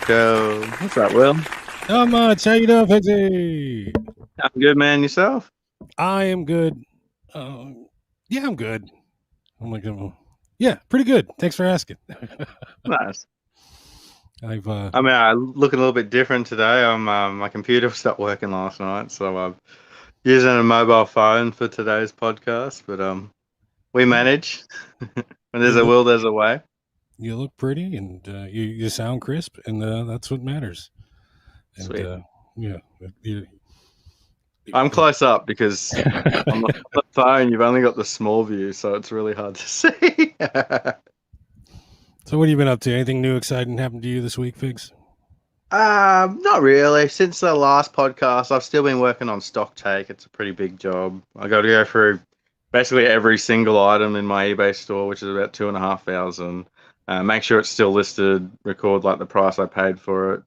Go. What's up, Will? Not much. How you doing, Fixie? I'm good, man. Yourself? I am good. Yeah, I'm good. I'm like, yeah, pretty good. Thanks for asking. Nice. I've I'm looking a little bit different today. My computer stopped working last night, so I'm using a mobile phone for today's podcast. But we manage. When there's a will, there's a way. you look pretty, and you sound crisp, and that's what matters. And Sweet. yeah, I'm close up because on the phone you've only got the small view, so it's really hard to see. So, what have you been up to? Anything new, exciting happened to you this week, Figs? Not really. Since the last podcast, I've still been working on stock take. It's a pretty big job. I got to go through basically every single item in my eBay store, which is about 2,500. Make sure it's still listed. Record like the price I paid for it.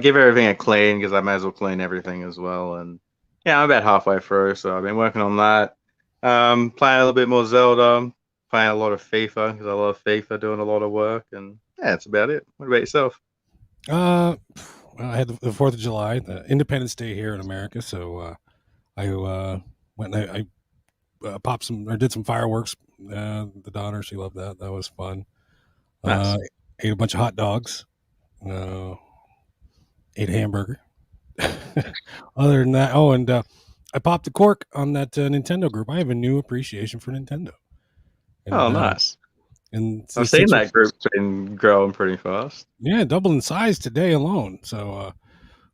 Give everything a clean because I may as well clean everything as well. And yeah, I'm about halfway through, so I've been working on that. Playing a little bit more Zelda. Playing a lot of FIFA because I love FIFA. Doing a lot of work, and yeah, that's about it. What about yourself? Well, I had the 4th of July, the Independence Day here in America, so I went and I popped some or did some fireworks. The daughter, she loved that. That was fun. Nice. Ate a bunch of hot dogs. Ate a hamburger. Other than that, and I popped the cork on that Nintendo group. I have a new appreciation for Nintendo. And, Oh, nice. And I've seen that group been growing pretty fast. Yeah, double in size today alone. So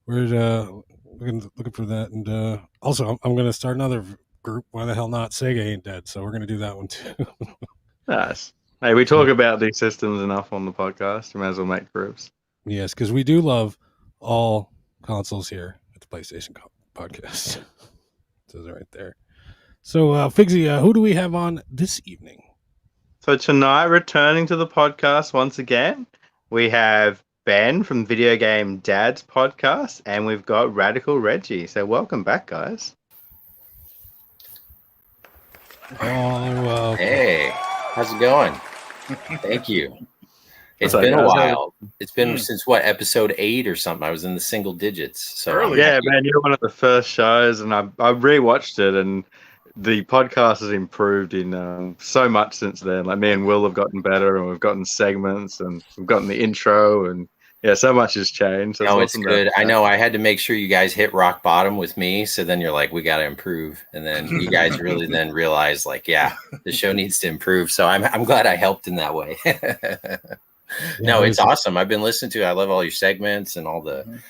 we're looking for that. And also, I'm going to start another group. Why the hell not? Sega ain't dead. So we're going to do that one too. Nice. Hey, we talk about these systems enough on the podcast. You might as well make groups. Yes, because we do love all consoles here at the PlayStation podcast. It says it right there. So, Figsy, who do we have on this evening? So tonight, returning to the podcast once again, we have Ben from Video Game Dad's podcast, and we've got Radical Reggie. So welcome back, guys. Oh, hey, how's it going? Thank you. It's been a while. It's been since what, episode 8 or something. I was in the single digits. So yeah, man, you're one of the first shows, and I rewatched it, and the podcast has improved in so much since then. Like me and Will have gotten better, and we've gotten segments, and we've gotten the intro, and yeah, so much has changed. No, it's good. I know I had to make sure you guys hit rock bottom with me. So then you're like, we got to improve. And then you guys really then realize like, yeah, the show needs to improve. So I'm glad I helped in that way. No, it's awesome. I've been listening to it. I love all your segments and all the,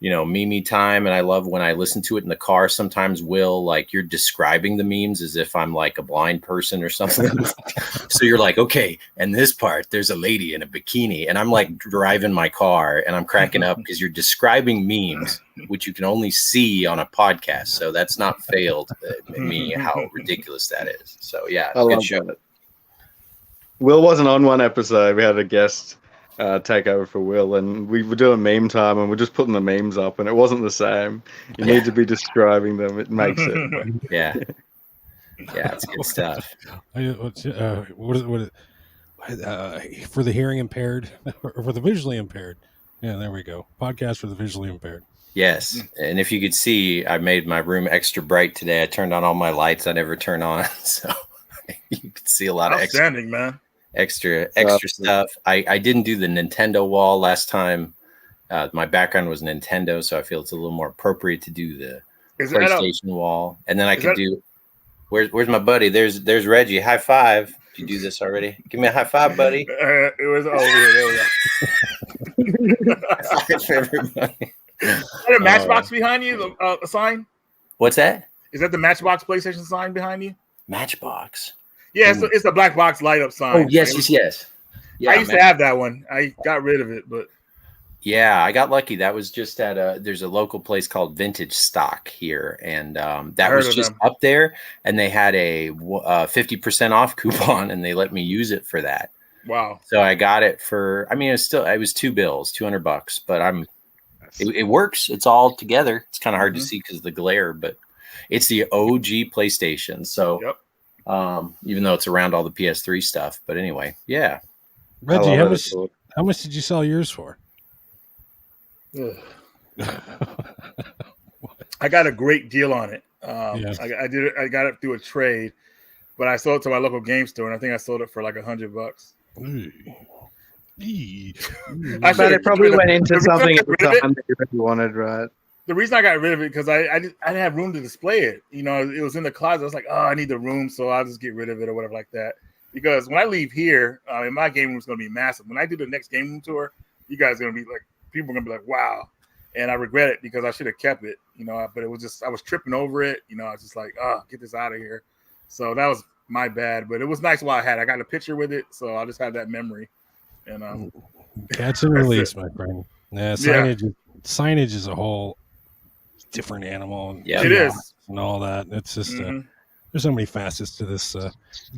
meme time. And I love when I listen to it in the car. Sometimes, Will, like you're describing the memes as if I'm like a blind person or something. So you're like, okay, and this part, there's a lady in a bikini. And I'm like driving my car and I'm cracking up because you're describing memes, which you can only see on a podcast. So that's not failed me how ridiculous that is. So yeah, good show. That. Will wasn't on one episode. We had a guest take over for Will, and we were doing meme time, and we're just putting the memes up, and it wasn't the same. You need to be describing them. It makes it. Yeah, it's good stuff. For the hearing impaired or for the visually impaired? Yeah, there we go. Podcast for the visually impaired. Yes, and if you could see, I made my room extra bright today. I turned on all my lights I never turn on, so you could see a lot of extra stuff. I didn't do the Nintendo wall last time. My background was Nintendo, so I feel it's a little more appropriate to do the PlayStation wall. And then I could do. Where's my buddy? There's Reggie. High five. Did you do this already? Give me a high five, buddy. It was over here. There we go. High five for everybody. Is that a Matchbox behind you? The sign? What's that? Is that the Matchbox PlayStation sign behind you? Matchbox. Yeah, it's the black box light up sign. Oh yes. Yeah, I used to have that one. I got rid of it, but yeah, I got lucky. That was just at there's a local place called Vintage Stock here, and that was just up there, and they had a 50% off coupon, and they let me use it for that. Wow! So I got it for. I mean, it was $200, $200, but it works. It's all together. It's kind of hard to see because of the glare, but it's the OG PlayStation. So. Yep. Even though it's around all the PS3 stuff, but anyway, yeah. Reggie, how much did you sell yours for? I got a great deal on it. Yeah. I got it through a trade, but I sold it to my local game store, and I think I sold it for like $100. But it probably went into something at the time that you really wanted, right? The reason I got rid of it because I didn't have room to display it. You know, it was in the closet. I was like, oh, I need the room, so I'll just get rid of it or whatever like that. Because when I leave here, my game room is going to be massive. When I do the next game room tour, you guys are going to be like, people are going to be like, wow. And I regret it because I should have kept it, you know, but it was just, I was tripping over it. You know, I was just like, oh, get this out of here. So that was my bad, but it was nice while I got a picture with it. So I'll just have that memory. And catch and release, my friend. Yeah, signage is a whole different animal. Yeah, it is. And all that. It's just, there's so many facets to this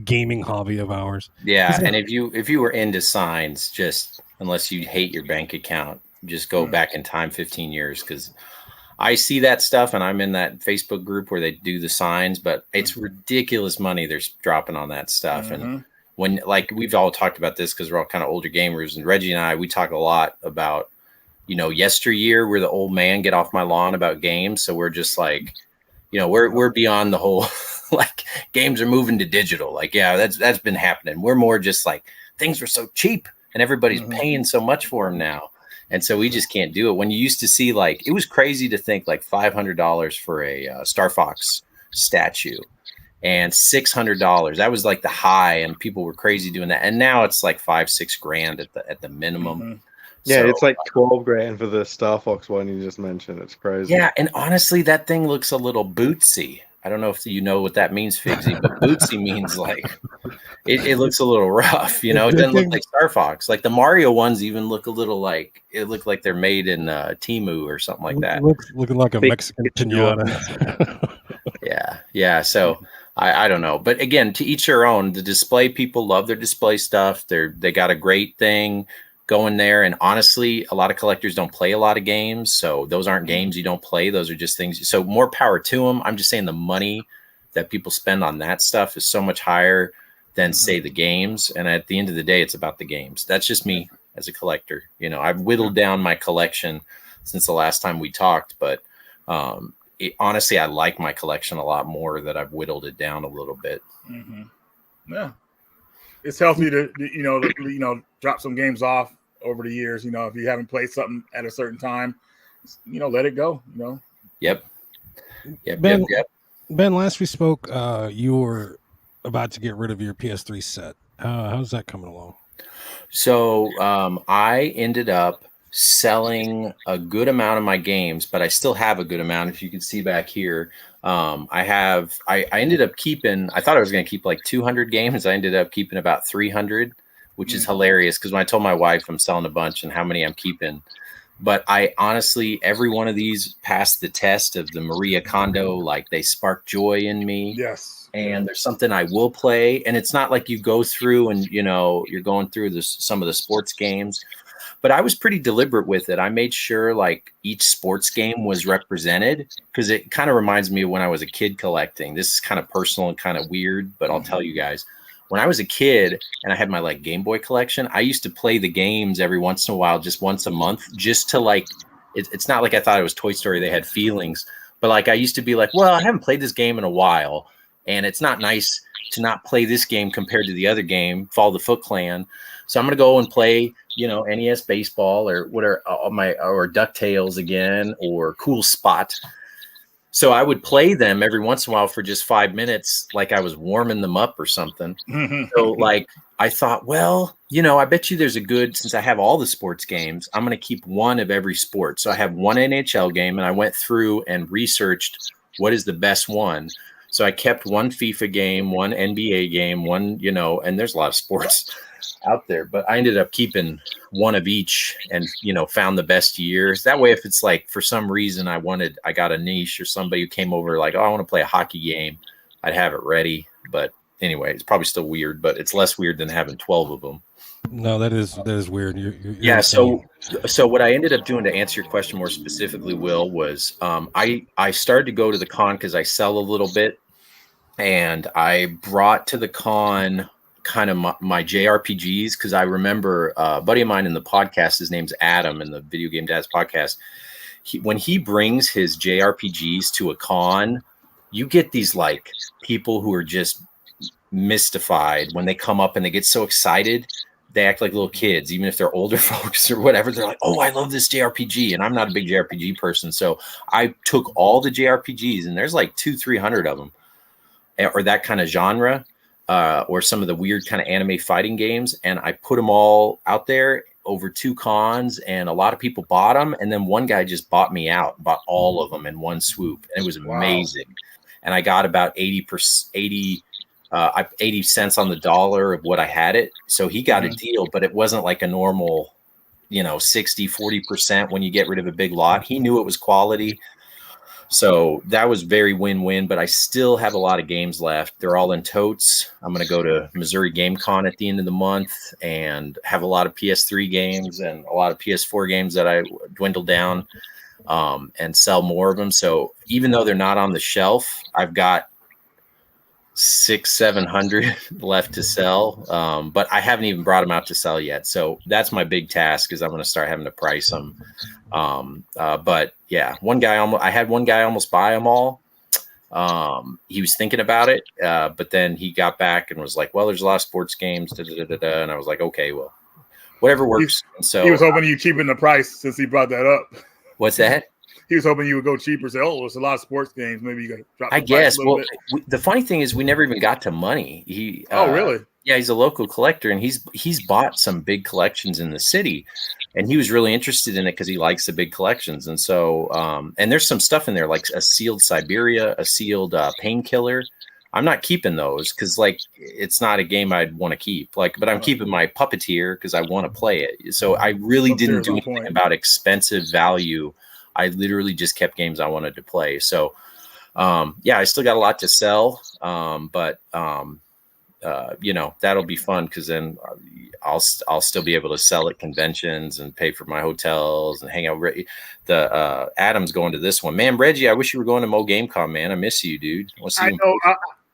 gaming hobby of ours. Yeah. And if you were into signs, just unless you hate your bank account, just go back in time 15 years, because I see that stuff and I'm in that Facebook group where they do the signs, but it's ridiculous money they're dropping on that stuff. And when, like, we've all talked about this because we're all kind of older gamers, and Reggie and I, we talk a lot about, you know, yesteryear, we're the old man, get off my lawn about games. So we're just like, you know, we're beyond the whole like games are moving to digital. Like, yeah, that's been happening. We're more just like things were so cheap and everybody's paying so much for them now. And so we just can't do it. When you used to see, like, it was crazy to think like $500 for a Star Fox statue and $600. That was like the high, and people were crazy doing that. And now it's like $5-6 grand at the minimum. Yeah, So, it's like 12 grand for the Star Fox one you just mentioned. It's crazy. Yeah, and honestly, that thing looks a little bootsy. I don't know if you know what that means, Figsy, but bootsy means like it looks a little rough, you know. It doesn't look like Star Fox. Like the Mario ones even look a little like it looked like they're made in Temu or something like that. Looking like a Mexican pinata. Yeah. So I don't know, but again, to each their own. The display people love their display stuff. They got a great thing going there, and honestly, a lot of collectors don't play a lot of games, so those aren't games you don't play. Those are just things. So more power to them. I'm just saying the money that people spend on that stuff is so much higher than say the games. And at the end of the day, it's about the games. That's just me as a collector. You know, I've whittled down my collection since the last time we talked, but honestly, I like my collection a lot more that I've whittled it down a little bit. Yeah, it's healthy to drop some games off over the years. You know, if you haven't played something at a certain time, you know, let it go. You know. Yep. Ben, last we spoke, you were about to get rid of your PS3 set. How's that coming along? So I ended up selling a good amount of my games, but I still have a good amount. If you can see back here, I ended up keeping, I thought I was going to keep like 200 games. I ended up keeping about 300, which is hilarious. Cause when I told my wife I'm selling a bunch and how many I'm keeping, but I honestly, every one of these passed the test of the Maria Kondo. Like they spark joy in me. Yes. And there's something I will play. And it's not like you go through and, you know, you're going through some of the sports games, but I was pretty deliberate with it. I made sure like each sports game was represented, because it kind of reminds me of when I was a kid collecting. This is kind of personal and kind of weird, but I'll tell you guys, when I was a kid and I had my like Game Boy collection, I used to play the games every once in a while, just once a month, just to like, it's not like I thought it was Toy Story. They had feelings, but like, I used to be like, well, I haven't played this game in a while, and it's not nice to not play this game compared to the other game, Fall the Foot Clan. So I'm going to go and play, you know, NES baseball or whatever, or DuckTales again, or Cool Spot. So I would play them every once in a while for just 5 minutes, like I was warming them up or something. So like, I thought, well, you know, I bet you there's a good, since I have all the sports games, I'm going to keep one of every sport. So I have one NHL game, and I went through and researched what is the best one. So I kept one FIFA game, one NBA game, one, you know, and there's a lot of sports out there, but I ended up keeping one of each and, you know, found the best years. That way, if it's like, for some reason I got a niche, or somebody who came over like, oh, I want to play a hockey game, I'd have it ready. But anyway, it's probably still weird, but it's less weird than having 12 of them. No, that is weird. You're yeah. So what I ended up doing, to answer your question more specifically, Will, was I started to go to the con because I sell a little bit, and I brought to the con kind of my JRPGs, because I remember a buddy of mine in the podcast, his name's Adam, in the Video Game Dads podcast. When he brings his JRPGs to a con, you get these like people who are just mystified when they come up and they get so excited. They act like little kids, even if they're older folks or whatever. They're like, oh, I love this JRPG. And I'm not a big JRPG person. So I took all the JRPGs, and there's like 200-300 of them, or that kind of genre, or some of the weird kind of anime fighting games. And I put them all out there over 2 cons, and a lot of people bought them. And then one guy just bought me out, bought all of them in one swoop. And it was amazing. Wow. And I got about 80 cents on the dollar of what I had it. So he got a deal, but it wasn't like a normal, 60-40% when you get rid of a big lot. He knew it was quality. So that was very win-win, but I still have a lot of games left. They're all in totes. I'm going to go to Missouri Game Con at the end of the month and have a lot of PS3 games and a lot of PS4 games that I dwindled down, and sell more of them. So even though they're not on the shelf, I've got 600-700 left to sell, but I haven't even brought them out to sell yet. So that's my big task, is I'm going to start having to price them. But yeah, I had one guy almost buy them all. He was thinking about it, but then he got back and was like, well, there's a lot of sports games, and I was like, okay, well, whatever works. So he was hoping you cheapen the price since he brought that up. What's that? He was hoping you would go cheaper. Say, oh, there's a lot of sports games. Maybe you got to drop. I guess. Well, the funny thing is, we never even got to money. Oh, really? Yeah, he's a local collector, and he's bought some big collections in the city, and he was really interested in it because he likes the big collections. And so, and there's some stuff in there like a sealed Siberia, a sealed Painkiller. I'm not keeping those because it's not a game I'd want to keep. But I'm keeping my Puppeteer because I want to play it. So I really didn't do anything about expensive value. I literally just kept games I wanted to play. So, yeah, I still got a lot to sell, but that'll be fun because then I'll still be able to sell at conventions and pay for my hotels and hang out. Adam's going to this one, man. Reggie, I wish you were going to Mo GameCon, man. I miss you, dude. I know.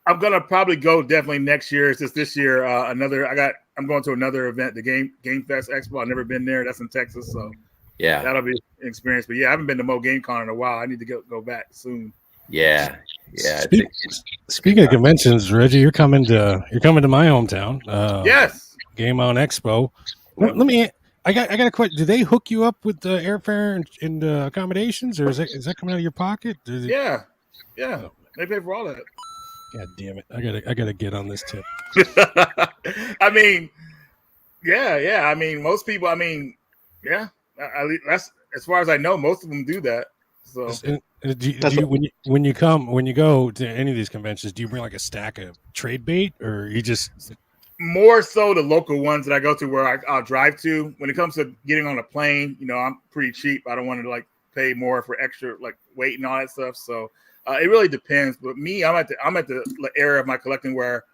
I'm gonna probably go definitely next year. It's just this year. I'm going to another event, the Game Fest Expo. I've never been there. That's in Texas, so. Yeah, that'll be an experience. But yeah, I haven't been to Mo GameCon in a while. I need to go back soon. Yeah. Speaking of conventions, Reggie, you're coming to my hometown. Yes, Game On Expo. I got a question. Do they hook you up with the airfare and accommodations, or is that coming out of your pocket? Yeah. They pay for all that. God damn it! I gotta get on this tip. I mean, yeah. I mean, most people. I mean, yeah. That's as far as I know. Most of them do that. So, when you go to any of these conventions, do you bring like a stack of trade bait, or you just more so the local ones that I go to where I'll drive to? When it comes to getting on a plane, I'm pretty cheap. I don't want to pay more for extra weight and all that stuff. So it really depends. But me, I'm at the area of my collecting where.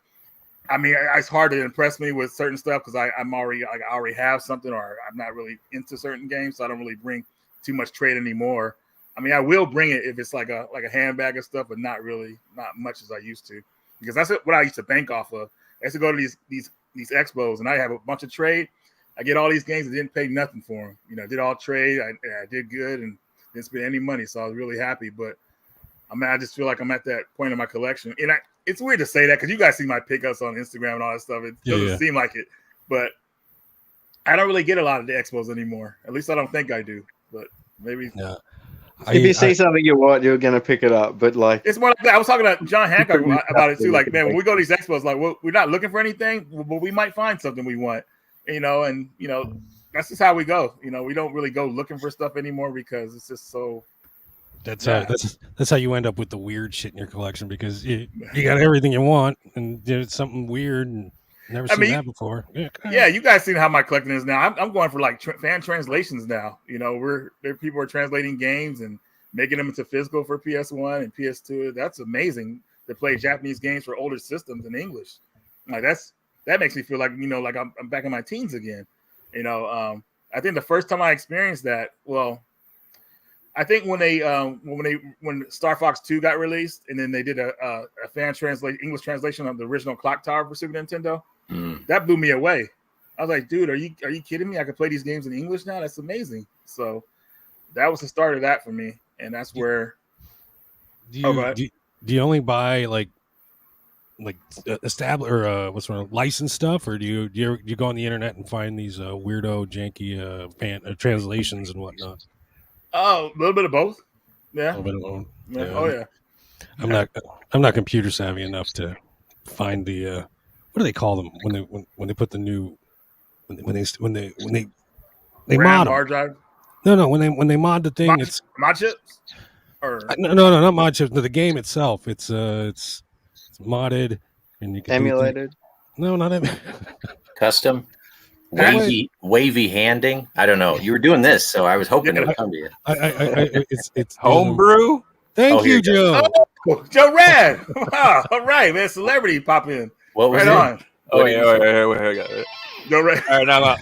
I mean, it's hard to impress me with certain stuff because I already have something, or I'm not really into certain games, so I don't really bring too much trade anymore. I mean, I will bring it if it's like a handbag and stuff, but not much as I used to, because that's what I used to bank off of. I used to go to these expos, and I have a bunch of trade. I get all these games and didn't pay nothing for them. I did all trade. I did good and didn't spend any money, so I was really happy. But I just feel like I'm at that point in my collection, and it's weird to say that because you guys see my pickups on Instagram and all that stuff. It doesn't seem like it, but I don't really get a lot of the expos anymore. At least I don't think I do, but maybe. Yeah. If you see something you want, you're going to pick it up. But it's more like that. I was talking to John Hancock about it too. Man, when we go to these expos, we're not looking for anything, but we might find something we want, and that's just how we go. We don't really go looking for stuff anymore because it's just so. That's how you end up with the weird shit in your collection, because you got everything you want and it's something weird and never seen that before. Yeah, you guys seen how my collecting is now. I'm going for fan translations now. People are translating games and making them into physical for PS1 and PS2. That's amazing to play Japanese games for older systems in English. That makes me feel like I'm back in my teens again. I think the first time I experienced that, I think when Star Fox 2 got released, and then they did a fan English translation of the original Clock Tower for Super Nintendo. That blew me away. I was like, dude, are you kidding me? I could play these games in English now? That's amazing. So that was the start of that for me. And that's where do you only buy like established or what's sort of licensed stuff, or do you go on the internet and find these weirdo janky translations and whatnot? Oh, a little bit of both. Yeah. A little bit of both. Yeah. Yeah. Oh yeah. I'm not computer savvy enough to find the what do they call them when they put the new when they mod hard drive. No, when they mod the thing, it's mod chips. Or no, not mod chips. No, the game itself, it's modded and you can emulated. No, not custom. Wavy handing. I don't know. You were doing this, so I was hoping it would come to you. It's homebrew. Thank you, Joe. Oh, Joe Rad. Wow. All right, man. Celebrity pop in. What was right it? on. Oh, wait, I got it. Joe Rad. All right, now I'm out.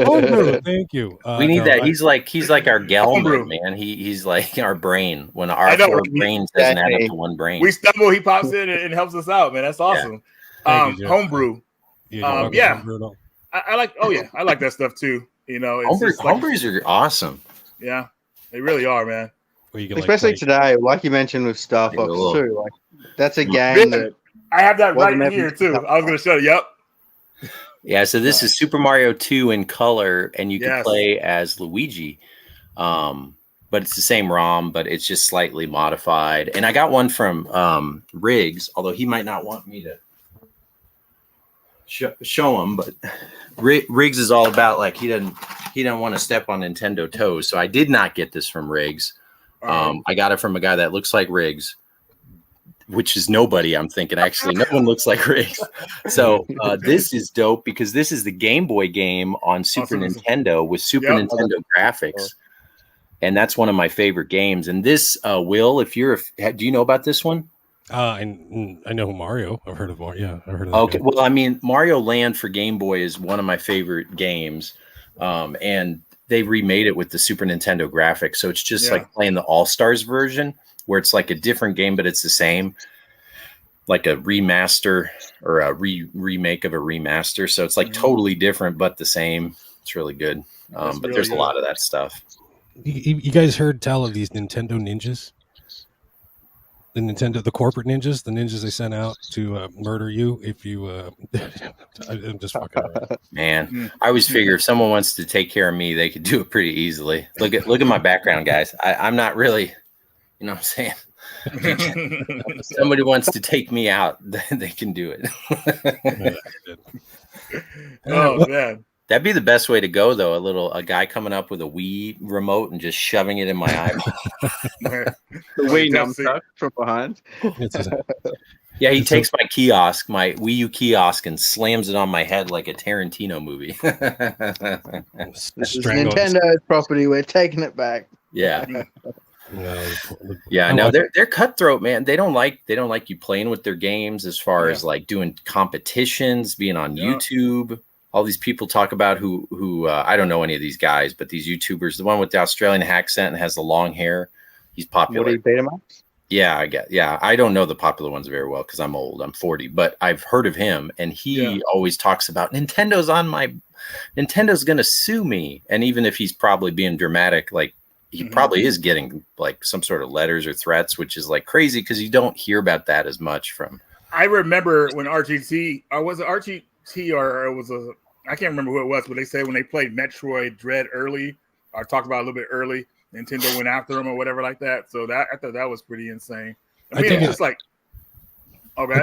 Homebrew. Thank you. We need that. He's like our Gelman, man. He's like our brain. When our four brains doesn't add up to one brain. We stumble, he pops in and helps us out, man. That's awesome. Yeah. Homebrew. Yeah. I like. Oh yeah, I like that stuff too. You know, homebrews are awesome. Yeah, they really are, man. Especially today, like you mentioned with Star Fox 2. Like that's a game that I have that right here too. I was going to show you. Yep. Yeah, so this is Super Mario 2 in color, and you can play as Luigi. But it's the same ROM, but it's just slightly modified. And I got one from Riggs, although he might not want me to show him. But Riggs is all about like he doesn't want to step on Nintendo toes. So I did not get this from Riggs. I got it from a guy that looks like Riggs, which is nobody. I'm thinking actually no one looks like Riggs. So this is dope because this is the Game Boy game on Super Nintendo with Super Nintendo graphics. And that's one of my favorite games. And this Will, do you know about this one? I know Mario. I've heard of Mario. Yeah, I've heard of Okay. Well, I mean, Mario Land for Game Boy is one of my favorite games. And they remade it with the Super Nintendo graphics. So it's just like playing the All-Stars version where it's like a different game, but it's the same, like a remaster or a remake of a remaster. So it's like totally different, but the same. It's really good. But really there's a lot of that stuff. You guys heard tell of these Nintendo ninjas? The corporate ninjas, the ninjas they sent out to murder you if you. I'm just fucking around. Man, I always figure if someone wants to take care of me, they could do it pretty easily. Look at my background, guys. I'm not really, you know what I'm saying. If somebody wants to take me out, they can do it. Oh man. That'd be the best way to go, though. A guy coming up with a Wii remote and just shoving it in my eyeball. The Wii nunchuck from behind. Yeah, he takes my kiosk, my Wii U kiosk, and slams it on my head like a Tarantino movie. This is Nintendo's property. We're taking it back. Yeah. Yeah, no, they're cutthroat, man. They don't like you playing with their games as far as like doing competitions, being on YouTube. All these people talk about who I don't know any of these guys, but these YouTubers, the one with the Australian accent and has the long hair, he's popular. Woody Betamax? Yeah, I get. Yeah, I don't know the popular ones very well because I'm old. I'm 40, but I've heard of him, and he always talks about Nintendo's going to sue me. And even if he's probably being dramatic, like he probably is getting like some sort of letters or threats, which is like crazy because you don't hear about that as much from. I remember when RGT, or was it RGT, or it was I can't remember who it was, but they said when they played Metroid Dread early, or talked about it a little bit early, Nintendo went after them or whatever like that. So that I thought that was pretty insane. I mean, it's like, okay.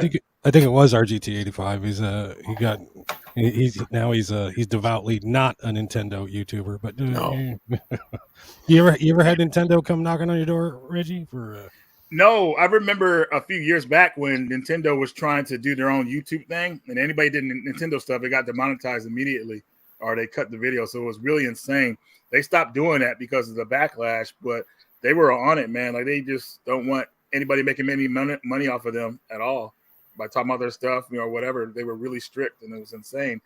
I think it was RGT85. He's devoutly not a Nintendo YouTuber. But you ever had Nintendo come knocking on your door, Reggie? No, I remember a few years back when Nintendo was trying to do their own YouTube thing, and anybody did Nintendo stuff, it got demonetized immediately, or they cut the video. So it was really insane. They stopped doing that because of the backlash, but they were on it, man. Like they just don't want anybody making any money off of them at all by talking about their stuff, or whatever. They were really strict, and it was insane.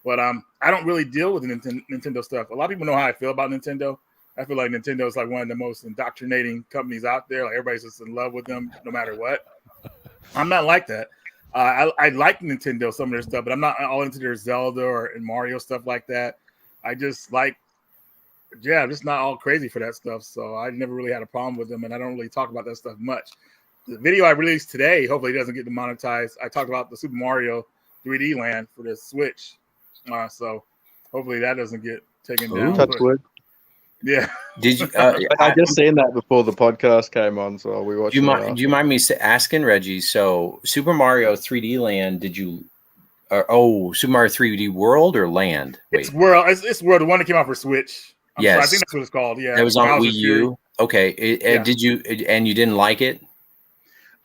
But I don't really deal with Nintendo stuff. A lot of people know how I feel about Nintendo. I feel like Nintendo is like one of the most indoctrinating companies out there. Like everybody's just in love with them no matter what. I'm not like that. I like Nintendo, some of their stuff, but I'm not all into their Zelda and Mario stuff like that. I just like, I'm just not all crazy for that stuff. So I never really had a problem with them, and I don't really talk about that stuff much. The video I released today hopefully doesn't get demonetized. I talked about the Super Mario 3D Land for the Switch, so hopefully that doesn't get taken down. Touch wood. Yeah. Did you? I just seen that before the podcast came on, so we watched. Do you mind me asking Reggie? So Super Mario 3D Land, did you? Super Mario 3D World or Land? Wait. It's World. It's World. The one that came out for Switch. Yes, I think that's what it's called. Yeah, that was on Bowser's Wii Fury. U. Okay, did you? And you didn't like it?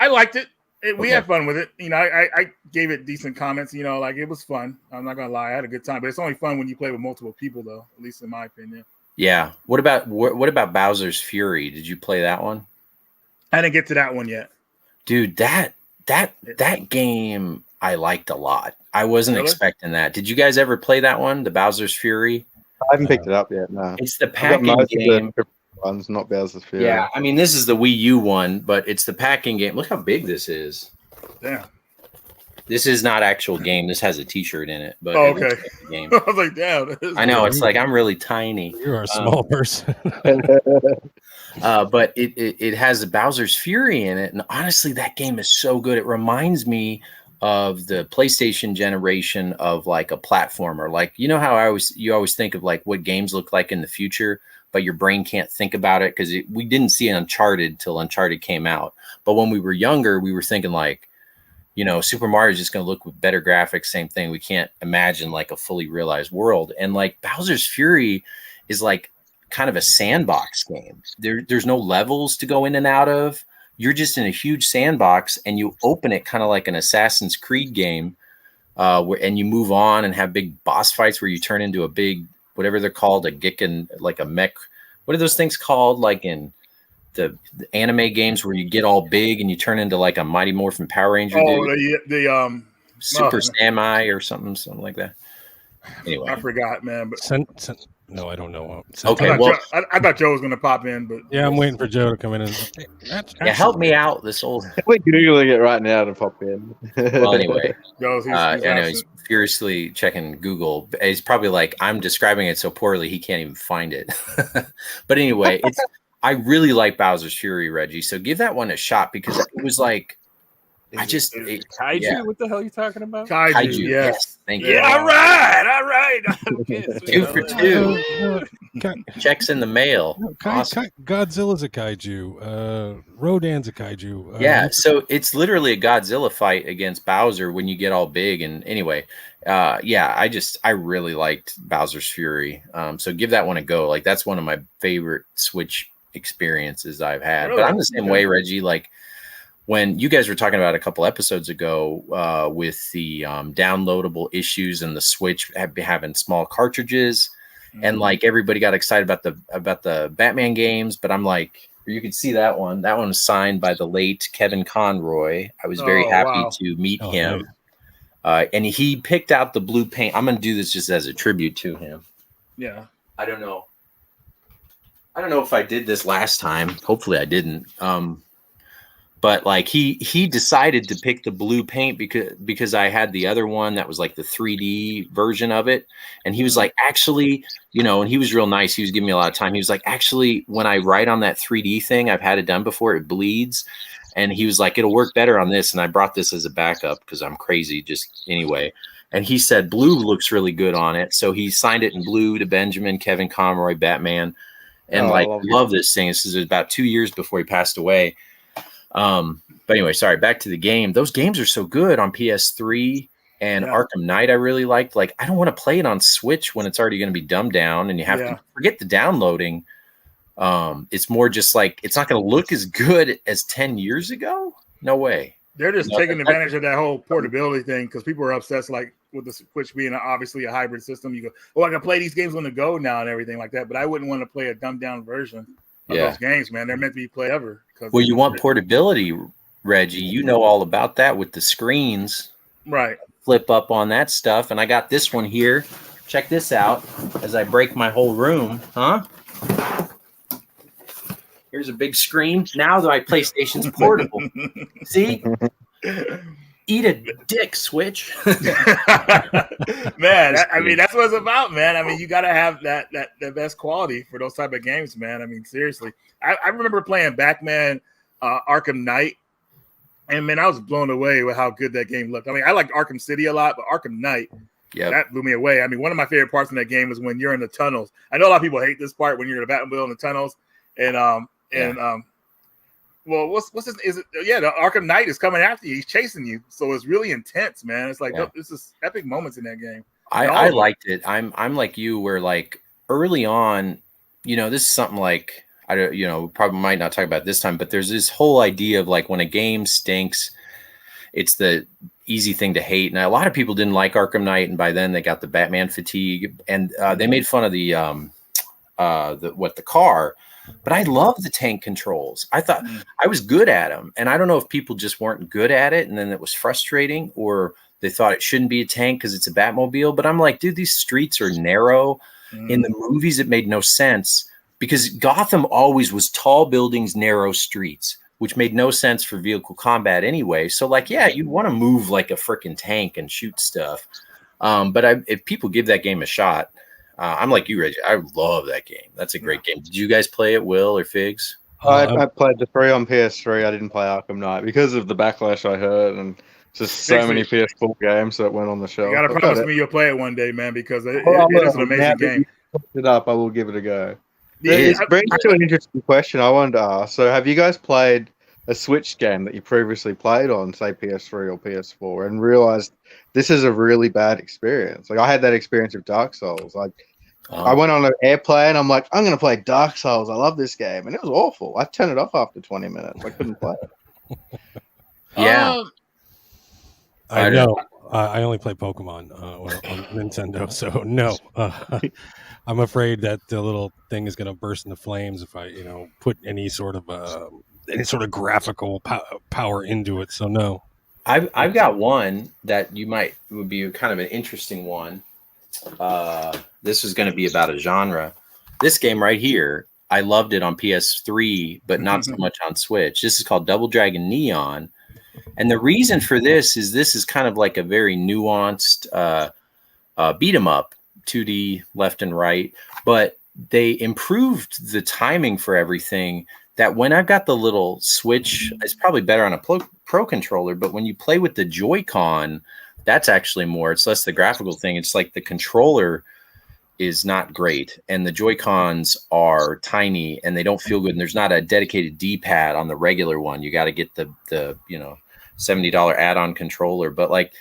I liked it. We Okay. had fun with it. You know, I gave it decent comments. You know, like it was fun. I'm not gonna lie, I had a good time. But it's only fun when you play with multiple people, though. At least in my opinion. Yeah. What about Bowser's Fury? Did you play that one? I didn't get to that one yet. Dude, that game I liked a lot. I wasn't Really? expecting that. Did you guys ever play that one, the Bowser's Fury? I haven't picked it up yet. No, It's the I've got packing most of game. the ones, not Bowser's Fury. Yeah, I mean, this is the Wii U one, but it's the packing game. Look how big this is. Damn. This is not actual game. This has a T-shirt in it, but Oh, it looks okay. like the game. I was like, damn. that is I know. good. It's like I'm really tiny. You are a small person. But it has the Bowser's Fury in it, and honestly, that game is so good. It reminds me of the PlayStation generation of like a platformer. Like, you know how you always think of like what games look like in the future, but your brain can't think about it because we didn't see Uncharted till Uncharted came out. But when we were younger, we were thinking like, you know, Super Mario is just going to look with better graphics. Same thing. We can't imagine like a fully realized world. And like Bowser's Fury is like kind of a sandbox game. There's no levels to go in and out of. You're just in a huge sandbox, and you open it kind of like an Assassin's Creed game, and you move on and have big boss fights where you turn into a big, whatever they're called, a Gikken, like a mech. What are those things called? Like in the anime games where you get all big and you turn into like a Mighty Morphin Power Ranger. Oh, dude. Super Samurai or something like that. Anyway, I forgot, man. But no, I don't know. Okay, I thought Joe was going to pop in, but Yeah, I'm waiting for Joe to come in and help me out. This old. We're googling it right now to pop in. Well, anyway, Joe's he's I know absent. he's furiously checking Google. He's probably like, I'm describing it so poorly he can't even find it. But anyway, I really like Bowser's Fury, Reggie. So give that one a shot because it was like, Kaiju? yeah. What the hell are you talking about? Kaiju, Yes. yes. Thank you. Yeah, all right. Okay, sweet. 2 for 2. Checks in the mail. Awesome. Godzilla's a kaiju. Rodan's a kaiju. Yeah, so it's literally a Godzilla fight against Bowser when you get all big. And anyway, I really liked Bowser's Fury. So give that one a go. Like that's one of my favorite Switch experiences I've had. Really? But I'm the same way, Reggie. Like when you guys were talking about a couple episodes ago with the downloadable issues and the Switch having small cartridges, and like everybody got excited about the Batman games, but I'm like, you could see that one. That one was signed by the late Kevin Conroy. I was very happy to meet him. Nice. And he picked out the blue paint. I'm going to do this just as a tribute to him. Yeah. I don't know if I did this last time. Hopefully I didn't. But like he decided to pick the blue paint because I had the other one that was like the 3D version of it. And he was like, actually, you know, and he was real nice. He was giving me a lot of time. He was like, actually, when I write on that 3D thing, I've had it done before, it bleeds. And he was like, it'll work better on this. And I brought this as a backup because I'm crazy just anyway. And he said, blue looks really good on it. So he signed it in blue to Benjamin, Kevin Conroy, Batman. And love this thing. This is about 2 years before he passed away. But anyway, sorry, back to the game. Those games are so good on PS3 and Arkham Knight. I really liked. Like, I don't want to play it on Switch when it's already going to be dumbed down and you have to forget the downloading. It's more just like, it's not going to look as good as 10 years ago. No way. They're just taking advantage of that whole portability thing because people are obsessed, like with the Switch being obviously a hybrid system. You go, oh, I can play these games on the go now and everything like that. But I wouldn't want to play a dumbed down version of those games, man. They're meant to be played ever. Well, you want portability, Reggie. You know all about that with the screens. Right. Flip up on that stuff. And I got this one here. Check this out as I break my whole room. Huh? Here's a big screen. Now my PlayStation's portable. See? Eat a dick, Switch. Man, I mean, that's what it's about, man. I mean, you got to have that best quality for those type of games, man. I mean, seriously. I remember playing Batman Arkham Knight, and man, I was blown away with how good that game looked. I mean, I liked Arkham City a lot, but Arkham Knight, that blew me away. I mean, one of my favorite parts in that game is when you're in the tunnels. I know a lot of people hate this part when you're in the Batmobile in the tunnels, well, what's his? Is it? Yeah, the Arkham Knight is coming after you. He's chasing you, so it's really intense, man. It's like this is epic moments in that game. I liked it. I'm like you, where like early on, you know, this is something like I don't, you know, probably might not talk about this time, but there's this whole idea of like when a game stinks, it's the easy thing to hate. And a lot of people didn't like Arkham Knight, and by then they got the Batman fatigue, and they made fun of the car. But I love the tank controls. I thought I was good at them. And I don't know if people just weren't good at it and then it was frustrating, or they thought it shouldn't be a tank because it's a Batmobile. But I'm like, dude, these streets are narrow. In the movies, it made no sense because Gotham always was tall buildings, narrow streets, which made no sense for vehicle combat anyway. So like, yeah, you'd want to move like a freaking tank and shoot stuff. But if people give that game a shot, I'm like you, Reggie. I love that game. That's a great game. Did you guys play it, Will or Figs? I played the 3 on PS3. I didn't play Arkham Knight because of the backlash I heard, and just so many PS4 games that went on the shelf. You gotta promise me you'll play it one day, man, because it is an amazing game. You picked it up, I will give it a go. It brings me to an interesting question I wanted to ask. So, have you guys played a Switch game that you previously played on, say, PS3 or PS4, and realized this is a really bad experience? Like, I had that experience with Dark Souls. I went on an airplane. I'm like, I'm going to play Dark Souls. I love this game. And it was awful. I turned it off after 20 minutes. I couldn't play it. Yeah. I know. I only play Pokemon on Nintendo. So, no. I'm afraid that the little thing is going to burst into flames if I, put any sort of graphical power into it. So, no. I've got one that would be kind of an interesting one. This is going to be about a genre. This game right here, I loved it on PS3, but not so much on Switch. This is called Double Dragon Neon. And the reason for this is kind of like a very nuanced beat 'em up, 2D left and right, but they improved the timing for everything. That when I've got the little Switch, it's probably better on a Pro controller, but when you play with the Joy-Con, that's actually more. It's less the graphical thing. It's like the controller is not great, and the Joy-Cons are tiny, and they don't feel good. And there's not a dedicated D-pad on the regular one. You got to get the $70 add-on controller. But like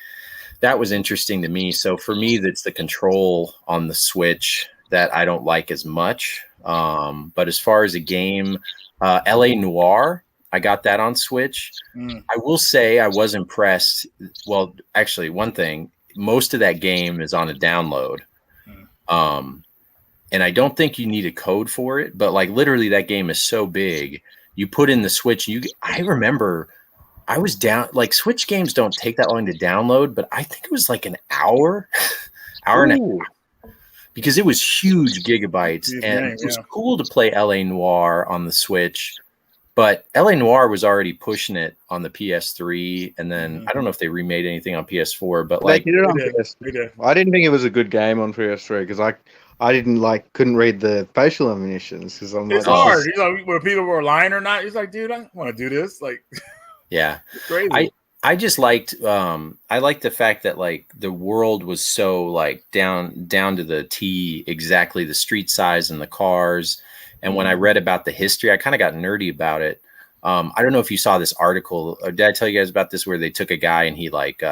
that was interesting to me. So for me, that's the control on the Switch that I don't like as much. But as far as a game, LA Noire, I got that on Switch. I will say I was impressed. Well, actually, one thing, most of that game is on a download. And I don't think you need a code for it, but like literally that game is so big. You put in the Switch, I remember I was down, like Switch games don't take that long to download, but I think it was like an hour and a half, because it was huge gigabytes. It was cool to play LA Noire on the Switch. But LA Noire was already pushing it on the PS3, and then I don't know if they remade anything on PS4, but like they did it on PS3. I didn't think it was a good game on PS3 because I couldn't read the facial animations because it's hard. He's like, where people were lying or not. He's like, dude, I want to do this. Like, yeah, it's crazy. I just liked I liked the fact that like the world was so like down to the T, exactly the street size and the cars. And when I read about the history, I kind of got nerdy about it. I don't know if you saw this article, or did I tell you guys about this, where they took a guy and he like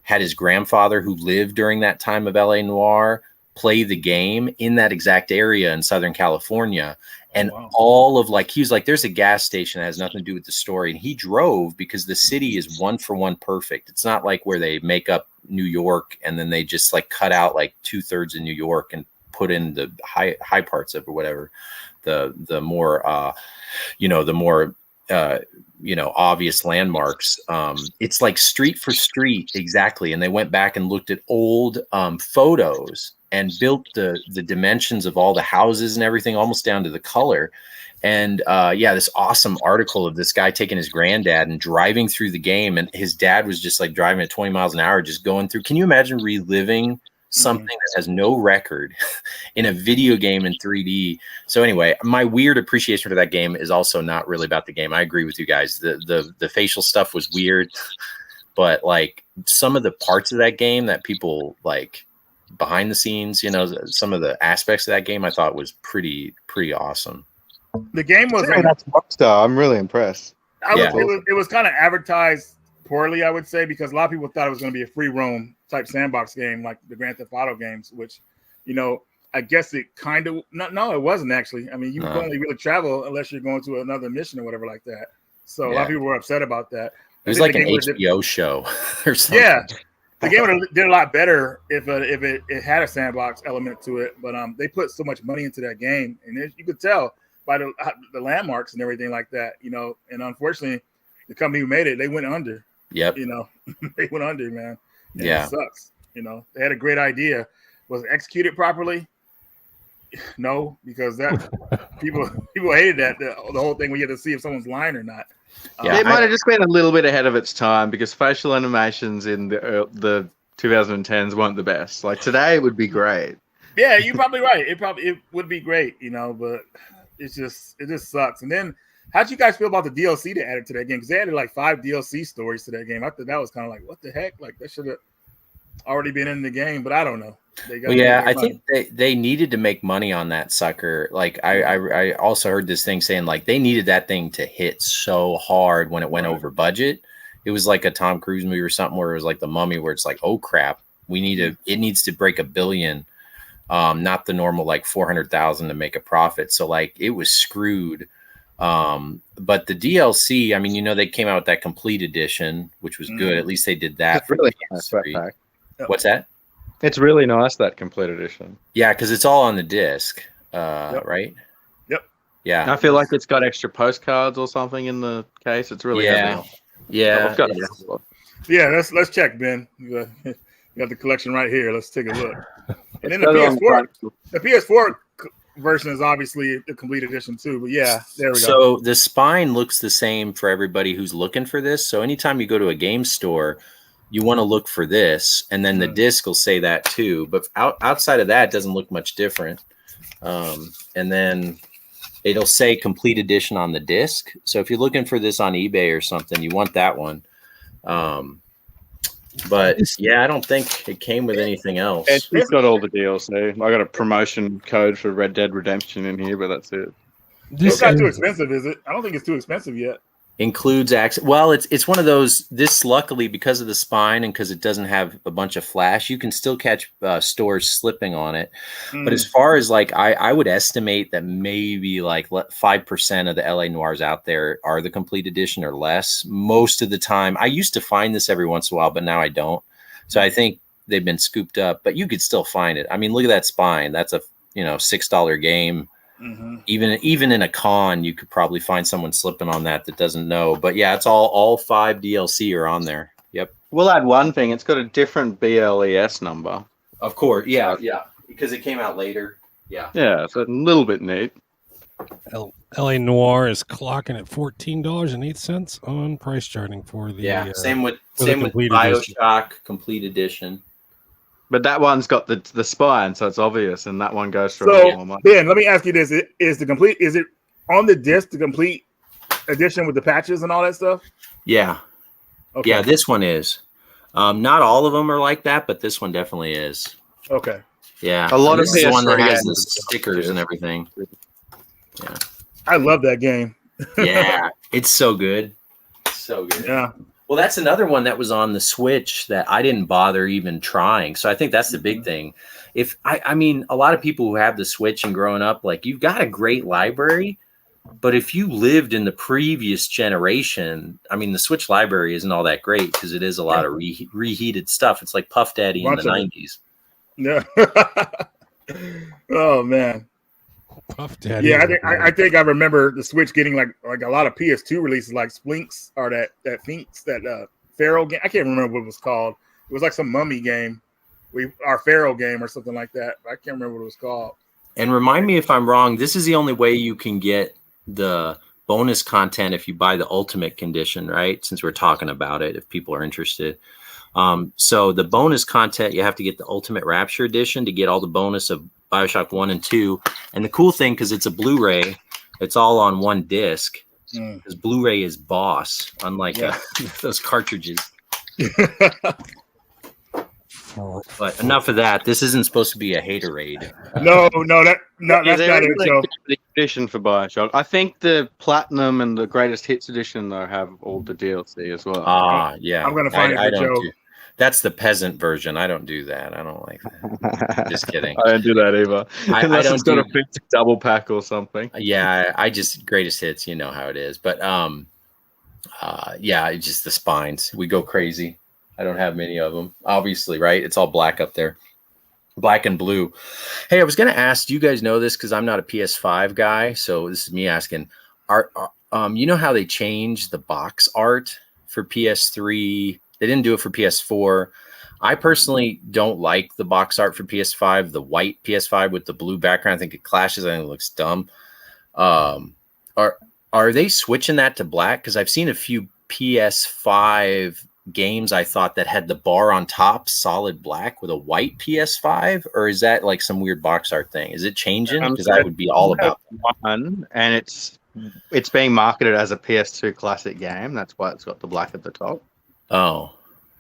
had his grandfather who lived during that time of LA Noire play the game in that exact area in Southern California. And all of like, he was like, there's a gas station that has nothing to do with the story. And he drove because the city is 1-for-1 perfect. It's not like where they make up New York and then they just like cut out like 2/3 of New York and put in the high parts of it or whatever. The more the more obvious landmarks. It's like street for street exactly, and they went back and looked at old photos and built the dimensions of all the houses and everything, almost down to the color. And this awesome article of this guy taking his granddad and driving through the game, and his dad was just like driving at 20 miles an hour, just going through. Can you imagine reliving something that has no record in a video game in 3D? So anyway, my weird appreciation for that game is also not really about the game. I agree with you guys. The facial stuff was weird, but like some of the parts of that game that people like behind the scenes, some of the aspects of that game I thought was pretty awesome. The game was that's Rockstar. I'm really impressed. It was kind of advertised poorly, I would say, because a lot of people thought it was going to be a free roam type sandbox game like the Grand Theft Auto games, which, I guess it kind of no, it wasn't actually. I mean, you can only really travel unless you're going to another mission or whatever like that. So a lot of people were upset about that. It was like an HBO show or something. Yeah, the game did a lot better if it had a sandbox element to it. But they put so much money into that game, and you could tell by the landmarks and everything like that, and unfortunately the company who made it, they went under. Yep. They went under, man. And yeah. It sucks. They had a great idea. Was it executed properly? No, because that people hated that the whole thing where you had to see if someone's lying or not. It might have just been a little bit ahead of its time because facial animations in the 2010s weren't the best. Like today, it would be great. Yeah, you're probably right. It would be great, but it just sucks. And then, how'd you guys feel about the DLC they added to that game? Because they added like 5 DLC stories to that game. I thought that was kind of like, what the heck? Like that should have already been in the game, but I don't know. I think they needed to make money on that sucker. Like I also heard this thing saying like they needed that thing to hit so hard when it went over budget. It was like a Tom Cruise movie or something where it was like The Mummy, where it's like, oh crap, it needs to break $1 billion. Not the normal like 400,000 to make a profit. So like it was screwed. But the DLC, I mean, they came out with that complete edition, which was good. At least they did that. It's really nice, that pack. What's that? It's really nice, that complete edition. Yeah, because it's all on the disc, right? Yep. Yeah. I feel like it's got extra postcards or something in the case. It's really heavy. Yeah. I've got it. Yeah, let's check, Ben. You got the collection right here. Let's take a look. And then the PS4 version is obviously the complete edition too. But yeah, there we go. So the spine looks the same for everybody who's looking for this. So anytime you go to a game store, you want to look for this, and then the disc will say that too. But outside of that, it doesn't look much different. And then it'll say complete edition on the disc. So if you're looking for this on eBay or something, you want that one. But yeah, I don't think it came with anything else. It's got all the DLC. I got a promotion code for Red Dead Redemption in here, but that's it. It's not too expensive, is it? I don't think it's too expensive yet. Includes access. Well, it's one of those. This luckily because of the spine and because it doesn't have a bunch of flash, you can still catch stores slipping on it. But as far as like, I would estimate that maybe like 5% of the LA Noirs out there are the complete edition or less. Most of the time, I used to find this every once in a while, but now I don't. So I think they've been scooped up. But you could still find it. I mean, look at that spine. That's a $6 game. Mm-hmm. Even in a con, you could probably find someone slipping on that doesn't know. But yeah, it's all 5 DLC are on there. Yep. We'll add one thing. It's got a different BLES number. Of course. Yeah. Because it came out later. Yeah. Yeah, it's a little bit neat. LA Noir is clocking at $14.08 on price charting for the same with BioShock Complete Edition. But that one's got the spine, so it's obvious, and that one goes for a more money. Ben, let me ask you this: is it on the disc, the complete edition with the patches and all that stuff? Yeah, okay. Yeah, this one is. Not all of them are like that, but this one definitely is. Okay. Yeah, a lot of the one that has the stickers and everything. Yeah, I love that game. Yeah, it's so good. So good. Yeah. Well, that's another one that was on the Switch that I didn't bother even trying. So I think that's the big thing. If I mean, a lot of people who have the Switch and growing up, like you've got a great library, but if you lived in the previous generation, I mean, the Switch library isn't all that great because it is a lot of reheated stuff. It's like Puff Daddy in the 90s. Yeah. Oh man. Puff Daddy. Yeah, I think I remember the Switch getting like a lot of PS2 releases, like Splinks or that Finks, that Pharaoh game. I can't remember what it was called. It was like some mummy game, our Pharaoh game or something like that. I can't remember what it was called. And remind me if I'm wrong. This is the only way you can get the bonus content if you buy the Ultimate Condition, right? Since we're talking about it, if people are interested. So the bonus content, you have to get the Ultimate Rapture Edition to get all the bonus of BioShock 1 and 2. And the cool thing, because it's a Blu-ray, it's all on one disc. Because Blu-ray is boss, unlike those cartridges. But enough of that. This isn't supposed to be a haterade. No, that's not it, Joe. The edition for BioShock. I think the Platinum and the Greatest Hits edition though have all the DLC as well. Yeah. I'm gonna find it for Joe. That's the peasant version. I don't do that. I don't like that. Just kidding. I don't do that either. Unless don't it's got a big double pack or something. Yeah, I just Greatest Hits. You know how it is. But it's just the spines. We go crazy. I don't have many of them, obviously, right? It's all black up there, black and blue. Hey, I was going to ask, do you guys know this? Because I'm not a PS5 guy, so this is me asking. You know how they changed the box art for PS3? They didn't do it for PS4. I personally don't like the box art for PS5, the white PS5 with the blue background. I think it clashes. I think it looks dumb. Are they switching that to black? Because I've seen a few PS5 games I thought that had the bar on top solid black with a white PS5, or is that like some weird box art thing? Is it changing? Because I would be all about one, and it's being marketed as a PS2 classic game. That's why it's got the black at the top. Oh,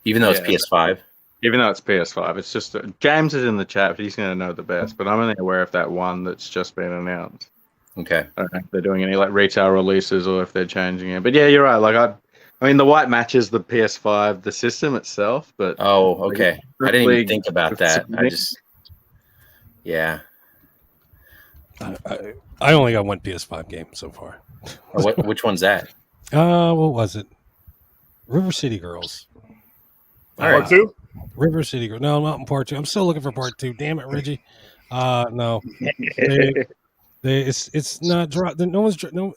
even though it's PS5. Even though it's PS5, it's just James is in the chat. He's going to know the best, but I'm only aware of that one that's just been announced. Okay, I don't know if they're doing any like retail releases or if they're changing it. But yeah, you're right. Like I mean, the white matches the PS5, the system itself, but okay. I didn't even think about that. I only got one PS5 game so far. Which one's that? What was it? River City Girls. All right. Part 2? River City Girls. No, not in part 2. I'm still looking for part 2. Damn it, Reggie. No. It's not. No one's. No.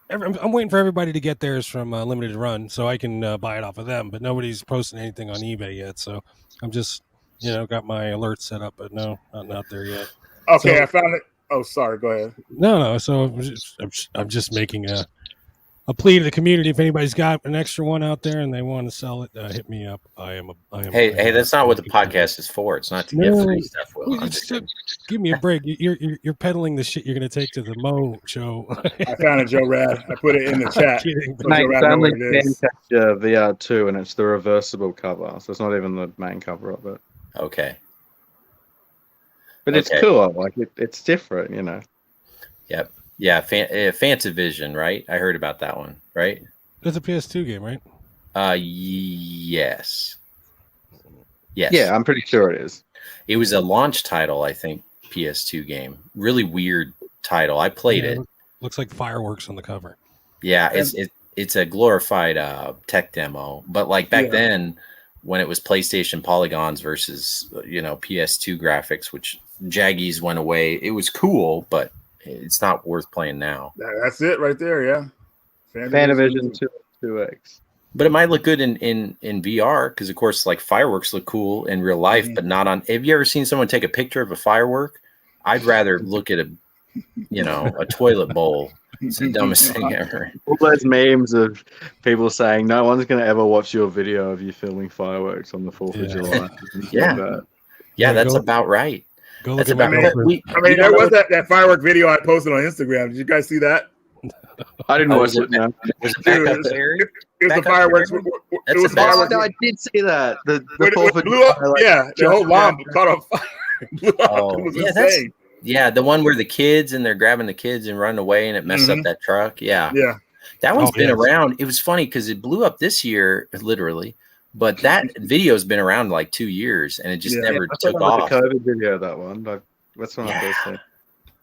I'm waiting for everybody to get theirs from Limited Run so I can buy it off of them, but nobody's posting anything on eBay yet. So I'm just, got my alerts set up, but no, not out there yet. Okay, so, I found it. Oh, sorry. Go ahead. No. So I'm just making a plea to the community. If anybody's got an extra one out there and they want to sell it, hit me up. Hey, that's not what the podcast is for. It's not to get free stuff. Will. Give me a break. You're peddling the shit you're going to take to the Mo show. I found it, Joe Rad. I put it in the chat. Kidding, so Joe Rad know what it is. VR2, and it's the reversible cover, so it's not even the main cover of it. Okay. But it's cool. Like it's different, Yep. Yeah, Fantavision, right? I heard about that one, right? It's a PS2 game, right? Yes. Yeah, I'm pretty sure it is. It was a launch title, I think, PS2 game. Really weird title. I played it. Looks like fireworks on the cover. Yeah, it's a glorified tech demo. But like back then, when it was PlayStation polygons versus PS2 graphics, which jaggies went away, it was cool, but it's not worth playing now. That's it right there, yeah. Fantavision 2X. But it might look good in VR because, of course, like fireworks look cool in real life, but not on. Have you ever seen someone take a picture of a firework? I'd rather look at a toilet bowl. It's the dumbest thing ever. All those memes of people saying no one's going to ever watch your video of you filming fireworks on the 4th of July. That's about right. That's about right. There was that firework video I posted on Instagram. Did you guys see that? I didn't watch it. No. Was it back up there? It was the fireworks. It was fireworks. No, I did see that. The it blew up. The whole lawn caught on fire. It was insane. Yeah, the one where the kids and they're grabbing the kids and running away and it messed up that truck. Yeah. That one's been around. It was funny because it blew up this year, literally. But that video's been around like 2 years and it just never took off. The COVID video, that one. That's one I posted.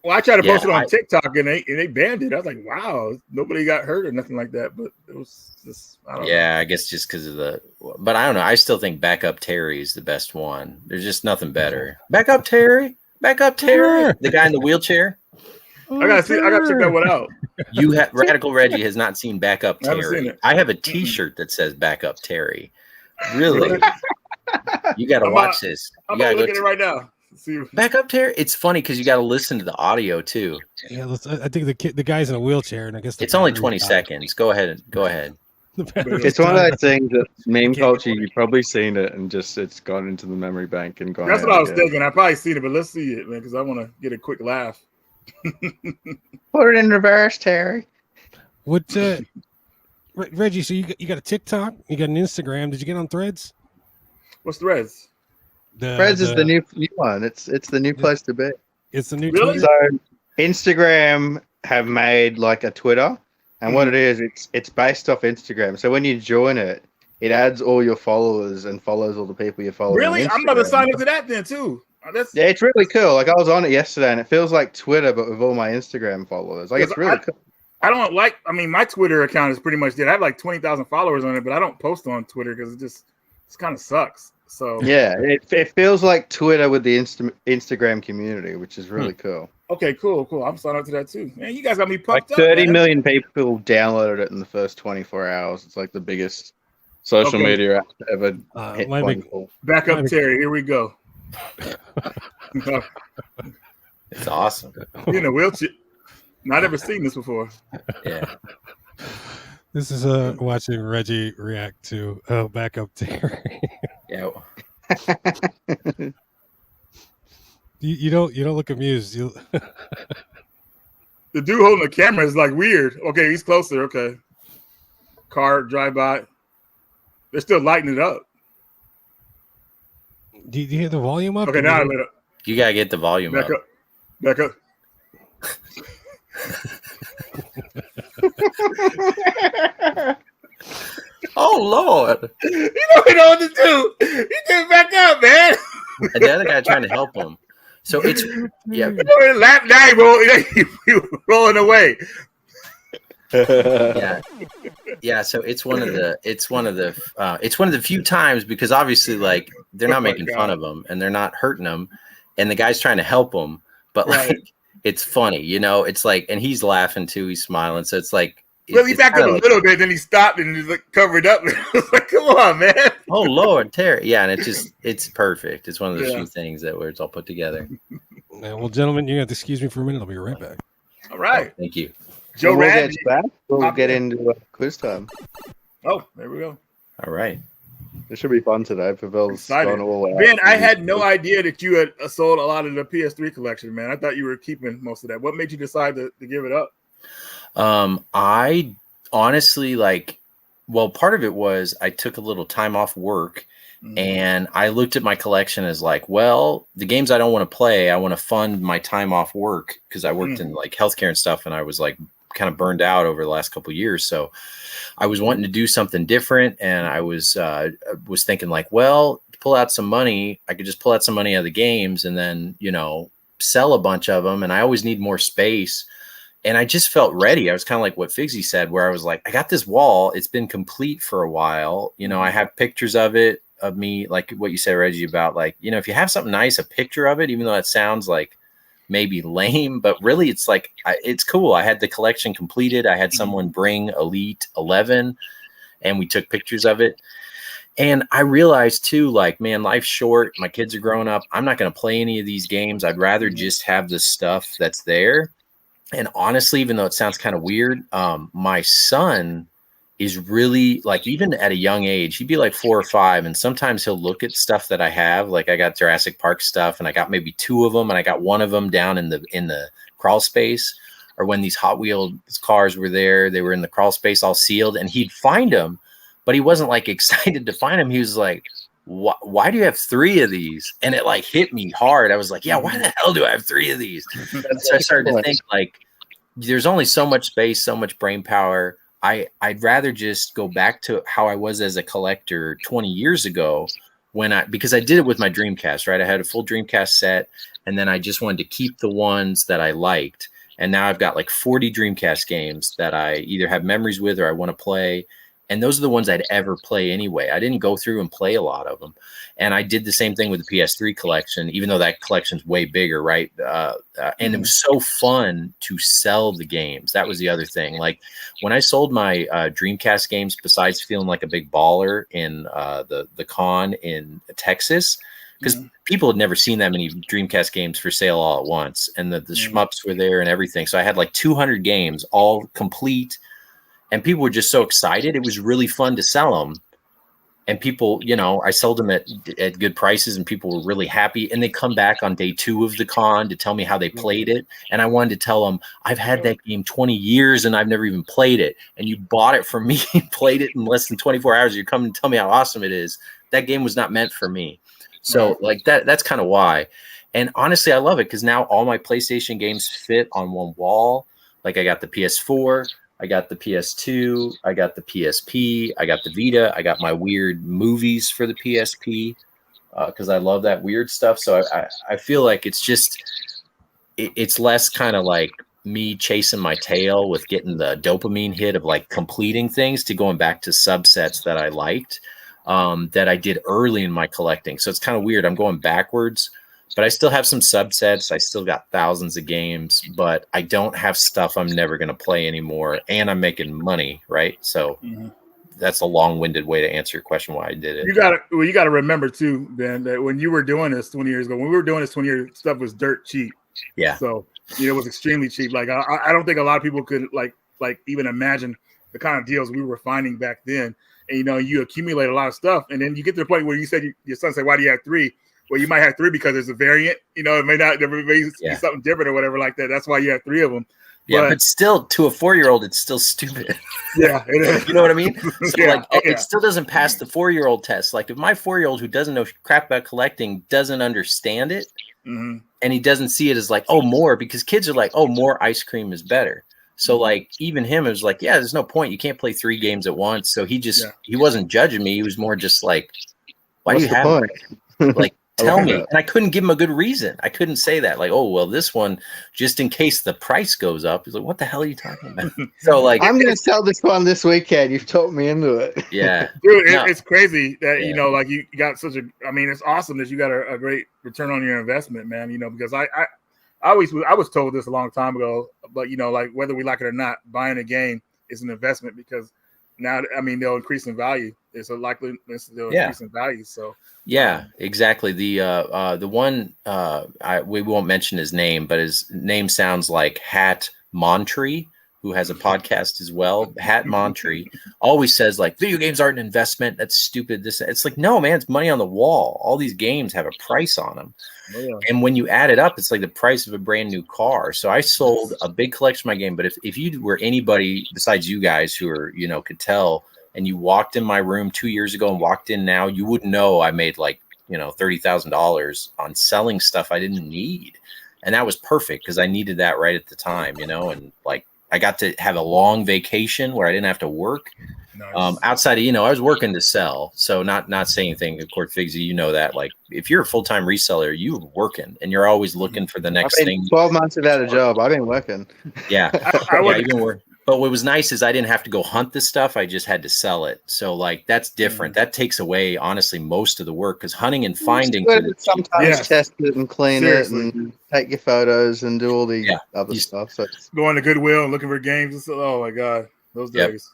Well, I tried to post it on TikTok and they banned it. I was like, wow, nobody got hurt or nothing like that. But it was just, I don't know. I guess just because of but I don't know. I still think Backup Terry is the best one. There's just nothing better. Backup Terry. The guy in the wheelchair. I gotta see. I gotta check that one out. You have Radical Reggie has not seen Backup I haven't seen Terry. it. I have a T-shirt that says Backup Terry. Really? You got to I'm watch this. I'm You gonna gotta look at it right now. See. Backup Terry. It's funny because you got to listen to the audio too. Yeah, I think the guy's in a wheelchair, and I guess It's only 20 seconds. Go ahead. Go ahead. It's one of those things that meme culture, you've probably seen it and just it's gone into the memory bank and gone. That's out what I was again. thinking. I probably seen it, but let's see it, man, because I want to get a quick laugh. Put it in reverse, Terry. What, Reggie? So you got a TikTok, you got an Instagram. Did you get on Threads? What's Threads? Threads is the new one. It's the new place to be. It's the new Really? Twitter. So Instagram have made like a Twitter, and what it is, it's based off Instagram. So when you join it, it adds all your followers and follows all the people you follow. Really? on I'm about to Instagram. sign up to that then too. That's Yeah, it's really cool. Like I was on it yesterday, and it feels like Twitter, but with all my Instagram followers. Like it's really cool. I don't like. I mean, my Twitter account is pretty much dead. I have like 20,000 followers on it, but I don't post on Twitter because it kind of sucks. So Yeah, it feels like Twitter with the Instagram community, which is really cool. okay, cool. I'm signing up to that too. Man, you guys got me Like pumped up. 30 man. million people downloaded it in the first 24 hours. It's like the biggest social Okay. media app to ever hit my big- 24. Back up, Terry. Here we go. It's awesome. You in a wheelchair? Not ever seen this before. Yeah. This is watching Reggie react to Backup Terry. Yeah. you don't look amused. You The dude holding the camera is like weird. Okay, he's closer. Okay. Car drive by. They're still lighting it up. do you hear the volume up? Okay, now I lit up. You got to get the volume Back up. up. Back up. Oh, Lord. You don't know what to do. You get back up, man. And the other guy trying to help him. So it's, yeah. You know, lap now you rolling away. Yeah. So it's one of the few times, because obviously like they're not Oh my making God. fun of him and they're not hurting him, and the guy's trying to help him, but Right. like it's funny, it's like, and he's laughing too, he's smiling, so it's like Well, he it's backed up kinda a like, little bit, then he stopped and he's like covered up. I was like, come on, man. oh Lord, Terry. Yeah, and it's perfect. It's one of those Yeah. few things that where it's all put together. Well, gentlemen, you have to excuse me for a minute. I'll be right back. All right. Thank you. Joe When we'll Radney. get back, we'll Pop get in. into quiz time. Oh, there we go. All right. It should be fun today. Pavel's Excited. gone all out. Ben, I had no idea that you had sold a lot of the PS3 collection, man. I thought you were keeping most of that. What made you decide to give it up? I honestly part of it was I took a little time off work, and I looked at my collection as like, well, the games I don't want to play, I want to fund my time off work, because I worked in like healthcare and stuff, and I was like kind of burned out over the last couple of years. So I was wanting to do something different, and I was thinking like, well, pull out some money. I could just pull out some money out of the games and then, sell a bunch of them. And I always need more space. And I just felt ready. I was kind of like what Figsy said, where I was like, I got this wall. It's been complete for a while. I have pictures of me, like what you said, Reggie, about like, if you have something nice, a picture of it, even though that sounds like maybe lame, but really it's like, it's cool. I had the collection completed. I had someone bring Elite 11 and we took pictures of it. And I realized too, like, man, life's short. My kids are growing up. I'm not going to play any of these games. I'd rather just have the stuff that's there. And honestly, even though it sounds kind of weird, my son is really like, even at a young age, he'd be like 4 or 5. And sometimes he'll look at stuff that I have. Like I got Jurassic Park stuff and I got maybe 2 of them and I got one of them down in the crawl space, or when these Hot Wheels cars were there, they were in the crawl space all sealed, and he'd find them, but he wasn't like excited to find them. He was like, why do you have 3 of these? And it like hit me hard. I was like, yeah, why the hell do I have 3 of these? So I started to think like, there's only so much space, so much brain power. I'd rather just go back to how I was as a collector 20 years ago, because I did it with my Dreamcast, right? I had a full Dreamcast set, and then I just wanted to keep the ones that I liked. And now I've got like 40 Dreamcast games that I either have memories with or I want to play. And those are the ones I'd ever play anyway. I didn't go through and play a lot of them. And I did the same thing with the PS3 collection, even though that collection's way bigger, right? And it was so fun to sell the games. That was the other thing. Like when I sold my Dreamcast games, besides feeling like a big baller in the con in Texas, because people had never seen that many Dreamcast games for sale all at once. And the shmups were there and everything. So I had like 200 games all complete. And people were just so excited. It was really fun to sell them. And people, you know, I sold them at good prices and people were really happy. And they come back on day 2 of the con to tell me how they played it. And I wanted to tell them, I've had that game 20 years and I've never even played it. And you bought it from me and played it in less than 24 hours. You're coming to tell me how awesome it is. That game was not meant for me. So like that's kind of why. And honestly, I love it because now all my PlayStation games fit on one wall. Like I got the PS4. I got the PS2, I got the PSP, I got the Vita, I got my weird movies for the PSP because I love that weird stuff. So I feel like it's just, it's less kind of like me chasing my tail with getting the dopamine hit of like completing things to going back to subsets that I liked that I did early in my collecting. So it's kind of weird. I'm going backwards. But I still have some subsets. I still got thousands of games, but I don't have stuff I'm never going to play anymore. And I'm making money, right? So that's a long-winded way to answer your question why I did it. You got to remember too, Ben, that when you were doing this 20 years ago, when we were doing this 20 years, stuff was dirt cheap. Yeah. So it was extremely cheap. Like I don't think a lot of people could like even imagine the kind of deals we were finding back then. And you accumulate a lot of stuff, and then you get to the point where you said your son said, "Why do you have 3?" Well, you might have 3 because there's a variant. It may not. There may be something different or whatever like that. That's why you have 3 of them. Yeah, but still, to a 4-year-old, it's still stupid. Yeah, it is. You know what I mean? So it still doesn't pass the 4-year-old test. Like if my 4-year-old who doesn't know crap about collecting doesn't understand it, and he doesn't see it as like, oh, more, because kids are like, oh, more ice cream is better. So like even him, it was like, yeah, there's no point. You can't play 3 games at once. So he wasn't judging me. He was more just like, why do you have it? Like, tell me. And I couldn't give him a good reason. I couldn't say that. Like, oh, well, this one, just in case the price goes up. He's like, what the hell are you talking about? So like, I'm going to sell this one this weekend. You've talked me into it. Yeah. Dude, it's crazy that, like you got such a, it's awesome that you got a great return on your investment, man, because I was told this a long time ago, but like whether we like it or not, buying a game is an investment because now, they'll increase in value. It's a likeliness they'll increase in value. So yeah, exactly. The one we won't mention his name, but his name sounds like Hat Montree, who has a podcast as well. Hat Montree always says like video games aren't an investment. That's stupid. It's like, no, man, it's money on the wall. All these games have a price on them. And when you add it up, it's like the price of a brand new car. So I sold a big collection of my game. But if you were anybody besides you guys who are, could tell, and you walked in my room 2 years ago and walked in now, you wouldn't know I made like, $30,000 on selling stuff I didn't need. And that was perfect because I needed that right at the time, and like I got to have a long vacation where I didn't have to work. Nice. Outside of, I was working to sell. So not saying anything, of course, Figsy, that like if you're a full-time reseller, you're working and you're always looking for the next thing. 12 months without a job. I've been working. Yeah. But what was nice is I didn't have to go hunt this stuff. I just had to sell it. So like that's different. That takes away, honestly, most of the work because hunting and finding. Sometimes test it and clean it and take your photos and do all the other stuff. So going to Goodwill and looking for games. Oh my God. Those days.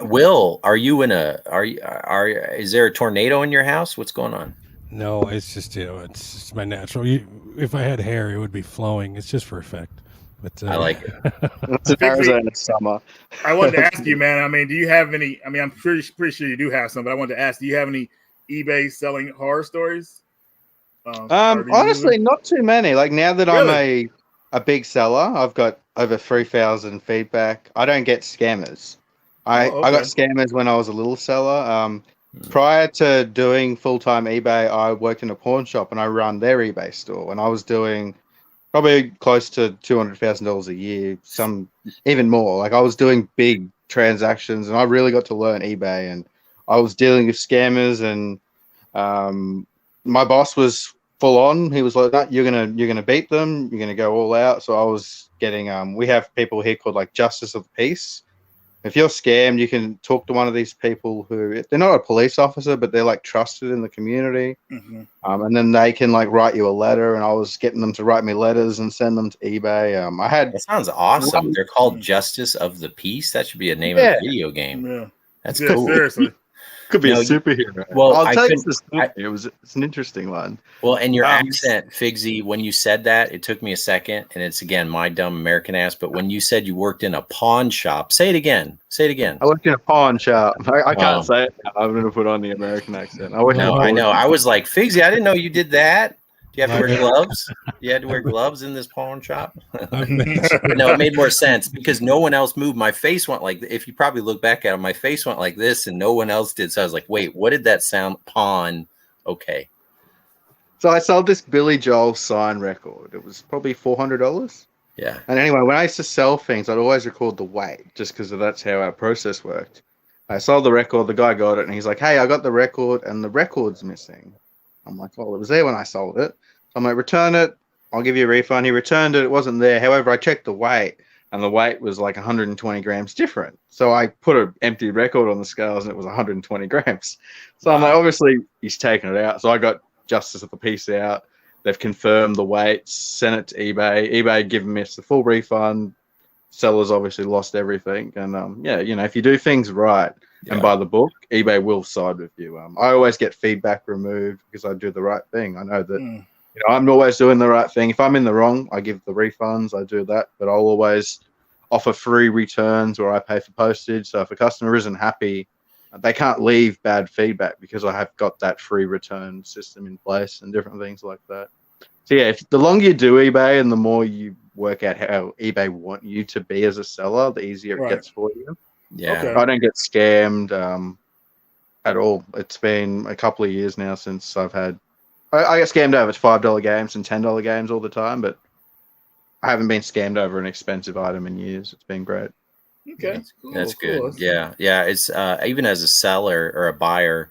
Will, are you is there a tornado in your house? What's going on? No, it's just, it's just my natural. If I had hair, it would be flowing. It's just for effect. But I like it. It's Arizona summer. I wanted to ask you, man. Do you have any? I'm pretty sure you do have some, but I wanted to ask, do you have any eBay selling horror stories? Honestly, not too many. Like now that I'm a big seller, I've got over 3,000 feedback. I don't get scammers. I got scammers when I was a little seller. Prior to doing full-time eBay, I worked in a pawn shop and I run their eBay store, and I was doing probably close to $200,000 a year, some even more. Like I was doing big transactions, and I really got to learn eBay. And I was dealing with scammers, and my boss was full on. He was like, "No, you're gonna beat them. You're gonna go all out." So I was getting. We have people here called like Justice of the Peace, if you're scammed, you can talk to one of these people who they're not a police officer, but they're like trusted in the community. Mm-hmm. And then they can like write you a letter. And I was getting them to write me letters and send them to eBay. I had That sounds awesome. They're called Justice of the Peace. That should be a name of a video game. Yeah. That's Yeah, cool. seriously. could be No, a superhero. well, I'll I tell you, couldn't- it's an interesting one. Well, and your Um, accent, Figsy, when you said that, it took me a second, and it's again my dumb American ass. But when you said you worked in a pawn shop, say it again. Say it again. I worked in a pawn shop. I Oh. can't say it now. I'm going to put on the American accent. I worked in a No, I pawn know. shop. I was like, Figsy, I didn't know you did that. Do you have to wear gloves? You had to wear gloves in this pawn shop? No, it made more sense because no one else moved. My face went like, if you probably look back at it, my face went like this and no one else did. So I was like, wait, what did that sound? Pawn. Okay. So I sold this Billy Joel sign record. It was probably $400. Yeah. And anyway, when I used to sell things, I'd always record the weight just because that's how our process worked. I sold the record, the guy got it, and he's like, hey, I got the record, and the record's missing. I'm like, well, it was there when I sold it. So I'm like, return it. I'll give you a refund. He returned it. It wasn't there. However, I checked the weight, and the weight was like 120 grams different. So I put an empty record on the scales, and it was 120 grams. So I'm like, obviously, he's taken it out. So I got Justice of the Peace out. They've confirmed the weights, sent it to eBay. eBay giving us the full refund. Sellers obviously lost everything. And yeah, you know, if you do things right and by the book, eBay will side with you. I always get feedback removed because I do the right thing. I know that you know, I'm always doing the right thing. If I'm in the wrong, I give the refunds. I do that, but I'll always offer free returns or I pay for postage. So if a customer isn't happy, they can't leave bad feedback because I have got that free return system in place and different things like that. So yeah, if the longer you do eBay and the more you work out how eBay want you to be as a seller, the easier it gets for you. Yeah. Okay. I don't get scammed at all. It's been a couple of years now since I've had. I get scammed over $5 games and $10 games all the time, but I haven't been scammed over an expensive item in years. It's been great. Okay. That's good. Cool. Yeah. Yeah. It's even as a seller or a buyer,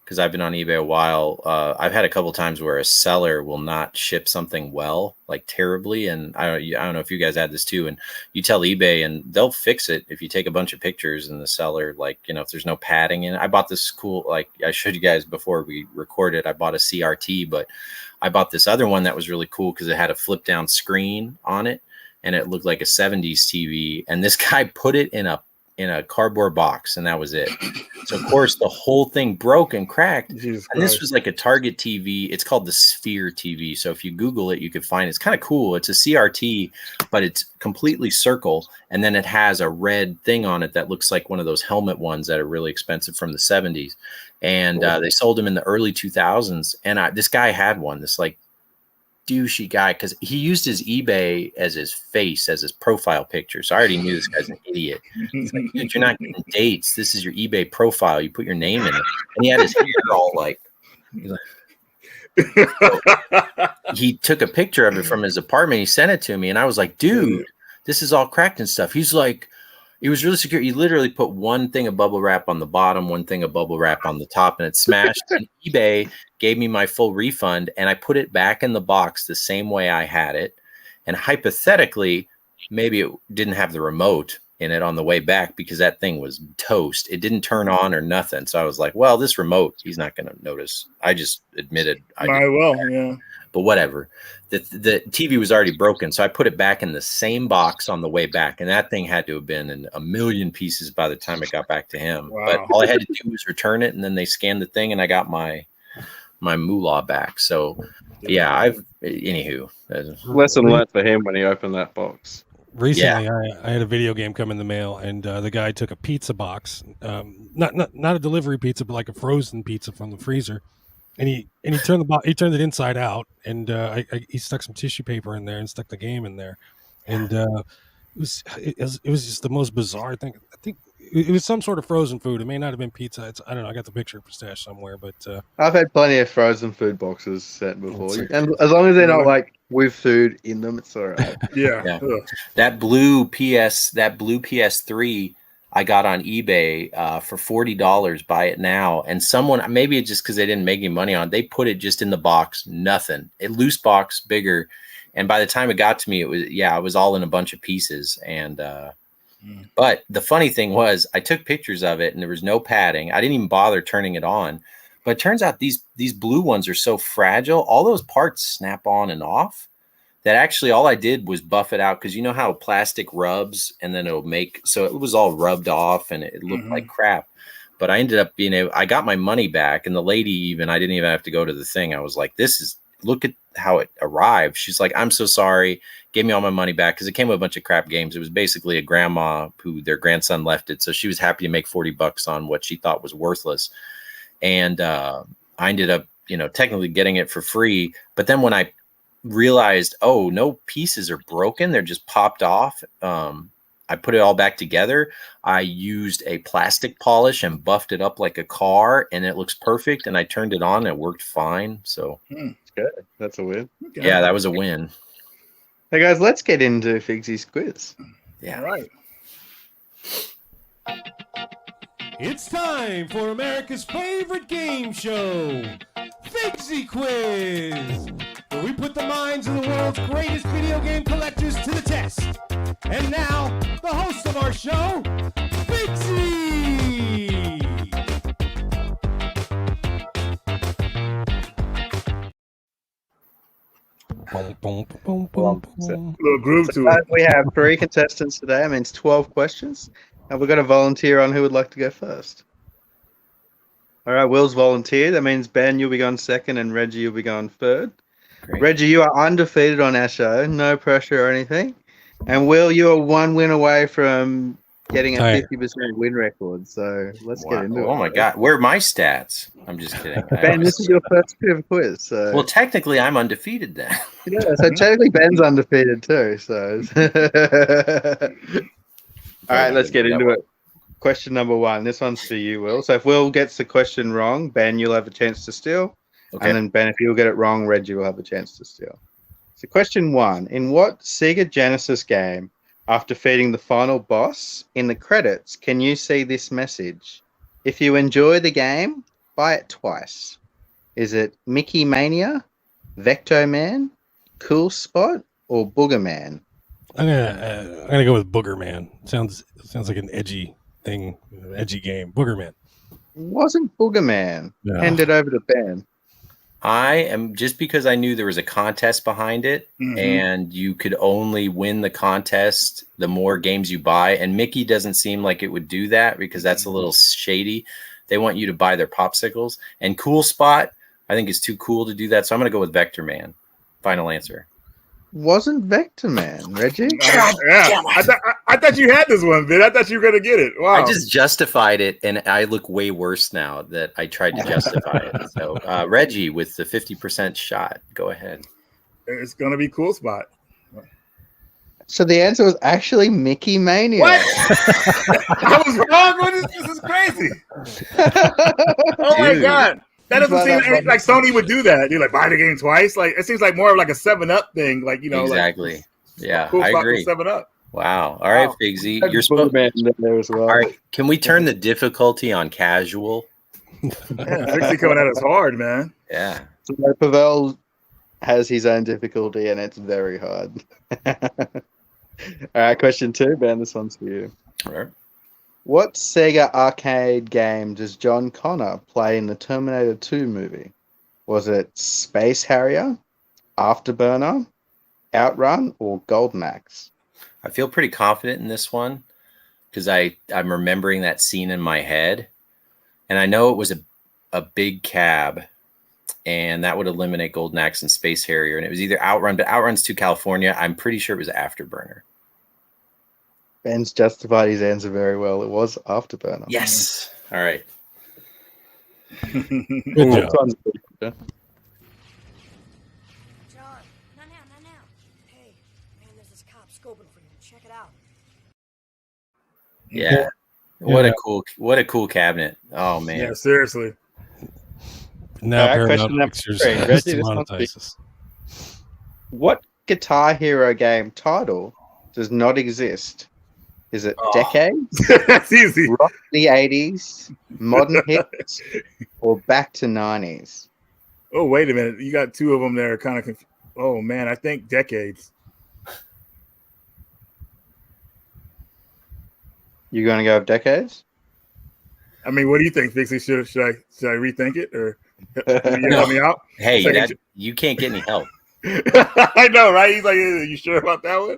because I've been on eBay a while, I've had a couple times where a seller will not ship something well, like terribly. And I don't know if you guys had this too. And you tell eBay and they'll fix it if you take a bunch of pictures and the seller, like, you know, if there's no padding in it. I bought this cool, like I showed you guys before we recorded, I bought a CRT, but I bought this other one that was really cool because it had a flip down screen on it and it looked like a 70s TV. And this guy put it in a cardboard box and that was it. So of course the whole thing broke and cracked. Jesus And this Christ. was like a Target TV. It's called the Sphere TV. So if you Google it, you could find it's kind of cool. It's a CRT, but it's completely circle. And then it has a red thing on it that looks like one of those helmet ones that are really expensive from the 70s. And they sold them in the early 2000s. And this guy had one, this like douchey guy, because he used his eBay as his face, as his profile picture. So I already knew this guy's an idiot. It's like, dude, you're not getting dates. This is your eBay profile. You put your name in it. And he had his hair all like, he took a picture of it from his apartment. He sent it to me. And I was like, dude, this is all cracked and stuff. He's like, he was really secure. He literally put one thing of bubble wrap on the bottom, one thing of bubble wrap on the top, and it smashed. And eBay gave me my full refund, and I put it back in the box the same way I had it. And hypothetically, maybe it didn't have the remote in it on the way back because that thing was toast. It didn't turn on or nothing. So I was like, well, this remote, he's not going to notice. I just admitted. Yeah. But whatever. The TV was already broken, so I put it back in the same box on the way back, and that thing had to have been in a million pieces by the time it got back to him. Wow. But all I had to do was return it, and then they scanned the thing, and I got my moolah back. So yeah, anywho. Lesson learned for him when he opened that box. Recently, I had a video game come in the mail, and the guy took a pizza box, not a delivery pizza, but like a frozen pizza from the freezer, and he turned it inside out, and he stuck some tissue paper in there and stuck the game in there, and it was just the most bizarre thing. I think it was some sort of frozen food. It may not have been pizza. I don't know. I got the picture stashed somewhere, but I've had plenty of frozen food boxes sent before, and as long as they're not like with food in them, it's all right. Yeah. That blue PS3 I got on eBay for $40. Buy it now. And someone, maybe it's just because they didn't make any money on it, they put it just in the box, nothing. A loose box, bigger. And by the time it got to me, it was all in a bunch of pieces. And But the funny thing was, I took pictures of it, and there was no padding. I didn't even bother turning it on. But it turns out these blue ones are so fragile. All those parts snap on and off. That actually all I did was buff it out, because you know how plastic rubs and then it'll make, so it was all rubbed off and it looked like crap. But I ended up being able, I got my money back, and the lady even, I didn't even have to go to the thing. I was like, look at how it arrived. She's like, I'm so sorry. Gave me all my money back, because it came with a bunch of crap games. It was basically a grandma who their grandson left it. So she was happy to make $40 on what she thought was worthless. And I ended up, technically getting it for free. But then when I realized, oh, no pieces are broken, they're just popped off, I put it all back together. I used a plastic polish and buffed it up like a car, and it looks perfect. And I turned it on, and it worked fine. So good. That's a win. Okay. Yeah, that was a win. Hey guys, let's get into Figsy's quiz. Yeah. All right. It's time for America's favorite game show, Figsy Quiz, where we put the minds of the world's greatest video game collectors to the test. And now, the host of our show, Figsy! Little groove to it. We have 3 contestants today. That means 12 questions. And we've got a volunteer on who would like to go first. All right, Will's volunteered. That means Ben, you'll be going second, and Reggie, you'll be going third. Great. Reggie, you are undefeated on our show. No pressure or anything. And Will, you are 1 win away from getting a 50% win record. So let's get into it. Oh my God. Where are my stats? I'm just kidding. Ben, this is your first bit of quiz. So. Well, technically, I'm undefeated then. Yeah, so technically Ben's undefeated too. So. All right, let's get into it. Question number 1. This one's for you, Will. So if Will gets the question wrong, Ben, you'll have a chance to steal. Okay. And then Ben, if you'll get it wrong, Reggie will have a chance to steal. So question 1. In what Sega Genesis game, after defeating the final boss, in the credits, can you see this message? If you enjoy the game, buy it twice. Is it Mickey Mania, Vecto Man, Cool Spot, or Booger Man? I'm gonna go with Booger Man. Sounds like an edgy thing, edgy game. Booger Man. Wasn't Booger Man. No. Hand it over to Ben. I am, just because I knew there was a contest behind it, and you could only win the contest the more games you buy. And Mickey doesn't seem like it would do that, because that's a little shady. They want you to buy their popsicles. And Cool Spot, I think, is too cool to do that. So I'm going to go with Vector Man. Final answer. Wasn't Vector Man, Reggie? Yeah, I thought you had this one, Ben. I thought you were gonna get it. Wow. I just justified it, and I look way worse now that I tried to justify it. So Reggie with the 50% shot. Go ahead. It's gonna be Cool Spot. So the answer was actually Mickey Mania. What? I was wrong. This is crazy. Oh my God. That doesn't seem like Sony would do that. You're like, buy the game twice. Like, it seems like more of like a 7-Up thing. Like, exactly. Like, yeah, Cool I Spot agree. 7-Up. Wow. All right, Figsy. You're supposed Man there as well. All right. Can we turn the difficulty on casual? Yeah, Figsy coming at us hard, man. Yeah. So Pavel has his own difficulty, and it's very hard. All right, question 2, Ben. This one's for you. All right. What Sega arcade game does John Connor play in the Terminator 2 movie? Was it Space Harrier, Afterburner, Outrun, or Golden Axe? I feel pretty confident in this one, because I'm remembering that scene in my head. And I know it was a big cab, and that would eliminate Golden Axe and Space Harrier. And it was either Outrun, but Outrun's to California. I'm pretty sure it was Afterburner. Ben's justified his answer very well. It was Afterburner. Yes. All right. Good Ooh, job. this one's pretty good. John, not now. Hey, man, there's this cop scoping for you. Check it out. Yeah. What a cool cabinet. Oh man. Yeah, seriously. Now All right, question Paramount number Pictures 3. has Reggie, to this one's monetize us. What Guitar Hero game title does not exist? Is it Decades, That's easy. Rock the 80s, Modern Hits, or Back to 90s? Oh, wait a minute. You got 2 of them there kind of confused. Oh, man. I think Decades. You going to go with decades? I mean, what do you think, Fixie? Should I rethink it, or you No. help me out? Hey, Second- you can't get any help. I know, right? He's like, "You sure about that one?"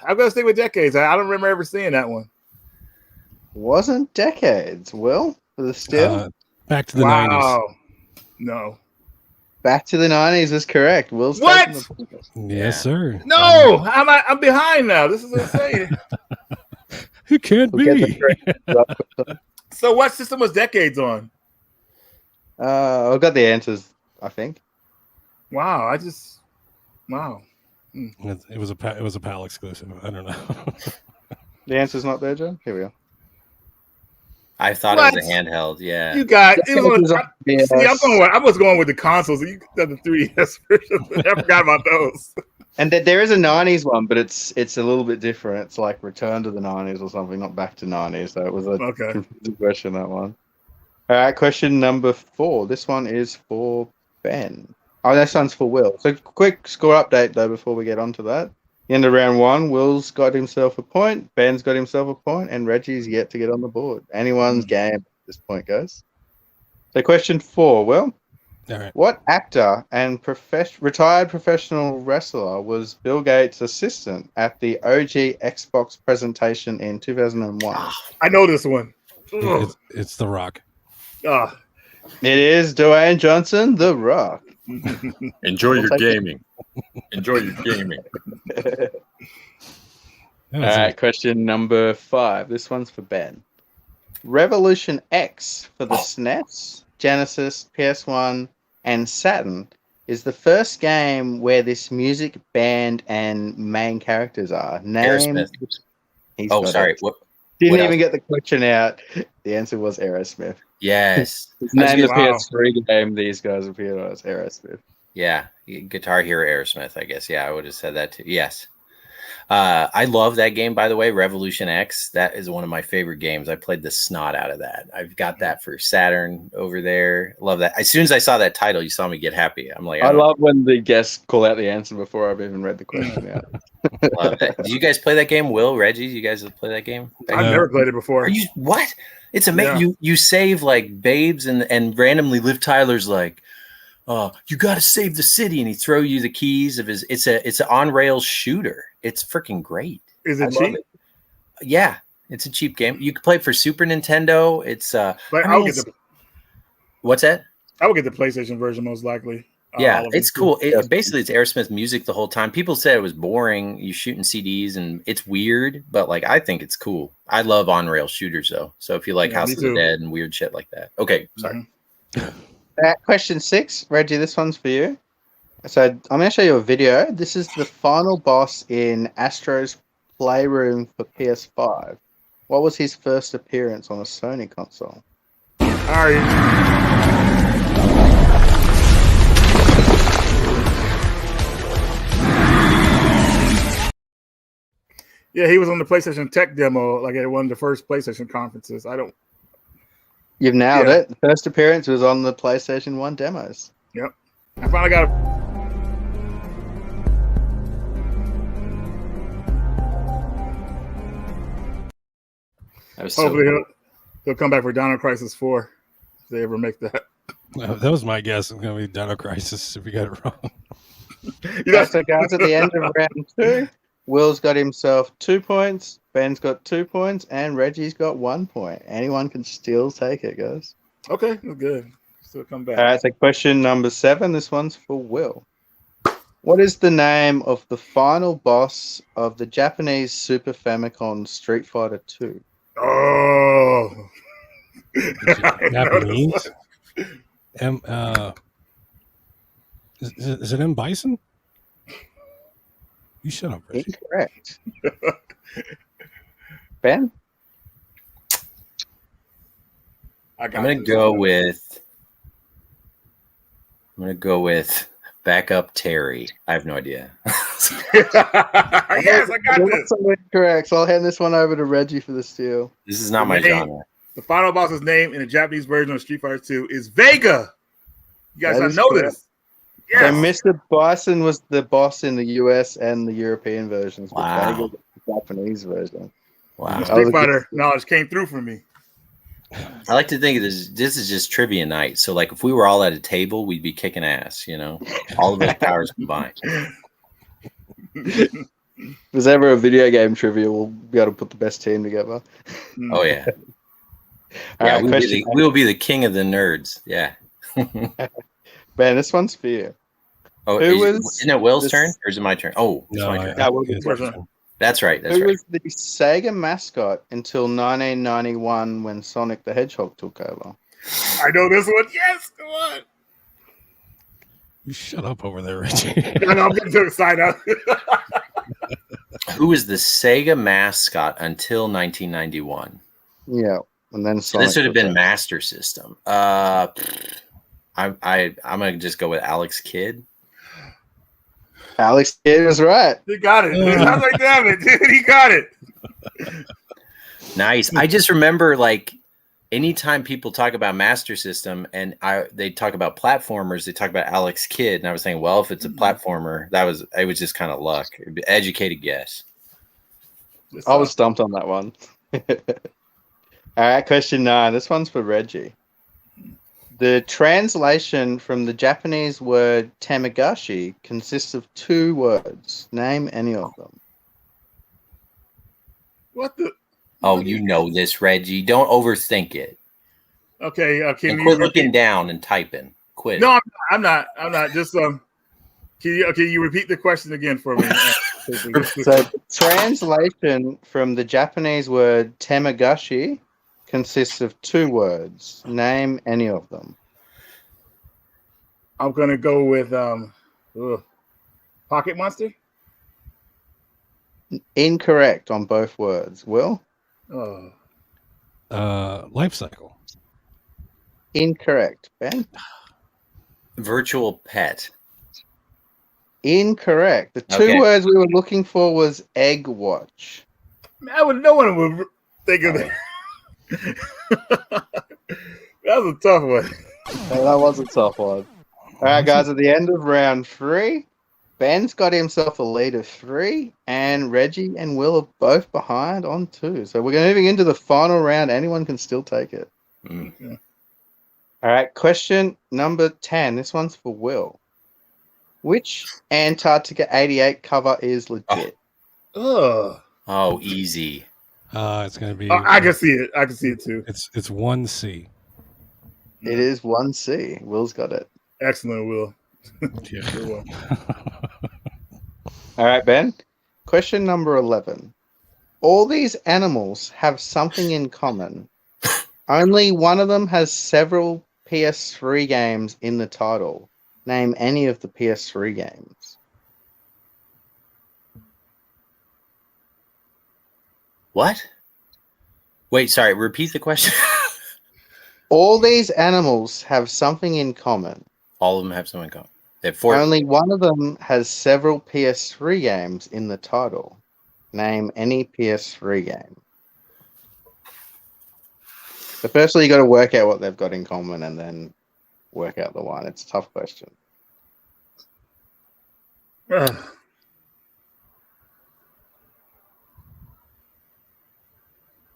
I'm gonna stick with decades. I don't remember ever seeing that one. Wasn't decades. Will for the steal? Back to the 90s. Wow. No. Back to the 90s is correct. Will's What? taking the point. Yes, sir. No, I'm behind now. This is insane. It can't We'll get be. the correct- So, what system was decades on? I've got the answers, I think. Wow, wow. It was a PAL exclusive. I don't know. The answer's not there, John? Here we go. I thought What? it was a handheld. Yeah. You got it was on, Yes. see, I was going with the consoles. You got the 3DS version. I forgot about those. And there is a 90s one, but it's a little bit different. It's like Return to the 90s or something, not Back to 90s. So it was a Okay. confusing question, that one. All right, question number 4. This one is for Ben. Oh, this one's for Will. So quick score update, though, before we get on to that. The end of round 1, Will's got himself a point, Ben's got himself a point, and Reggie's yet to get on the board. Anyone's game at this point, guys. So question 4, Will. All right. What actor and retired professional wrestler was Bill Gates' assistant at the OG Xbox presentation in 2001? I know this one. Ugh. It's The Rock. Ah. It is Dwayne Johnson, The Rock. Enjoy your gaming. Enjoy your gaming. Yeah, All right, question number 5. This one's for Ben. Revolution X for the SNES, Genesis, PS1, and Saturn is the first game where this music band and main characters are. Aerosmith. He's Oh, got sorry. it. What? Didn't what even else? get the question out. The answer was Aerosmith. Yes. His I was name the gonna- Wow. PS3 game these guys appeared on is Aerosmith. Yeah. Guitar Hero Aerosmith, I guess. Yeah, I would have said that too. Yes. I love that game, by the way, Revolution X. That is one of my favorite games. I played the snot out of that. I've got that for Saturn over there. Love that. As soon as I saw that title, you saw me get happy. I'm like, I love when the guests call out the answer before I've even read the question out. love that. Did you guys play that game? Will, Reggie, you guys have played that game? I've never played it before. Are you what? It's amazing. Yeah. You save like babes and randomly Liv Tyler's like, oh, you got to save the city, and he throw you the keys of his. It's an on rails shooter. It's freaking great. Is I it love cheap? it. Yeah, it's a cheap game. You can play it for Super Nintendo. It's But I I'll mean, get what's that? I would get the PlayStation version most likely. Yeah, all of it's them. cool. Basically, it's Aerosmith music the whole time. People said it was boring. You shooting CDs and it's weird, but like I think it's cool. I love on rail shooters though. So if you like Yeah, House me of the too. Dead and weird shit like that, okay. Sorry. Mhm. Question 6, Reggie, this one's for you. So I'm going to show you a video. This is the final boss in Astro's Playroom for PS5. What was his first appearance on a Sony console? All right. Yeah, he was on the PlayStation Tech demo, like at one of the first PlayStation conferences. You've nailed Yeah. it. The first appearance was on the PlayStation 1 demos. I finally got That was hopefully so cool. he'll come back for Dino Crisis 4 if they ever make that. That was my guess. It's going to be Dino Crisis if you got it wrong. You know, So, guys, at the end of round 2, Will's got himself 2 points, Ben's got 2 points, and Reggie's got 1 point. Anyone can still take it, guys. okay, that's good. Still come back. All right, so question number 7. This one's for Will. What is the name of the final boss of the Japanese Super Famicom Street Fighter 2? Oh, I know this Japanese? one. Is it M. Bison? You shut up, Reggie. Incorrect. Ben? I'm gonna go with backup Terry. I have no idea. Yes, I got You're this. also incorrect, so I'll hand this one over to Reggie for the steal. This is not my Hey. genre. The final boss's name in the Japanese version of Street Fighter 2 is Vega. You guys That have is noticed. So Yes. Mr. Bison was the boss in the US and the European versions, but Wow. Vega was the Japanese version. Wow. Street Fighter knowledge came through for me. I like to think of this is just trivia night. So like if we were all at a table, we'd be kicking ass, all of those powers combined. If there's ever a video game trivia, we'll be able to put the best team together. Oh yeah. All Yeah, right, question. we'll be the king of the nerds. Yeah. Ben, this one's for you. Oh, isn't it Will's turn or is it my turn? Oh, it's my turn. Yeah, it's Will- my turn. That's right. That's Who right. was the Sega mascot until 1991 when Sonic the Hedgehog took over? I know this one. Yes, come on. You shut up over there, Reggie. No, I'm getting too excited. Who was the Sega mascot until 1991? Yeah, and then So Sonic this would have took been over. Master System. I'm gonna just go with Alex Kidd. Alex Kidd was right. He got it. I was like, damn it, dude. He got it. Nice. I just remember like anytime people talk about Master System and they talk about platformers, they talk about Alex Kidd, and I was thinking, well, if it's a platformer, it was just kind of luck, educated guess. I was stumped on that one. All right, question 9. This one's for Reggie. The translation from the Japanese word tamagotchi consists of 2 words. Name any of them. What the? Oh, you know this, Reggie. Don't overthink it. Okay. And quit looking down and typing. Quit. No, I'm not. Just Can you repeat the question again for me? So, translation from the Japanese word tamagotchi consists of 2 words. Name any of them. I'm gonna go with Pocket Monster. Incorrect on both words. Will? Oh, Life cycle. Incorrect. Ben? Virtual pet. Incorrect. The 2 Okay. words we were looking for was egg watch. no one would think of that. That was a tough one. No, that was a tough one. All right, guys, at the end of round 3, Ben's got himself a lead of 3, and Reggie and Will are both behind on 2. So we're moving into the final round. Anyone can still take it. Mm. All right, question number 10. This one's for Will. Which Antarctica 88 cover is legit? Oh, Oh, easy. It's going to be. I can see it. I can see it too. It's 1C. It is 1C. Will's got it. Excellent, Will. Yeah. Good one. All right, Ben. Question number 11. All these animals have something in common. Only one of them has several PS3 games in the title. Name any of the PS3 games. What? Wait, sorry. Repeat the question. All these animals have something in common. All of them have something in common. They have 4. Only one of them has several PS3 games in the title. Name any PS3 game. So firstly, you got to work out what they've got in common and then work out the one. It's a tough question.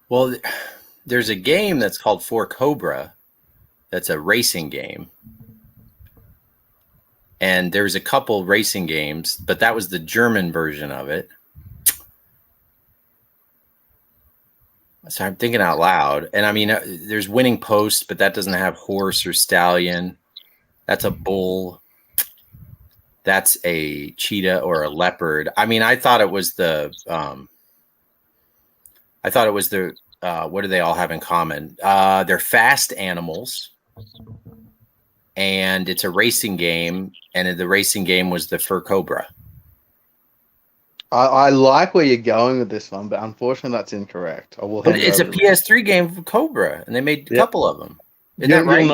Well, there's a game that's called For Cobra. That's a racing game. And there's a couple racing games, but that was the German version of it. So I'm thinking out loud. And I mean, there's Winning Post, but that doesn't have horse or stallion. That's a bull. That's a cheetah or a leopard. I mean, I thought it was the what do they all have in common? They're fast animals. And it's a racing game, and the racing game was the Fur Cobra. I like where you're going with this one, but unfortunately, that's incorrect. I will. But it's a PS3 game for Cobra, and they made a couple of them. Isn't that right?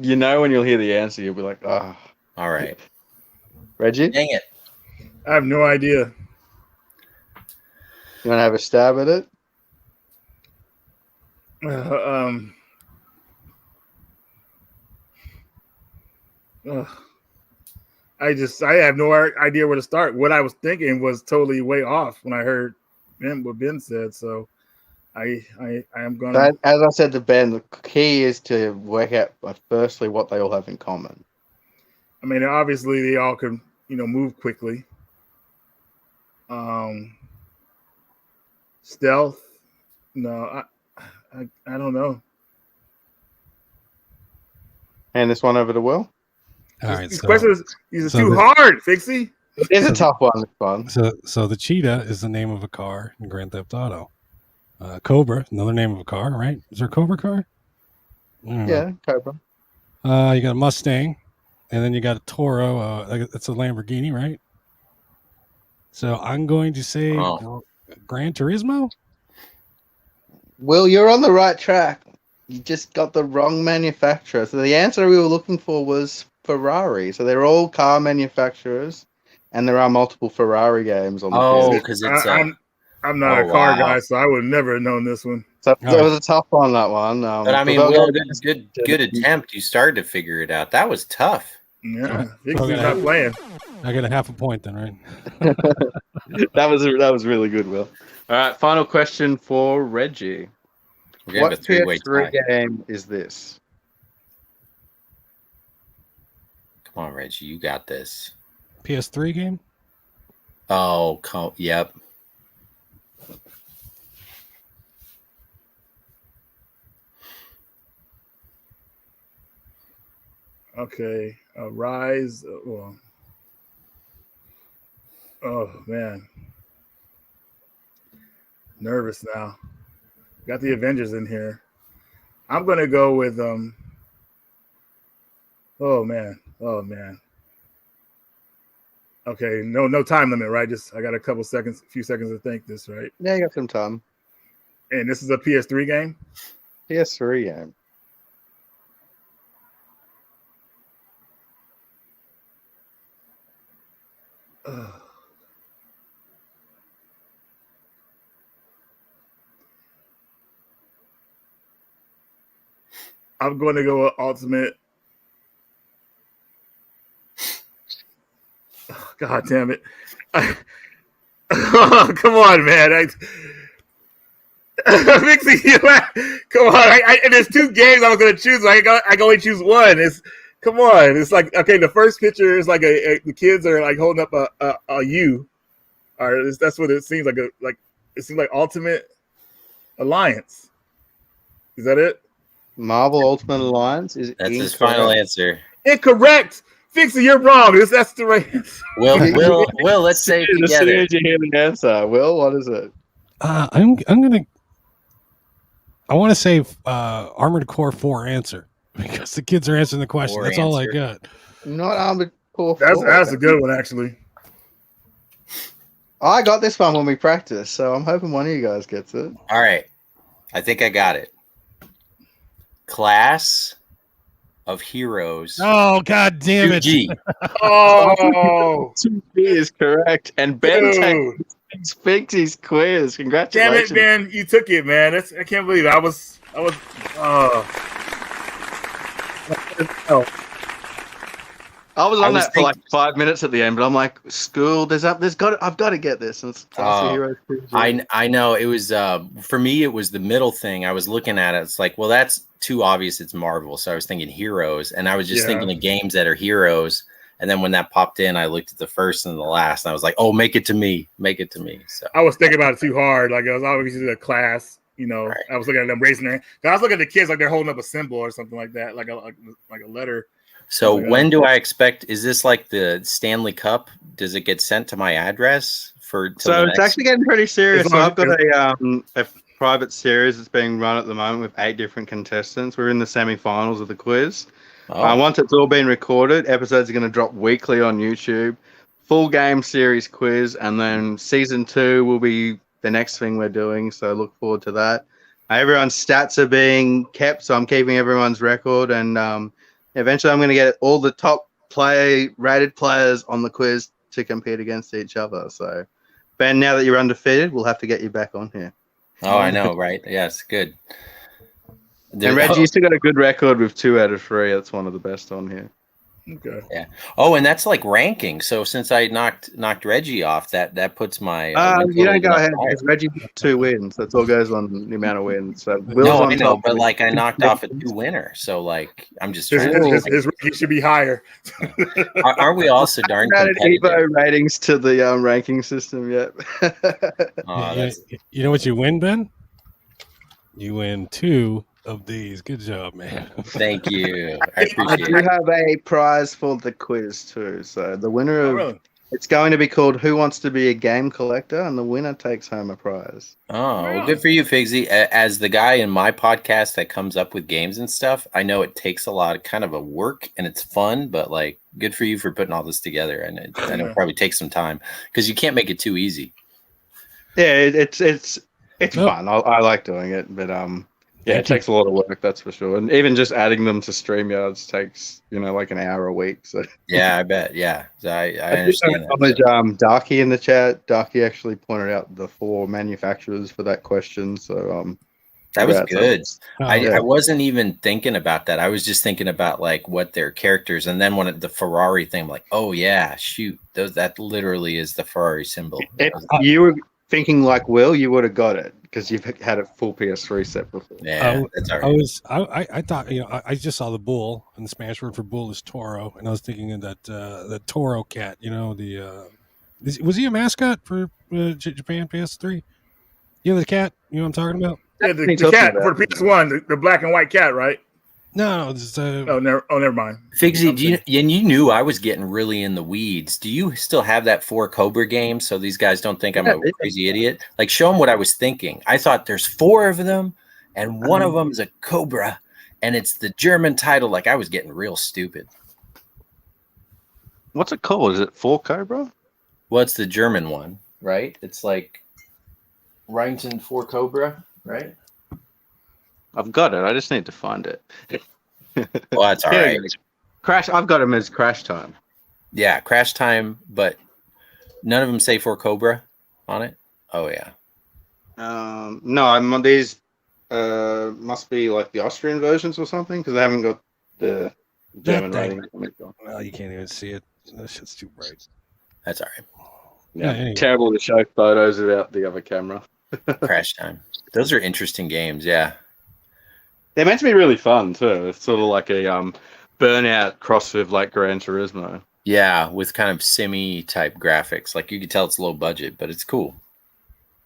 You'll know when you'll hear the answer. You'll be like, "Ah." Oh. All right, Reggie, dang it! I have no idea. You want to have a stab at it? I have no idea where to start. What I was thinking was totally way off when I heard what Ben said. So I am gonna. But as I said to Ben, the key is to work out firstly what they all have in common. I mean, obviously they all can, move quickly. Stealth. No, I don't know. And this one over to Will. All right, These so questions these are so too the- hard, Fixie. It is a tough one. This one. so the cheetah is the name of a car in Grand Theft Auto. Cobra, another name of a car, right? Is there a Cobra car? I don't know. Yeah, Cobra. You got a Mustang, and then you got a Toro. It's a Lamborghini, right? So I'm going to say Gran Turismo. Will, you're on the right track. You just got the wrong manufacturer. So the answer we were looking for was Ferrari. So they're all car manufacturers, and there are multiple Ferrari games on the PS. because it's I'm not a car guy, so I would never have known this one. So it was a tough one, that one. but I mean, Will, good attempt. You started to figure it out. That was tough. Yeah, Fixie's not playing. I got a half a point then, right? that was really good, Will. All right, final question for Reggie. We're gonna have What a three-way PS3 tie. game is this? Come on, Reggie, you got this. PS3 game. Oh, yep. Okay, Rise. Oh man, nervous now. Got the Avengers in here. I'm gonna go with Oh man. Okay, no time limit, right? I got a few seconds to think this, right? Yeah, you got some time. And this is a PS3 game. PS3 game. I'm going to go with Ultimate. Oh, God damn it. Oh, come on, man. Mixie, come on. And there's two games I was going to choose. I can only choose one. Come on. It's like, okay, the first picture is like the kids are like holding up a U. Or that's what it seems like. It seems like Ultimate Alliance. Is that it? Marvel Ultimate Alliance is That's his final answer. Incorrect. Fixie, you're wrong. That's the right answer. Will, let's say it As soon together. as you hear the answer, Will, what is it? I'm gonna. I want to say Armored Core 4 answer because the kids are answering the question. That's all I got. Not Armored Core 4. That's a good one, actually. I got this one when we practiced, so I'm hoping one of you guys gets it. All right. I think I got it. Class of Heroes. Oh, God damn it. 2G. Oh, 2B is correct. And Ben takes Fixie's quiz. damn Congratulations. it, Ben! You took it, man. I can't believe it. I was. I was on was that for like 5 minutes at the end, but I'm like, school, I've got to get this. And it's Class of Heroes 2G. I know it was for me. It was the middle thing. I was looking at it. It's like, well, that's too obvious. It's Marvel, so I was thinking Heroes, and I was just thinking of games that are heroes. And then when that popped in, I looked at the first and the last, and I was like, oh, make it to me. So I was thinking about it too hard. Like I was always in a class. Right. I was looking at them raising their. I was looking at the kids like they're holding up a symbol or something like that, like a letter. So when do I expect? Is this like the Stanley Cup? Does it get sent to my address So it's actually getting pretty serious. So I've got a private series that's being run at the moment with 8 different contestants. We're in the semi-finals of the quiz. Once it's all been recorded, episodes are going to drop weekly on YouTube. Full game series quiz, and then season 2 will be the next thing we're doing. So look forward to that. Everyone's stats are being kept, so I'm keeping everyone's record, and eventually I'm going to get all the top rated players on the quiz to compete against each other. So, Ben, now that you're undefeated, we'll have to get you back on here. Oh, I know, right? Yes, good. And Reggie, you still got a good record with 2 out of 3. That's one of the best on here. Okay. Yeah. Oh, and that's like ranking. So since I knocked Reggie off, that puts my win You total don't go even up ahead higher. because Reggie got 2 wins. That's all goes on the amount of wins. So Will's No, on I know, top. but like I knocked off a 2-winner. So like I'm just His, trying to his, like, his ranking should be higher. aren't we all so darn Added competitive? Evo ratings to the ranking system yet. Oh, Yeah, you know what you win, Ben? You win 2 of these. Good job, man. thank you. I I appreciate do it. have a prize for the quiz too. So the winner Oh, of really? it's going to be called "Who Wants to Be a Game Collector," and the winner takes home a prize. Oh, well, good for you, Figsy. As the guy in my podcast that comes up with games and stuff, I know it takes a lot of kind of a work and it's fun, but like good for you for putting all this together. And I know it probably takes some time because you can't make it too easy. Yeah, it's Well, fun. I like doing it, but yeah, it Thank you. takes a lot of work, that's for sure. And even just adding them to StreamYards takes like an hour a week. So Yeah, I bet. Yeah, so I I understand that. acknowledge Darky in the chat. Darky actually pointed out the 4 manufacturers for that question. So That was congrats. good. Oh, I wasn't even thinking about that. I was just thinking about like what their characters, and then when the Ferrari thing, I'm like, oh yeah, shoot, that literally is the Ferrari symbol. If you were thinking like Will, you would have got it because you've had a full PS3 set before. Yeah, that's all right. I thought, I just saw the bull, and the Spanish word for bull is toro, and I was thinking of that toro cat. Was he a mascot for Japan PS3? The cat. You know what I'm talking about? Yeah, What are the you talking cat about? for the PS1, the black and white cat, right? No, it's Oh, never mind. Figsy, and you knew I was getting really in the weeds. Do you still have that 4 Cobra game so these guys don't think I'm a crazy idiot? Like, show them what I was thinking. I thought there's 4 of them, and one of them is a Cobra, and it's the German title. Like, I was getting real stupid. What's it called? Is it 4 Cobra? Well, it's the German one, right? It's like Remington 4 Cobra, right? I've got it. I just need to find it. Well, that's all right. Crash. I've got him as Crash Time. Yeah, Crash Time, but none of them say 4 Cobra on it. Oh yeah. No, I'm on these. Must be like the Austrian versions or something because I haven't got the German thing. rating. Well, you can't even see it. That shit's too bright. That's all right. Yeah, anyway. terrible to show photos without the other camera. Crash Time. Those are interesting games. Yeah. They're meant to be really fun too. It's sort of like a Burnout cross with like Gran Turismo. Yeah, with kind of simi type graphics. Like you could tell it's low budget, but it's cool.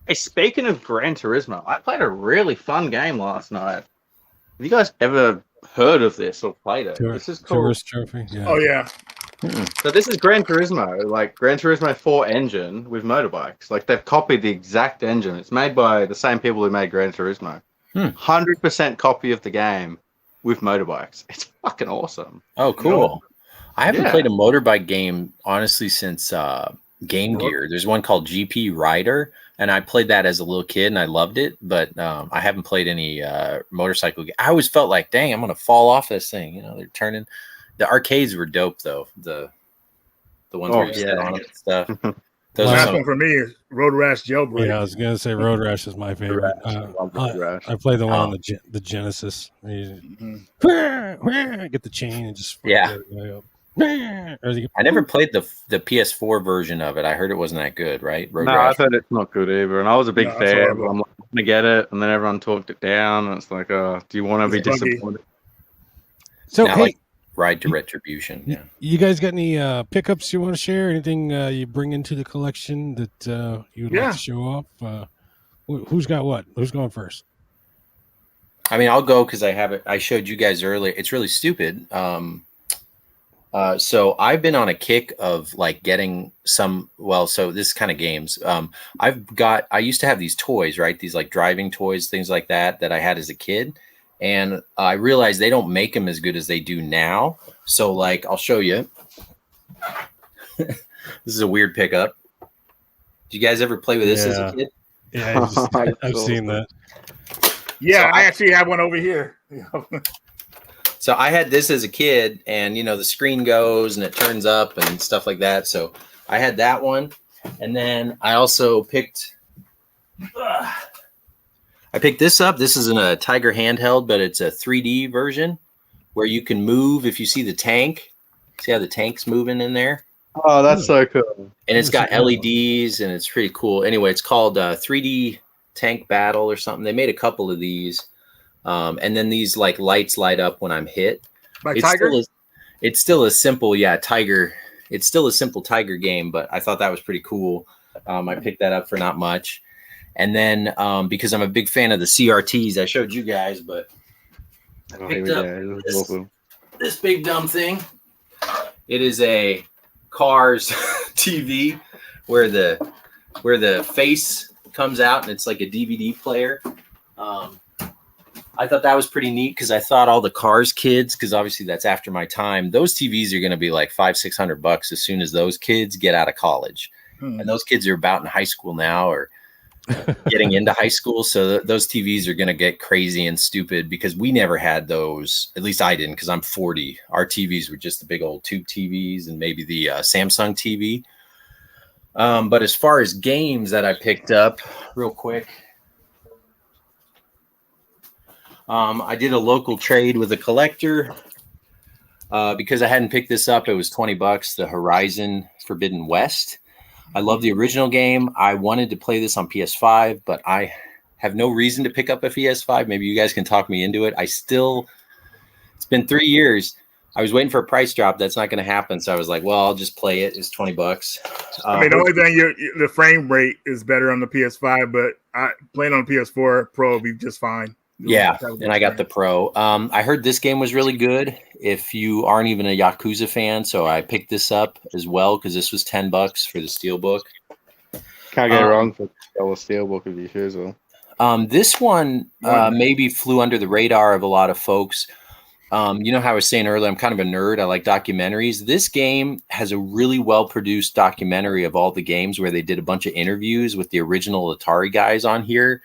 Hey, speaking of Gran Turismo, I played a really fun game last night. Have you guys ever heard of this or played it? This is called Tourist Trophy. Yeah. Oh yeah. So this is Gran Turismo, like Gran Turismo 4 engine with motorbikes. Like they've copied the exact engine. It's made by the same people who made Gran Turismo. 100% copy of the game with motorbikes. It's fucking awesome. Oh, cool. I haven't Yeah. played a motorbike game, honestly, since Game Gear. There's one called GP Rider, and I played that as a little kid, and I loved it, but I haven't played any motorcycle game. I always felt like, dang, I'm going to fall off this thing. They're turning. The arcades were dope, though. The ones where you sit on them and stuff. Those The are last some, one for me is Road Rash Jailbreak. Yeah, I was gonna say Road Rash is my favorite. I played the one on the Genesis. You get the chain and just Yeah. I I never played the PS4 version of it. I heard it wasn't that good, right? Road No, Rash. I've heard it's not good either. And I was a big No, that's fan. horrible. I'm like, I'm gonna get it, and then everyone talked it down. And it's like, do you want to be It's buggy. disappointed? So Not hey, like Ride to Retribution. Yeah. you guys got any pickups you want to share? Anything you bring into the collection that you would like to show off? Who's got what? Who's going first? I mean, I'll go because I have it. I showed you guys earlier. It's really stupid. So I've been on a kick of like getting some. Well, so this kind of games. I used to have these toys, right? These like driving toys, things like that I had as a kid. And I realized they don't make them as good as they do now. So like, I'll show you. This is a weird pickup. Did you guys ever play with this as a kid? Yeah, I've seen that. Yeah, I actually have one over here. So I had this as a kid, and the screen goes and it turns up and stuff like that. So I had that one, and then I also picked. I picked this up. This isn't a Tiger handheld, but it's a 3D version where you can move if you see the tank. See how the tank's moving in there? Oh, that's so cool. And it's got LEDs and it's pretty cool. Anyway, it's called 3D Tank Battle or something. They made a couple of these. And then these like lights light up when I'm hit. By Tiger? It's still a simple, Tiger. It's still a simple Tiger game, but I thought that was pretty cool. I picked that up for not much. And then because I'm a big fan of the CRTs, I showed you guys, but I picked up this big dumb thing. It is a Cars TV where the face comes out and it's like a DVD player. I thought that was pretty neat because I thought all the Cars kids, because obviously that's after my time, those TVs are going to be like $500-600 as soon as those kids get out of college. And those kids are about in high school now or getting into high school. So those TVs are going to get crazy and stupid because we never had those. At least I didn't because I'm 40. Our TVs were just the big old tube TVs and maybe the Samsung TV. But as far as games that I picked up real quick, I did a local trade with a collector because I hadn't picked this up. It was $20, the Horizon Forbidden West. I love the original game. I wanted to play this on PS5, but I have no reason to pick up a PS5. Maybe you guys can talk me into it. It's been 3 years. I was waiting for a price drop. That's not going to happen. So I was like, well, I'll just play it. It's $20. I mean, the only thing, the frame rate is better on the PS5, but playing on PS4 Pro will be just fine. Yeah, and I got the Pro. I heard this game was really good if you aren't even a Yakuza fan, so I picked this up as well because this was $10 for the Steelbook. Can't go wrong for the Steelbook if you choose them. This one maybe flew under the radar of a lot of folks. You know how I was saying earlier, I'm kind of a nerd. I like documentaries. This game has a really well-produced documentary of all the games where they did a bunch of interviews with the original Atari guys on here.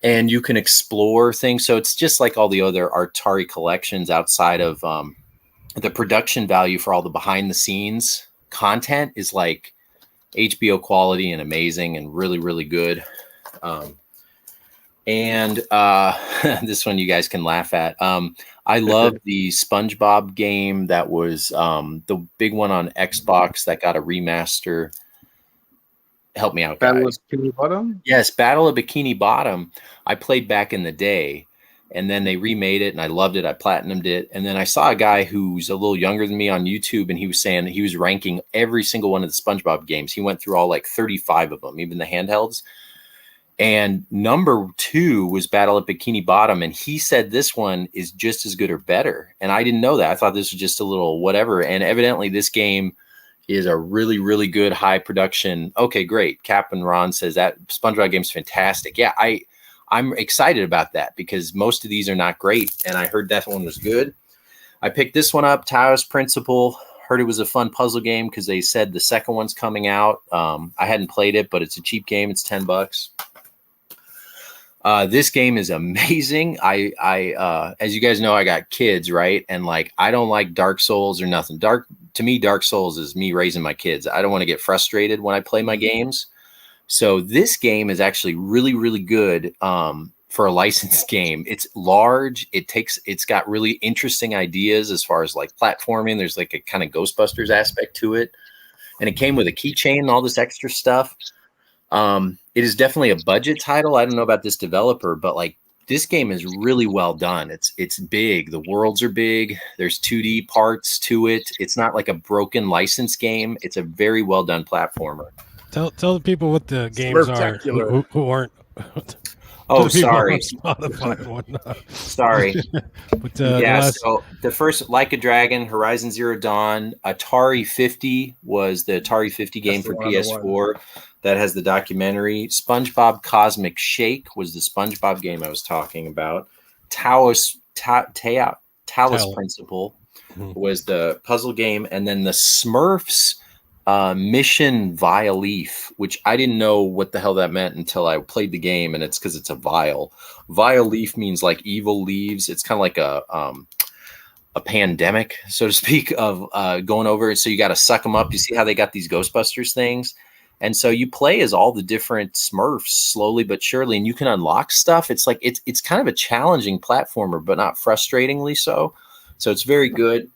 And you can explore things. So it's just like all the other Atari collections outside of the production value for all the behind the scenes content is like HBO quality and amazing and really, really good. And this one you guys can laugh at. I love the SpongeBob game that was the big one on Xbox that got a remaster. Help me out, guys. Battle of Bikini Bottom? Yes, Battle of Bikini Bottom. I played back in the day, and then they remade it, and I loved it. I platinumed it. And then I saw a guy who's a little younger than me on YouTube, and he was saying he was ranking every single one of the SpongeBob games. He went through all like 35 of them, even the handhelds. And number 2 was Battle at Bikini Bottom, and he said this one is just as good or better. And I didn't know that. I thought this was just a little whatever. And evidently this game is a really, really good high production. Okay, great. Cap and Ron says that SpongeBob game's fantastic. Yeah, I'm excited about that because most of these are not great, and I heard that one was good. I picked this one up, Taos Principle. Heard it was a fun puzzle game because they said the second one's coming out. I hadn't played it, but it's a cheap game. It's $10. This game is amazing. I as you guys know, I got kids, right? And like, I don't like Dark Souls or nothing. To me, Dark Souls is me raising my kids. I don't want to get frustrated when I play my games. So this game is actually really, really good for a licensed game. It's large. It's got really interesting ideas as far as like platforming. There's like a kind of Ghostbusters aspect to it. And it came with a keychain and all this extra stuff. It is definitely a budget title. I don't know about this developer, but like this game is really well done. It's big. The worlds are big. There's 2D parts to it. It's not like a broken license game. It's a very well done platformer. Tell the people what the games are who aren't. Oh, sorry. Spotify and whatnot. Sorry. But, so the first, Like a Dragon, Horizon Zero Dawn, Atari 50 was the Atari 50 game for PS4 that has the documentary. SpongeBob Cosmic Shake was the SpongeBob game I was talking about. Talos Principle was the puzzle game, and then the Smurfs Mission Vile Leaf, which I didn't know what the hell that meant until I played the game, and it's because it's a vial. Vile Leaf means like evil leaves. It's kind of like a pandemic, so to speak, of going over it. So you got to suck them up. You see how they got these Ghostbusters things? And so you play as all the different Smurfs slowly but surely, and you can unlock stuff. It's like it's kind of a challenging platformer, but not frustratingly so. So it's very good.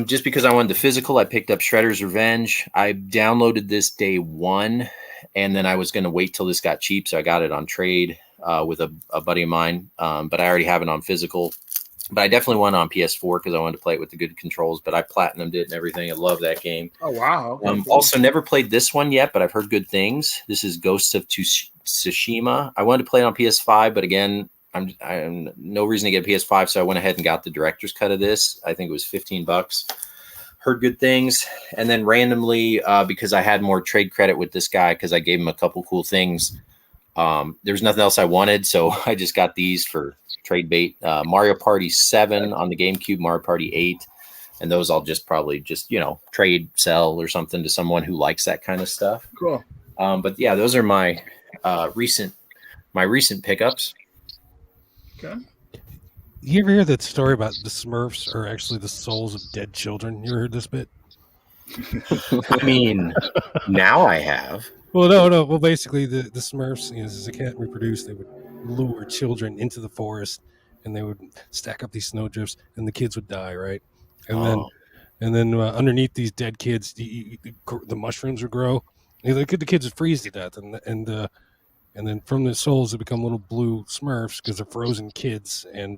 Just because I wanted the physical, I picked up Shredder's Revenge. I downloaded this day one, and then I was going to wait till this got cheap, so I got it on trade with a buddy of mine. But I already have it on physical. But I definitely went on PS4 because I wanted to play it with the good controls. But I platinumed it and everything. I love that game. Oh wow! Okay, cool. Also, never played this one yet, but I've heard good things. This is Ghosts of Tsushima. I wanted to play it on PS5, but again, I'm no reason to get a PS5, so I went ahead and got the director's cut of this. I think it was $15. Heard good things, and then randomly, because I had more trade credit with this guy, because I gave him a couple cool things. There's nothing else I wanted, so I just got these for trade bait. Mario Party 7 on the GameCube, Mario Party 8, and those I'll just probably trade, sell, or something to someone who likes that kind of stuff. Cool. But yeah, those are my recent pickups. Okay. You ever hear that story about the Smurfs are actually the souls of dead children? You ever heard this bit? I mean, now I have. Well, no. Well, basically, the Smurfs, as they can't reproduce, they would lure children into the forest, and they would stack up these snowdrifts, and the kids would die, right? And then underneath these dead kids, the mushrooms would grow. The kids would freeze to death, and then from the souls, they become little blue Smurfs because they're frozen kids. And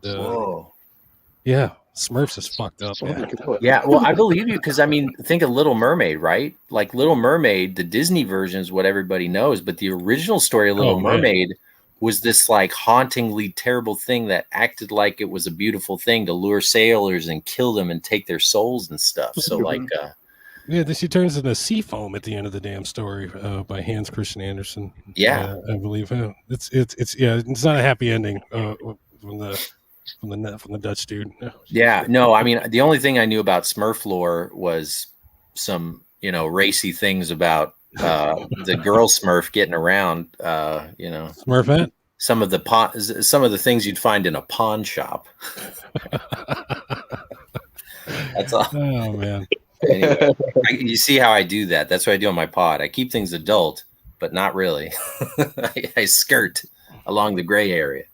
yeah, Smurfs is fucked up. Man. Yeah, well, I believe you because I mean, think of Little Mermaid, right? Like Little Mermaid, the Disney version is what everybody knows, but the original story of Little Mermaid was this like hauntingly terrible thing that acted like it was a beautiful thing to lure sailors and kill them and take their souls and stuff. So like, yeah, she turns into sea foam at the end of the damn story by Hans Christian Andersen. Yeah, I believe it's not a happy ending from the Dutch dude. Yeah, no, I mean the only thing I knew about Smurf lore was some racy things about the girl Smurf getting around. Smurfette. Some of the things you'd find in a pawn shop. That's all. Oh man. Anyway, you see how I do that. That's what I do on my pod. I keep things adult, but not really. I skirt along the gray area.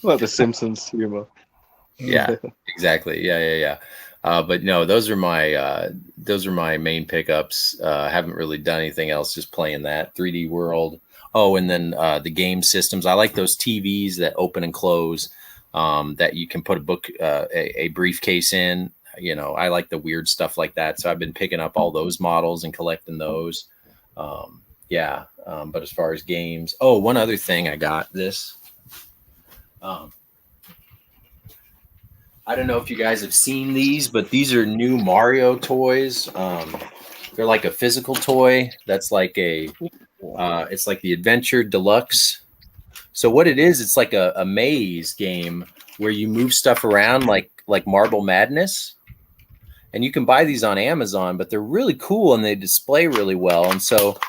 Like the Simpsons humor. Yeah, exactly. Yeah. But no, those are my main pickups. Haven't really done anything else. Just playing that 3D World. Oh, and then the game systems. I like those TVs that open and close. That you can put a briefcase in. I like the weird stuff like that. So I've been picking up all those models and collecting those. But as far as games, one other thing I got this. I don't know if you guys have seen these, but these are new Mario toys. They're like a physical toy. That's like it's like the Adventure Deluxe. So what it is, it's like a maze game where you move stuff around like Marble Madness. And you can buy these on Amazon, but they're really cool and they display really well. And so,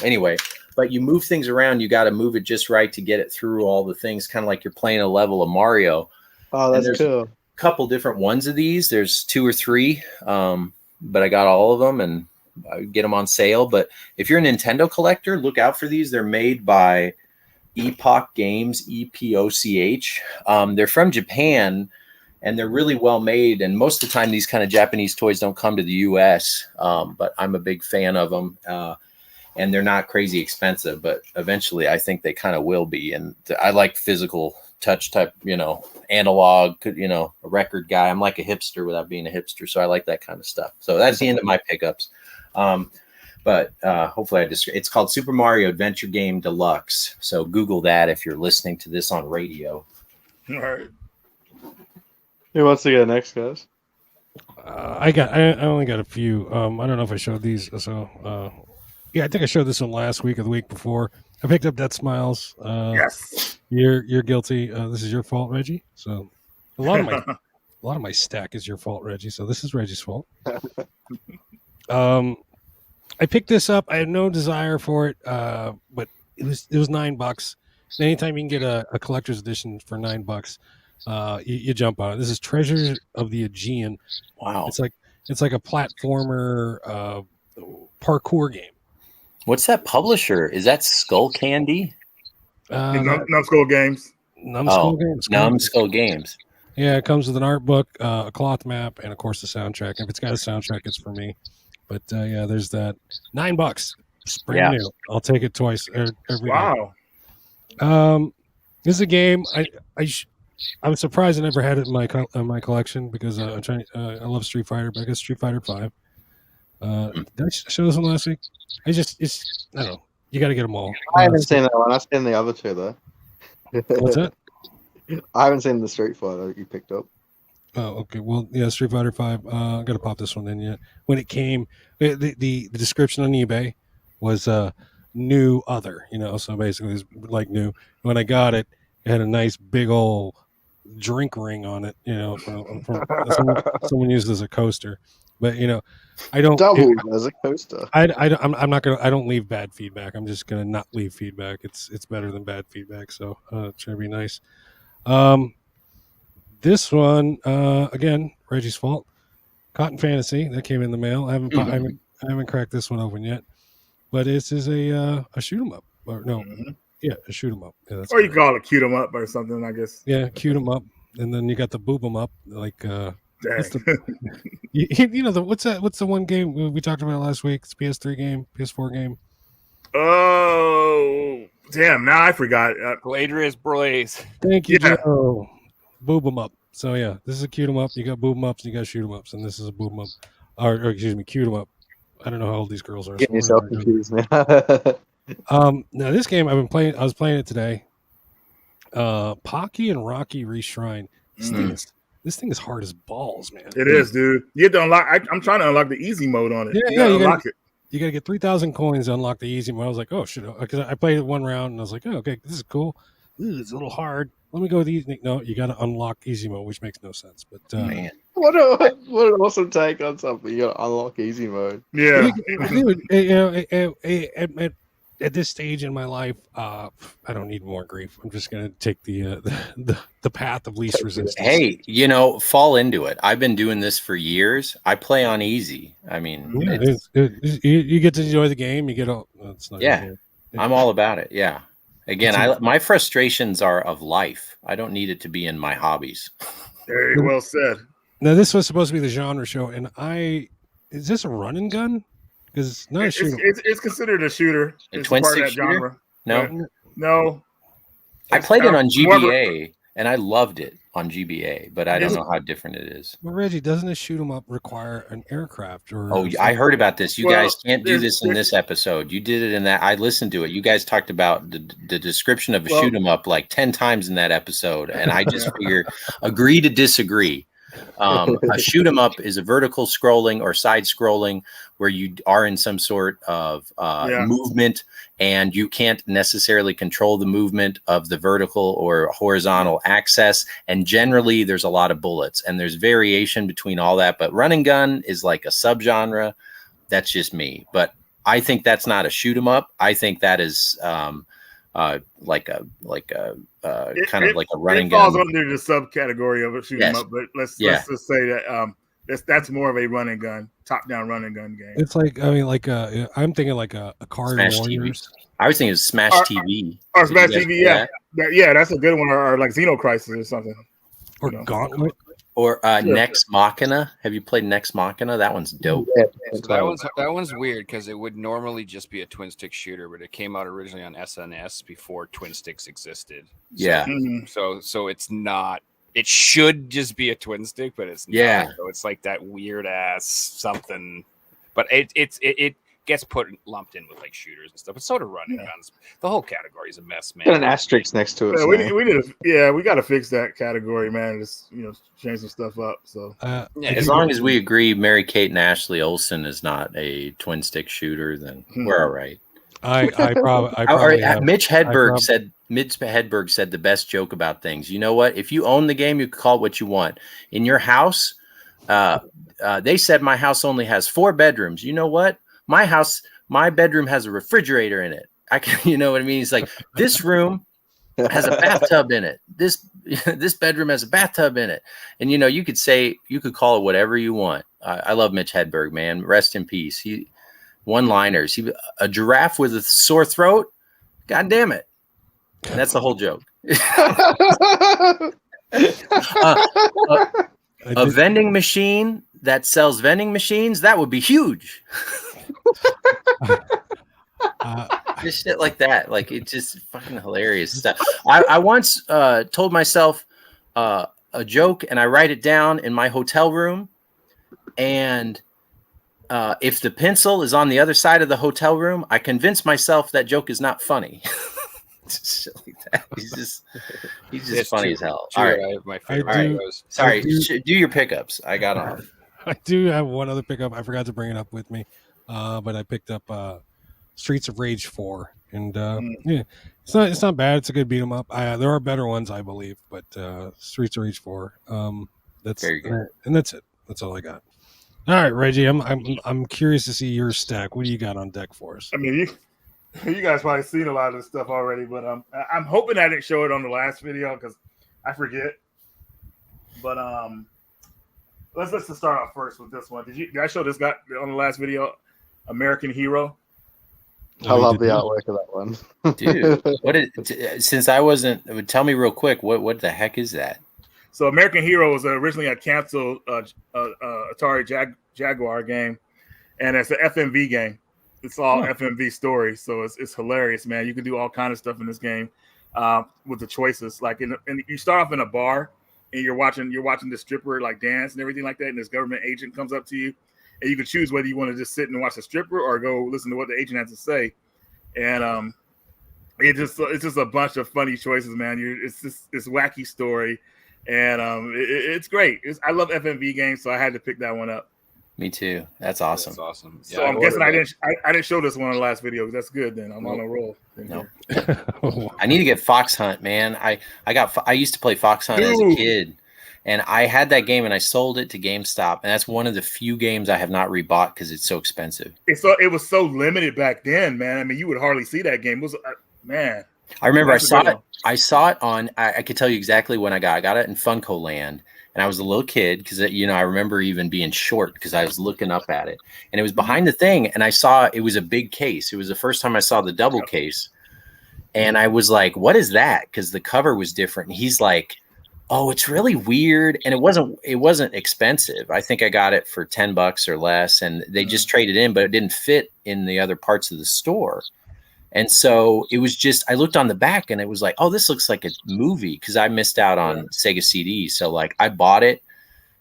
anyway, but you move things around, you got to move it just right to get it through all the things, kind of like you're playing a level of Mario. Oh, that's cool. A couple different ones of these. There's 2 or 3, but I got all of them and I get them on sale. But if you're a Nintendo collector, look out for these. They're made by Epoch Games, EPOCH. They're from Japan. And they're really well made. And most of the time, these kind of Japanese toys don't come to the U.S., but I'm a big fan of them. And they're not crazy expensive, but eventually I think they kind of will be. And I like physical touch type, analog, a record guy. I'm like a hipster without being a hipster. So I like that kind of stuff. So that's the end of my pickups. But hopefully it's called Super Mario Adventure Game Deluxe. So Google that if you're listening to this on radio. All right. Who wants to go next, guys? I only got a few. I don't know if I showed these. So I think I showed this one last week or the week before. I picked up Death Smiles. Yes. You're guilty. This is your fault, Reggie. So a lot of my stack is your fault, Reggie. So this is Reggie's fault. I picked this up. I had no desire for it, but it was $9. Anytime you can get a collector's edition for $9. You jump on it. This is Treasures of the Aegean. Wow. It's like a platformer parkour game. What's that publisher? Is that Skull Candy? Numbskull Games. Numbskull Games. Numbskull Games. Yeah, it comes with an art book, a cloth map, and of course the soundtrack. If it's got a soundtrack, it's for me. But yeah, there's that. $9. It's brand new. I'll take it twice every day. Wow. This is a game I was surprised I never had it in my collection because I'm trying. I love Street Fighter, but I guess Street Fighter 5. Did I show this one last week? It's I don't know. You got to get them all. I haven't seen that one. I've seen the other two though. What's that? I haven't seen the Street Fighter that you picked up. Oh, okay. Well, yeah, Street Fighter 5. I got to pop this one in yet. When it came, the description on eBay was new other. So basically it's like new. When I got it, it had a nice big old drink ring on it. From someone used as a coaster. But I don't Double as a coaster. I'm not gonna. I don't leave bad feedback. I'm just gonna not leave feedback. It's better than bad feedback. So it's gonna be nice. This one again, Reggie's fault. Cotton Fantasy that came in the mail. I haven't cracked this one open yet, but this is a shoot 'em up. Or no, yeah, a shoot 'em up. Yeah, that's or you call it cute 'em up or something, I guess. Yeah, cute 'em up, and then you got the boob 'em up like. What's the one game we talked about last week? It's PS3 game, PS4 game. Oh, damn! Now I forgot. Gladrius Blaze. Thank you, Joe. Boob 'em up. So yeah, this is a cute 'em up. You got boob 'em ups, and you got shoot 'em ups, and this is a boob 'em up. Or excuse me, cute 'em up. I don't know how old these girls are. Getting yourself confused, man. Now this game I've been playing. I was playing it today. Pocky and Rocky Reshrine. This thing is hard as balls, man. It is, dude. You have to unlock. I'm trying to unlock the easy mode on it. Yeah, you gotta unlock it. You got to get 3,000 coins to unlock the easy mode. I was like, oh shit, because I played it one round and I was like, oh, okay, this is cool. Ooh, it's a little hard. Let me go with easy. No, you got to unlock easy mode, which makes no sense. But man, what an awesome take on something. You got to unlock easy mode. Yeah, dude, at this stage in my life, I don't need more grief. I'm just gonna take the path of least resistance. Hey, fall into it. I've been doing this for years. I play on easy. I mean, you get to enjoy the game. You get all. It's not I'm all about it. Yeah. Again, my frustrations are of life. I don't need it to be in my hobbies. Very well said. Now, this was supposed to be the genre show, and is this a run and gun? Because it's not a shooter. It's considered a shooter. A it's twin part stick of that shooter? Genre. No. I played it on GBA, and I loved it on GBA, but I don't know how different it is. Well, Reggie, doesn't a shoot 'em up require an aircraft? I heard about this. You guys can't do this in this episode. You did it in that. I listened to it. You guys talked about the description of a shoot 'em up like 10 times in that episode, and I just figure agree to disagree. A shoot 'em up is a vertical scrolling or side scrolling where you are in some sort of movement, and you can't necessarily control the movement of the vertical or horizontal axis. And generally, there's a lot of bullets, and there's variation between all that. But run and gun is like a subgenre. That's just me. But I think that's not a shoot 'em up. I think that is like a kind of like a running gun. It falls under the subcategory of a shoot 'em up, but let's just say that that's more of a run and gun, top down run and gun game. It's like I'm thinking like a Card Smash Warriors. TV. I was thinking Smash TV. Or Smash TV, yeah, that's a good one. Or like Xeno Crisis or something. Or Gauntlet. Or Nex Machina. Have you played Nex Machina? That one's dope. Yeah, That one's weird because it would normally just be a twin stick shooter, but it came out originally on SNS before twin sticks existed. So it's not. It should just be a twin stick, but it's not. So it's like that weird ass something. But it gets lumped in with like shooters and stuff. But so do running guns. The whole category is a mess, man. Got an asterisk next to it. Yeah, we got to fix that category, man. Just change some stuff up. So as long as we agree, Mary Kate and Ashley Olsen is not a twin stick shooter, then we're all right. I probably Mitch Hedberg said the best joke about things. You know what? If you own the game, you can call it what you want. In your house, they said my house only has 4 bedrooms. You know what? My bedroom has a refrigerator in it. I can, you know what I mean? He's like, this room has a bathtub in it. This bedroom has a bathtub in it. And you could call it whatever you want. I love Mitch Hedberg, man. Rest in peace. One-liners. A giraffe with a sore throat. God damn it. And that's the whole joke. A vending machine that sells vending machines, that would be huge. Just shit like that. Like, it's just fucking hilarious stuff. I once told myself a joke, and I write it down in my hotel room. And if the pencil is on the other side of the hotel room, I convince myself that joke is not funny. Shit like that. He's just funny as hell. All right. I have my favorite. Sorry, do your pickups. I got off. I do have one other pickup. I forgot to bring it up with me, but I picked up Streets of Rage 4, and yeah, it's not bad. It's a good beat 'em up. There are better ones, I believe, but Streets of Rage 4. That's very good, and that's it. That's all I got. All right, Reggie, I'm curious to see your stack. What do you got on deck for us? I mean, you guys probably seen a lot of this stuff already, but I'm hoping I didn't show it on the last video because I forget. But let's just start off first with this one. Did I show this guy on the last video? American Hero. I love the artwork of that one, dude. Since I wasn't, tell me real quick, what the heck is that? So American Hero was originally a canceled Atari Jaguar game, and it's an FMV game. It's all FMV story, so it's hilarious, man. You can do all kind of stuff in this game with the choices. Like, and you start off in a bar, and you're watching the stripper like dance and everything like that, and this government agent comes up to you, and you can choose whether you want to just sit and watch the stripper or go listen to what the agent has to say. And it's just a bunch of funny choices, man. It's this wacky story. And it's great. I love FMV games, so I had to pick that one up. Me too. That's awesome. That's awesome. Yeah, so I'm guessing I didn't show this one in the last video. That's good. Then I'm on a roll. No, I need to get Fox Hunt, man. I used to play Fox Hunt as a kid, and I had that game, and I sold it to GameStop, and that's one of the few games I have not rebought because it's so expensive. It was so limited back then, man. I mean, you would hardly see that game. It was man. I remember I saw it on. I could tell you exactly when I got it in Funko Land, and I was a little kid because I remember even being short because I was looking up at it, and it was behind the thing, and I saw it was a big case. It was the first time I saw the double case, and I was like, "What is that?" Because the cover was different. And he's like, "Oh, it's really weird," and it wasn't expensive. I think I got it for $10 or less, and they just traded in, but it didn't fit in the other parts of the store. And so it was just, I looked on the back and it was like, oh, this looks like a movie because I missed out on Sega CD. So like I bought it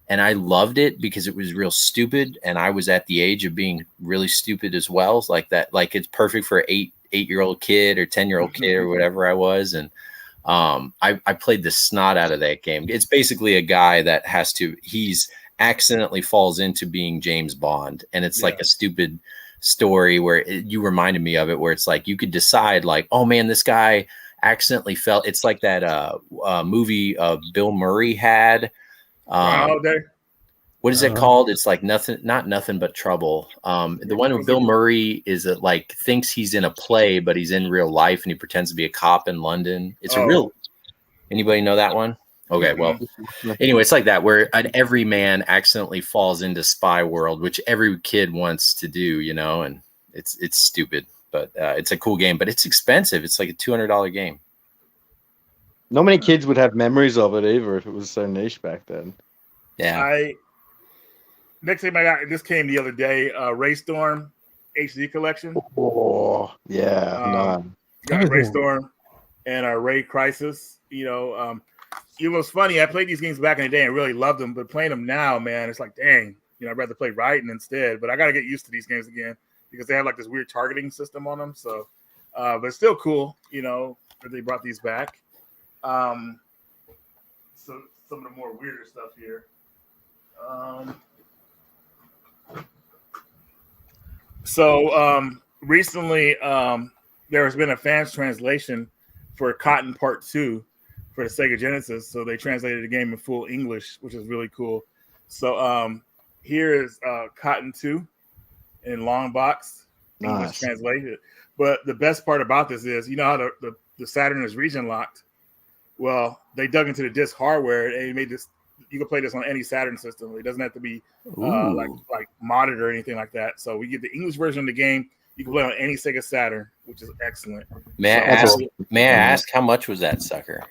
and I loved it because it was real stupid. And I was at the age of being really stupid as well. Like that, like it's perfect for an 8-year-old kid or 10-year-old kid or whatever I was. And I played the snot out of that game. It's basically a guy that he's accidentally falls into being James Bond. And it's like a stupid story where you reminded me of it, where it's like you could decide like, oh man, this guy accidentally fell. It's like that movie Bill Murray had. What is it called? It's like not nothing but trouble. The one where Bill Murray is like thinks he's in a play, but he's in real life and he pretends to be a cop in London. It's a real. Anybody know that one? Okay, well, anyway, it's like that where an everyman accidentally falls into spy world, which every kid wants to do, and it's stupid, but it's a cool game, but it's expensive. It's like a $200 game. Not many kids would have memories of it either if it was so niche back then. Yeah. Next thing I got, this came the other day, Raystorm HD collection. Oh, yeah. Got Raystorm and Ray Crisis, It was funny. I played these games back in the day and really loved them, but playing them now, man, it's like, dang, I'd rather play Raiden instead. But I got to get used to these games again because they have like this weird targeting system on them. So, but it's still cool, that they brought these back. So some of the more weirder stuff here. Recently, there has been a fans translation for Cotton Part 2 for the Sega Genesis. So they translated the game in full English, which is really cool. So here is Cotton 2 in long box, English translated. But the best part about this is, how the Saturn is region locked? Well, they dug into the disc hardware and they made this. You can play this on any Saturn system. It doesn't have to be like modded or anything like that. So we get the English version of the game. You can play on any Sega Saturn, which is excellent. May I ask how much was that sucker?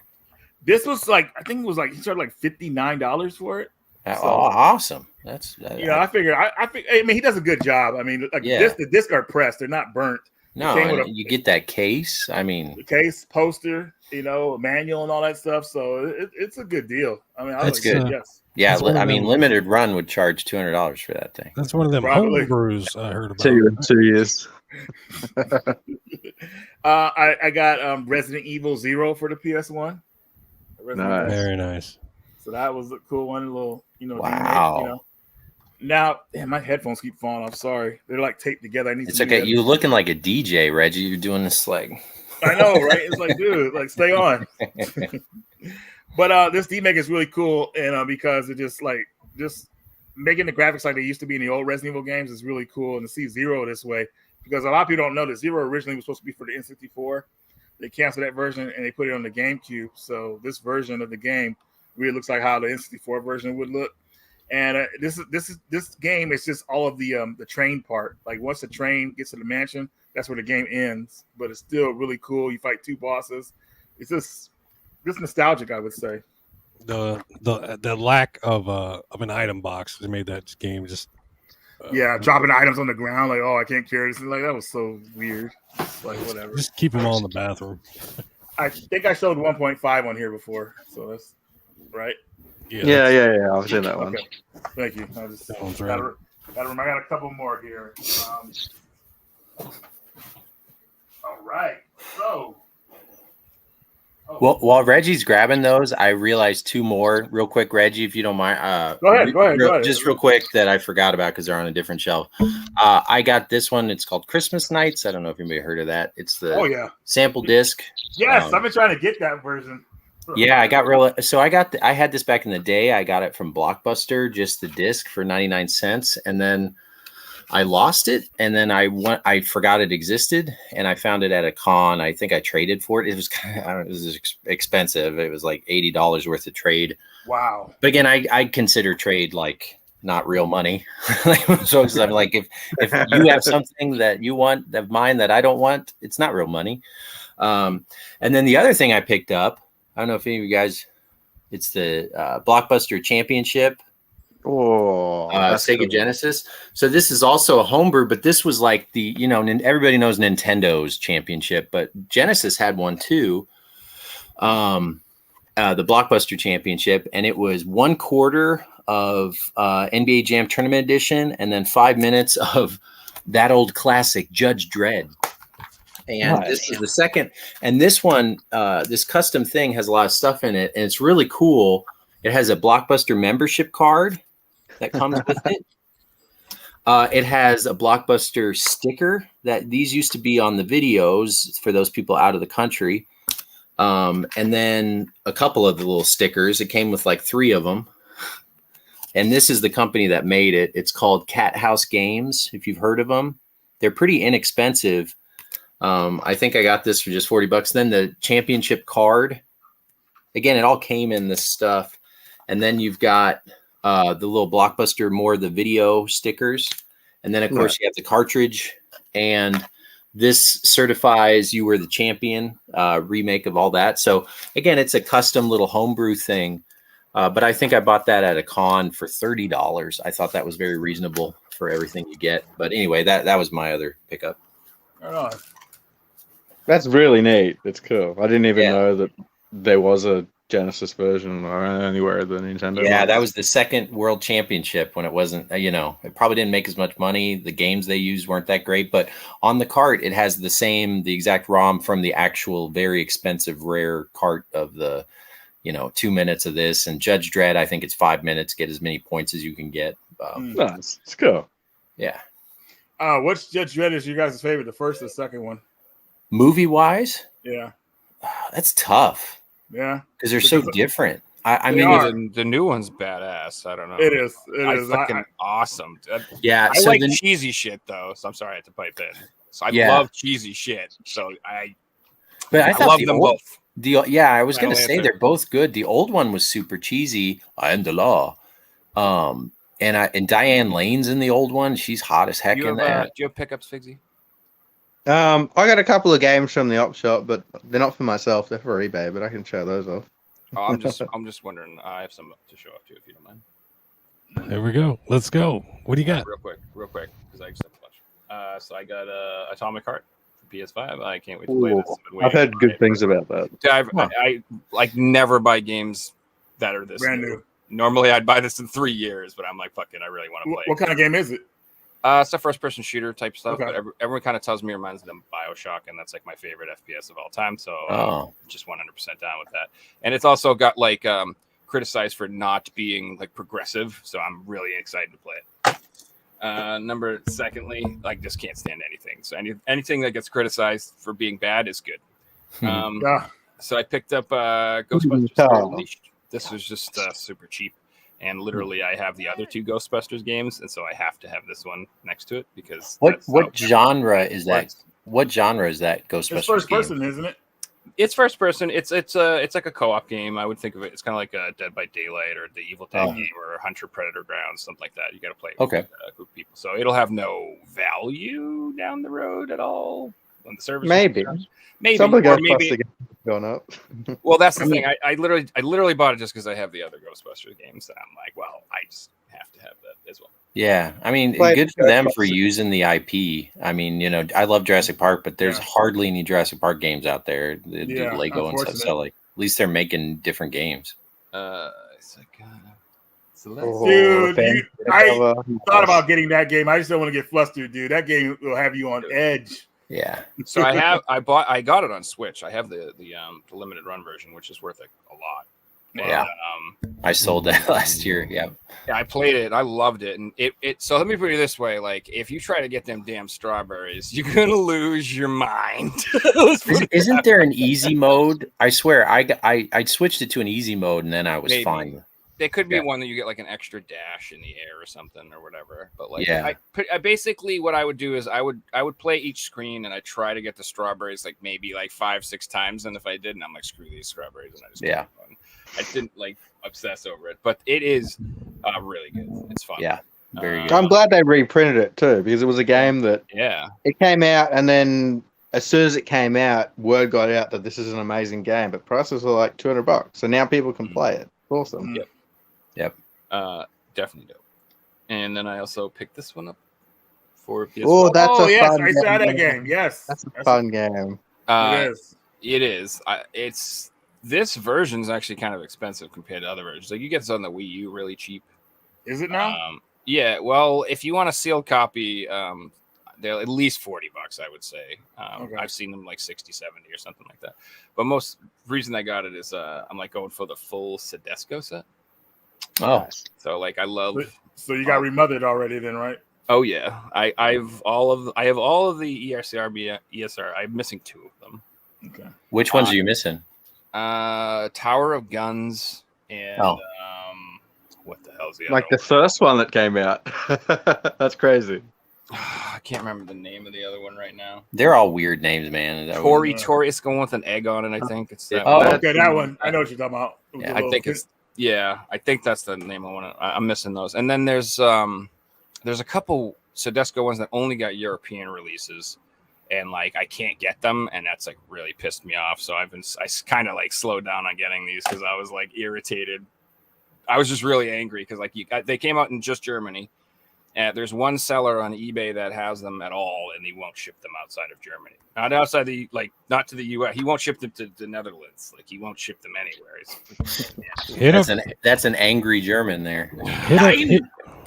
This was like, I think it was like, he charged like $59 for it. Oh, awesome. That's I figure. I mean, he does a good job. I mean, like the discs are pressed; they're not burnt. No, and you get that case. I mean, the case, poster, a manual and all that stuff. So it's a good deal. I mean, that's good. Yes. Yeah, I mean, limited run would charge $200 for that thing. That's one of them homebrews I heard about. 2 years. I got Resident Evil 0 for the PS1. Nice. Very nice. So that was a cool one. A little, wow. Remake, Now, my headphones keep falling off. Sorry, they're like taped together. It's okay. You're looking like a DJ, Reggie. You're doing this like. I know, right? It's like, dude, like stay on. But this remake is really cool, and because it just making the graphics like they used to be in the old Resident Evil games is really cool. And to see Zero this way, because a lot of people don't know that Zero originally was supposed to be for the N64. They canceled that version and they put it on the GameCube. So this version of the game really looks like how the N64 version would look. And this game is just all of the train part. Like once the train gets to the mansion, that's where the game ends. But it's still really cool. You fight 2 bosses. It's just nostalgic, I would say. The lack of an item box has made that game just dropping items on the ground like, oh, I can't carry this. Like that was so weird. It's like whatever. Just keep them all in the bathroom. I think I showed 1.5 on here before, so that's right. Yeah. I've seen that one. Okay. Thank you. I just that one's I got a couple more here. All right. So. Well, while Reggie's grabbing those, I realized 2 more real quick, Reggie, if you don't mind. Go ahead. Just real quick that I forgot about because they're on a different shelf. I got this one. It's called Christmas Nights. I don't know if anybody heard of that. It's the sample disc. Yes, I've been trying to get that version. Yeah, I had this back in the day. I got it from Blockbuster, just the disc for 99 cents, and then I lost it, and then I forgot it existed, and I found it at a con. I think I traded for it. It was it was expensive. It was like $80 worth of trade. Wow. But again, I consider trade like not real money. So I'm like, if you have something that you want of mine that I don't want, it's not real money. And then the other thing I picked up, I don't know if any of you guys, it's the Blockbuster Championship. Oh, Sega cool. Genesis. So this is also a homebrew, but this was like the, everybody knows Nintendo's championship, but Genesis had one too. The Blockbuster Championship, and it was 1/4 of NBA Jam Tournament Edition, and then 5 minutes of that old classic Judge Dredd. And This is the second. And this one, this custom thing has a lot of stuff in it, and it's really cool. It has a Blockbuster membership card that comes with it. It has a Blockbuster sticker that these used to be on the videos for those people out of the country. And then a couple of the little stickers. It came with like 3 of them. And this is the company that made it. It's called Cat House Games, if you've heard of them. They're pretty inexpensive. I think I got this for just $40. Then the championship card. Again, it all came in this stuff. And then you've got the little Blockbuster, more of the video stickers. And then, of course, you have the cartridge. And this certifies you were the champion, remake of all that. So, again, it's a custom little homebrew thing. But I think I bought that at a con for $30. I thought that was very reasonable for everything you get. But anyway, that was my other pickup. That's really neat. It's cool. I didn't even know that there was a Genesis version or anywhere the Nintendo. Yeah, that was the second World Championship when it wasn't, it probably didn't make as much money. The games they used weren't that great, but on the cart, it has the exact ROM from the actual very expensive rare cart of the, 2 minutes of this. And Judge Dredd, I think it's 5 minutes, get as many points as you can get. Nice. It's cool. Yeah. What's Judge Dredd is your guys' favorite, the first or the second one? Movie-wise? Yeah. That's tough. Yeah, because they're so different. I mean, the new one's badass. I don't know. It is. It is fucking awesome. Yeah, I like cheesy shit though. So I'm sorry I had to pipe in. So I love cheesy shit. So I love them both. I was gonna say they're both good. The old one was super cheesy. I am the law. And Diane Lane's in the old one. She's hot as heck in that. Do you have pickups, Figsy? I got a couple of games from the op shop, but they're not for myself. They're for eBay, but I can show those off. Oh, I'm just wondering. I have some to show up to if you don't mind. There we go. Let's go. What do you got? Real quick, because I just have a bunch. So I got Atomic Heart for PS5. I can't wait to play this. I've heard good things about that. I like never buy games that are this Brand new. new. Normally, I'd buy this in 3 years, but I'm like, fuck it, I really want to play. What kind of game is it? It's a first-person shooter type stuff, Okay. but everyone kind of tells me it reminds them of BioShock, and that's like my favorite FPS of all time. So just 100% down with that. And it's also got like criticized for not being like progressive, so I'm really excited to play it. Secondly, like just can't stand anything. So anything that gets criticized for being bad is good. So I picked up Ghostbusters Unleashed. This was just super cheap. And literally, I have the other two Ghostbusters games, and so I have to have this one next to it because what genre is that? What genre is that Ghostbusters? It's first game? person, isn't it? It's first person. It's like a co-op game. I would think of it. It's kind of like a Dead by Daylight or the Evil Dead game or Hunter Predator Grounds, something like that. You got to play with a group of people, so it'll have no value down the road at all when the service. Maybe. Some of the Ghostbusters games have gone up. Well, that's the thing. I literally bought it just because I have the other Ghostbusters games, and I'm like, well, I just have to have that as well. Yeah, I mean, good for them for using the IP. I mean, you know, I love Jurassic Park, but there's hardly any Jurassic Park games out there. They do Lego and stuff. So, like, at least they're making different games. Dude, I thought about getting that game. I just don't want to get flustered, dude. That game will have you on edge. Yeah. So I got it on Switch. I have the limited run version, which is worth a lot. Yeah. I sold that last year. Yeah. Yeah, I played it. I loved it. And it so let me put it this way. Like, if you try to get them damn strawberries, you're gonna lose your mind. Isn't there an easy mode? I swear I switched it to an easy mode and then I was fine. There could be one that you get like an extra dash in the air or something or whatever. But like, I basically what I would do is I would play each screen and I try to get the strawberries like maybe like 5-6 times. And if I didn't, I'm like, screw these strawberries, and I just keep going. I didn't like obsess over it, but it is really good. It's fun. Yeah, very good. I'm glad they reprinted it too, because it was a game that it came out, and then as soon as it came out, word got out that this is an amazing game, but prices were like $200, so now people can play it. It's awesome. Yep. Definitely dope. And then I also picked this one up for PS4. Oh, that's a yes, fun I saw game. that game. Yes, that's a fun game. It is. It's this version is actually kind of expensive compared to other versions. Like, you get this on the Wii U really cheap. Is it now? Yeah. Well, if you want a sealed copy, they're at least $40, I would say. I've seen them like 60, 70 or something like that. But most reason I got it is I'm like going for the full Sedesco set. Oh, so like I love. So you got remothered already, then, right? Oh yeah, I have all of the ESR. I'm missing 2 of them. Okay. Which ones are you missing? Tower of Guns and what the hell's the other like the first one that came out? That's crazy. I can't remember the name of the other one right now. They're all weird names, man. Tori, it's going with an egg on it. I think it's that. Okay, that one. I know what you're talking about. Yeah, I think it's. Yeah, I think that's the name I want to. I'm missing those. And then there's a couple Sedesco ones that only got European releases, and like I can't get them, and that's like really pissed me off. So I kind of like slowed down on getting these because I was like irritated. I was just really angry because like they came out in just Germany, and there's one seller on eBay that has them at all, and he won't ship them outside of Germany. Not outside not to the US. He won't ship them to the Netherlands. Like, he won't ship them anywhere. That's an angry German there.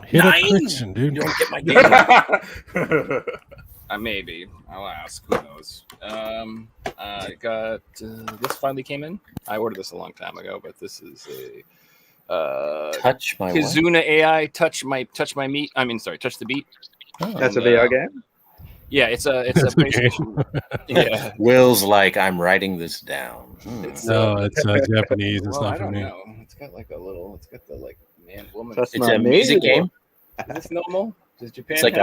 Hit up Christian, dude. You don't get my game. Maybe. I'll ask. Who knows? I got this finally came in. I ordered this a long time ago, but this is a Touch my Kizuna AI touch my meat. Touch the beat. That's a VR game. Yeah, it's a PlayStation. Yeah. Will's like, I'm writing this down. It's Japanese. It's not I for don't me. know. It's got like it's got the like man woman. It's a music game. Is this normal? Does Japan? It's like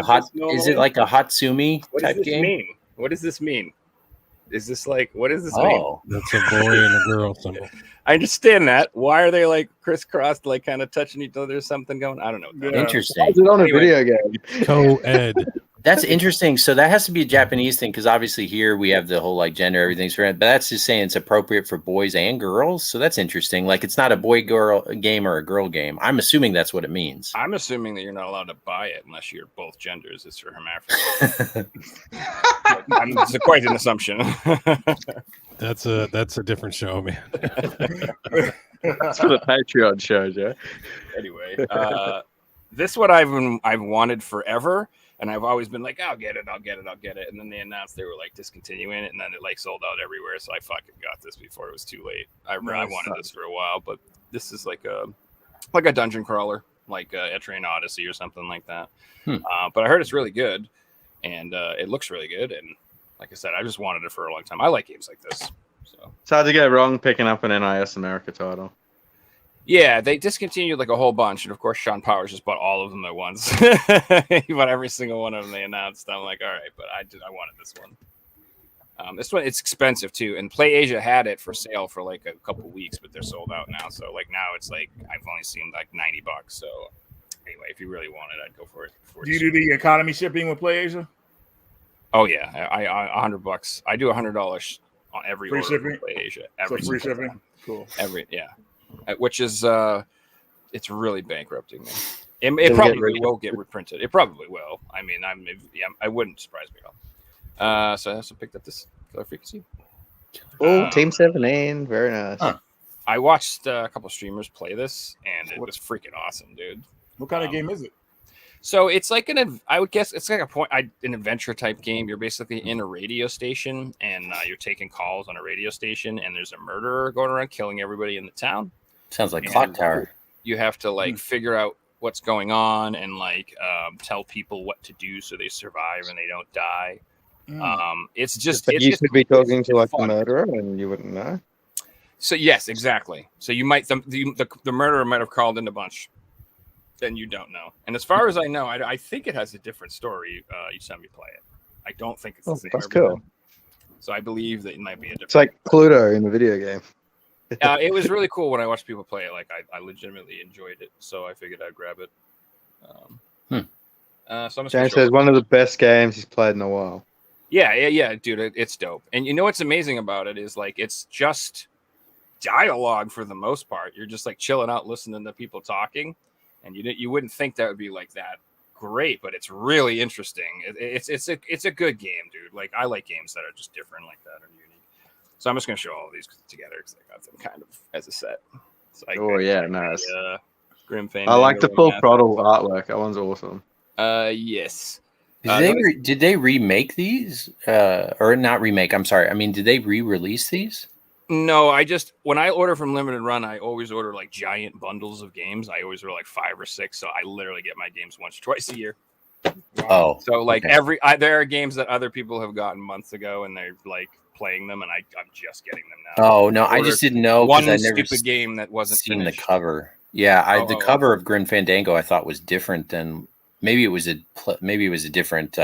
is it like a Hatsumi type game? Mean? What does this mean? Is this like what does this mean? That's a boy and a girl symbol. I understand that. Why are they like crisscrossed, like kind of touching each other? Or something going? I don't know. Interesting. Is it on a video game? Co-ed. That's interesting. So that has to be a Japanese thing because obviously here we have the whole like gender, everything's right. But that's just saying it's appropriate for boys and girls. So that's interesting. Like it's not a boy-girl game or a girl game. I'm assuming that's what it means. I'm assuming that you're not allowed to buy it unless you're both genders. It's for hermaphrodite. It's quite an assumption. That's a different show, man. That's for the Patreon show, Joe. Anyway, this one I've wanted forever. And I've always been like, I'll get it. And then they announced they were like discontinuing it, and then it like sold out everywhere. So I fucking got this before it was too late. I wanted this for a while, but this is like a dungeon crawler, like Etrian Odyssey or something like that. But I heard it's really good, and it looks really good. And like I said, I just wanted it for a long time. I like games like this. So it's hard to go wrong picking up an NIS America title. Yeah, they discontinued like a whole bunch, and of course, Sean Powers just bought all of them at once. He bought every single one of them they announced. I'm like, all right, but I wanted this one. This one, it's expensive too, and Play Asia had it for sale for like a couple weeks, but they're sold out now. So like now it's like I've only seen like $90. So anyway, if you really want it, I'd go for it. Do you do the economy shipping with Play Asia? Oh yeah, I $100. I do $100 on every free order shipping? with Play Asia. So free shipping, time. Cool. Which is it's really bankrupting me. It probably will get reprinted. It probably will. I mean, I wouldn't surprise me at all. So I also picked up this Killer Frequency. Oh, Team 17, very nice. I watched a couple streamers play this, and it was freaking awesome, dude. What kind of game is it? So it's like I would guess it's like an adventure type game. You're basically in a radio station, and you're taking calls on a radio station, and there's a murderer going around killing everybody in the town. Sounds like Clock Tower. You have to like figure out what's going on and like tell people what to do so they survive and they don't die. It's just you could be talking to like the murderer and you wouldn't know. So yes, exactly. So you might the murderer might have crawled in a bunch, then you don't know. And as far as I know, I think it has a different story each time you play it. I don't think it's the same. That's cool. So I believe that it might be a different. It's like Pluto in the video game. It was really cool when I watched people play it. Like I legitimately enjoyed it, so I figured I'd grab it. So James says one of the best games he's played in a while. Yeah, dude, it's dope. And you know what's amazing about it is like it's just dialogue for the most part. You're just like chilling out, listening to people talking, and you wouldn't think that would be like that great, but it's really interesting. It's a good game, dude. Like I like games that are just different like that or unique. So I'm just gonna show all of these together because I got them kind of as a set. So nice. Grim Fame. I like the full throttle artwork. That one's awesome. Yes. Did they remake these? Or not remake? I'm sorry. I mean, did they re-release these? No, when I order from Limited Run, I always order like giant bundles of games. I always order like 5 or 6, so I literally get my games twice a year. Oh, so like there are games that other people have gotten months ago, and they're like playing them, and I'm just getting them now. Oh no, I just didn't know one I never stupid game that wasn't seen finished. The cover. Yeah, the cover of Grim Fandango I thought was different than maybe it was a different.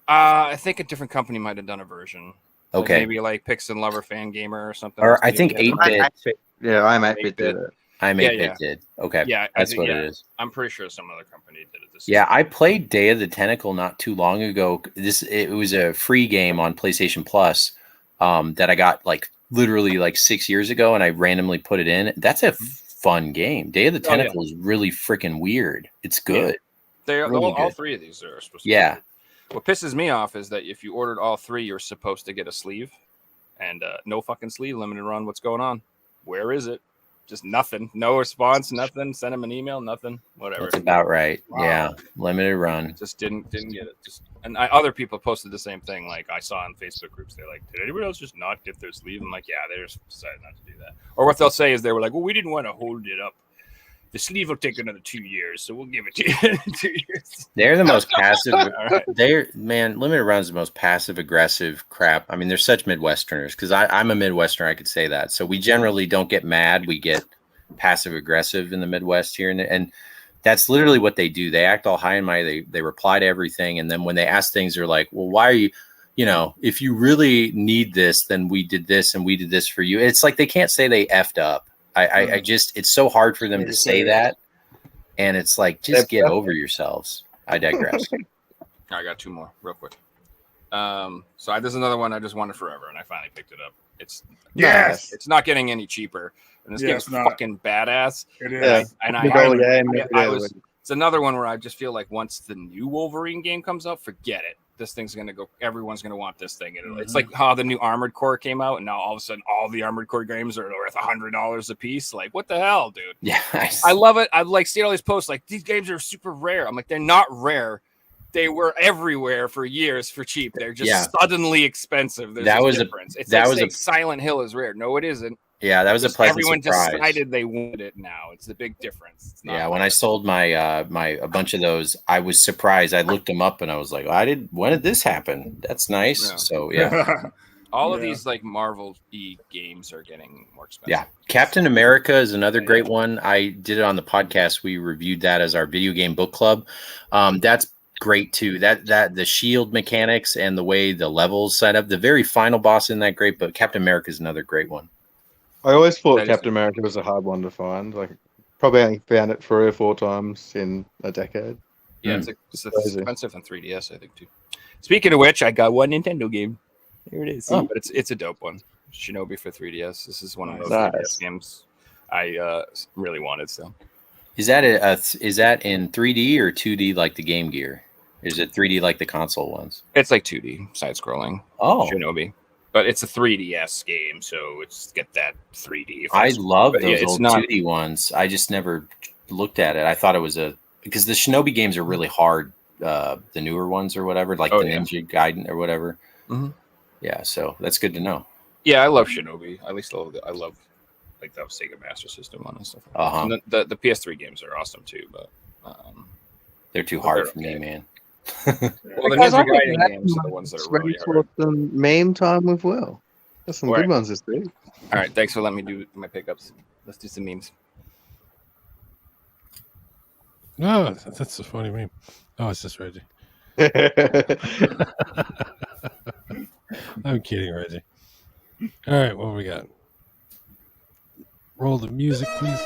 I think a different company might have done a version. Okay, like maybe like Pixel Lover Fan Gamer or something. Or I think 8-bit. Yeah, I'm 8-bit did it. I'm 8-bit did. Okay, yeah, that's what it is. I'm pretty sure some other company did it. Yeah, I played Day of the Tentacle not too long ago. It was a free game on PlayStation Plus that I got like literally like 6 years ago, and I randomly put it in. That's a fun game. Day of the Tentacle is really freaking weird. It's good. Yeah. All 3 of these are supposed to be good. What pisses me off is that if you ordered all 3, you're supposed to get a sleeve, and no fucking sleeve. Limited Run. What's going on? Where is it? Just nothing. No response. Nothing. Send them an email. Nothing. Whatever. That's about right. Wow. Yeah. Limited Run. Just didn't get it. Other people posted the same thing. Like I saw in Facebook groups, they're like, "Did anybody else just not get their sleeve?" I'm like, "Yeah, they just decided not to do that." Or what they'll say is they were like, "Well, we didn't want to hold it up. The sleeve will take another 2 years, so we'll give it to you in 2 years." They're the most passive. Limited Run's the most passive aggressive crap. I mean, they're such Midwesterners because I'm a Midwesterner. I could say that. So we generally don't get mad. We get passive aggressive in the Midwest here, and that's literally what they do. They act all high and mighty. They reply to everything, and then when they ask things, they're like, "Well, why are you?" You know, if you really need this, then we did this and we did this for you. It's like they can't say they effed up. I just, it's so hard for them to say that. And it's like, just get over yourselves. I digress. I got two more real quick. There's another one I just wanted forever, and I finally picked it up. It's not getting any cheaper, and this game's fucking badass. It is. It's another one where I just feel like once the new Wolverine game comes out, forget it. This thing's gonna go. Everyone's gonna want this thing. It's like how the new Armored Core came out, and now all of a sudden, all the Armored Core games are worth $100 a piece. Like, what the hell, dude? Yeah, I love it. I like seeing all these posts like these games are super rare. I'm like, they're not rare. They were everywhere for years for cheap. They're just suddenly expensive. There's a difference. It's like Silent Hill is rare. No, it isn't. Yeah, that was a pleasant surprise. Everyone decided they wanted it now. It's the big difference. When I sold my a bunch of those, I was surprised. I looked them up and I was like, when did this happen? That's nice. Yeah. So all of these like Marvel games are getting more expensive. Yeah. Captain America is another great one. I did it on the podcast. We reviewed that as our video game book club. That's great too. That the shield mechanics and the way the levels set up, the very final boss in that great, but Captain America is another great one. I always thought Captain America was a hard one to find. Like, probably only found it 3 or 4 times in a decade. Yeah, it's expensive on 3DS, I think, too. Speaking of which, I got one Nintendo game. Here it is. But it's a dope one. Shinobi for 3DS. This is one of those 3DS games I really wanted. So, is that in 3D or 2D like the Game Gear? Is it 3D like the console ones? It's like 2D side scrolling. Oh, Shinobi. But it's a 3DS game, so it's get that 3D. I love those old 2D ones. I just never looked at it. I thought it was because the Shinobi games are really hard. The newer ones or whatever, like the Ninja Gaiden or whatever. Mm-hmm. Yeah, so that's good to know. Yeah, I love Shinobi. At least I love like the Sega Master System one and stuff. And the PS3 games are awesome too, but they're too hard for me, man. Well, the Ninja Gaiden games are the ones that are really hard. Some meme time with Will. There's some good ones this week. All right, thanks for letting me do my pickups. Let's do some memes. Oh, that's a funny meme. Oh, it's just Reggie. I'm kidding, Reggie. All right, what we got? Roll the music, please.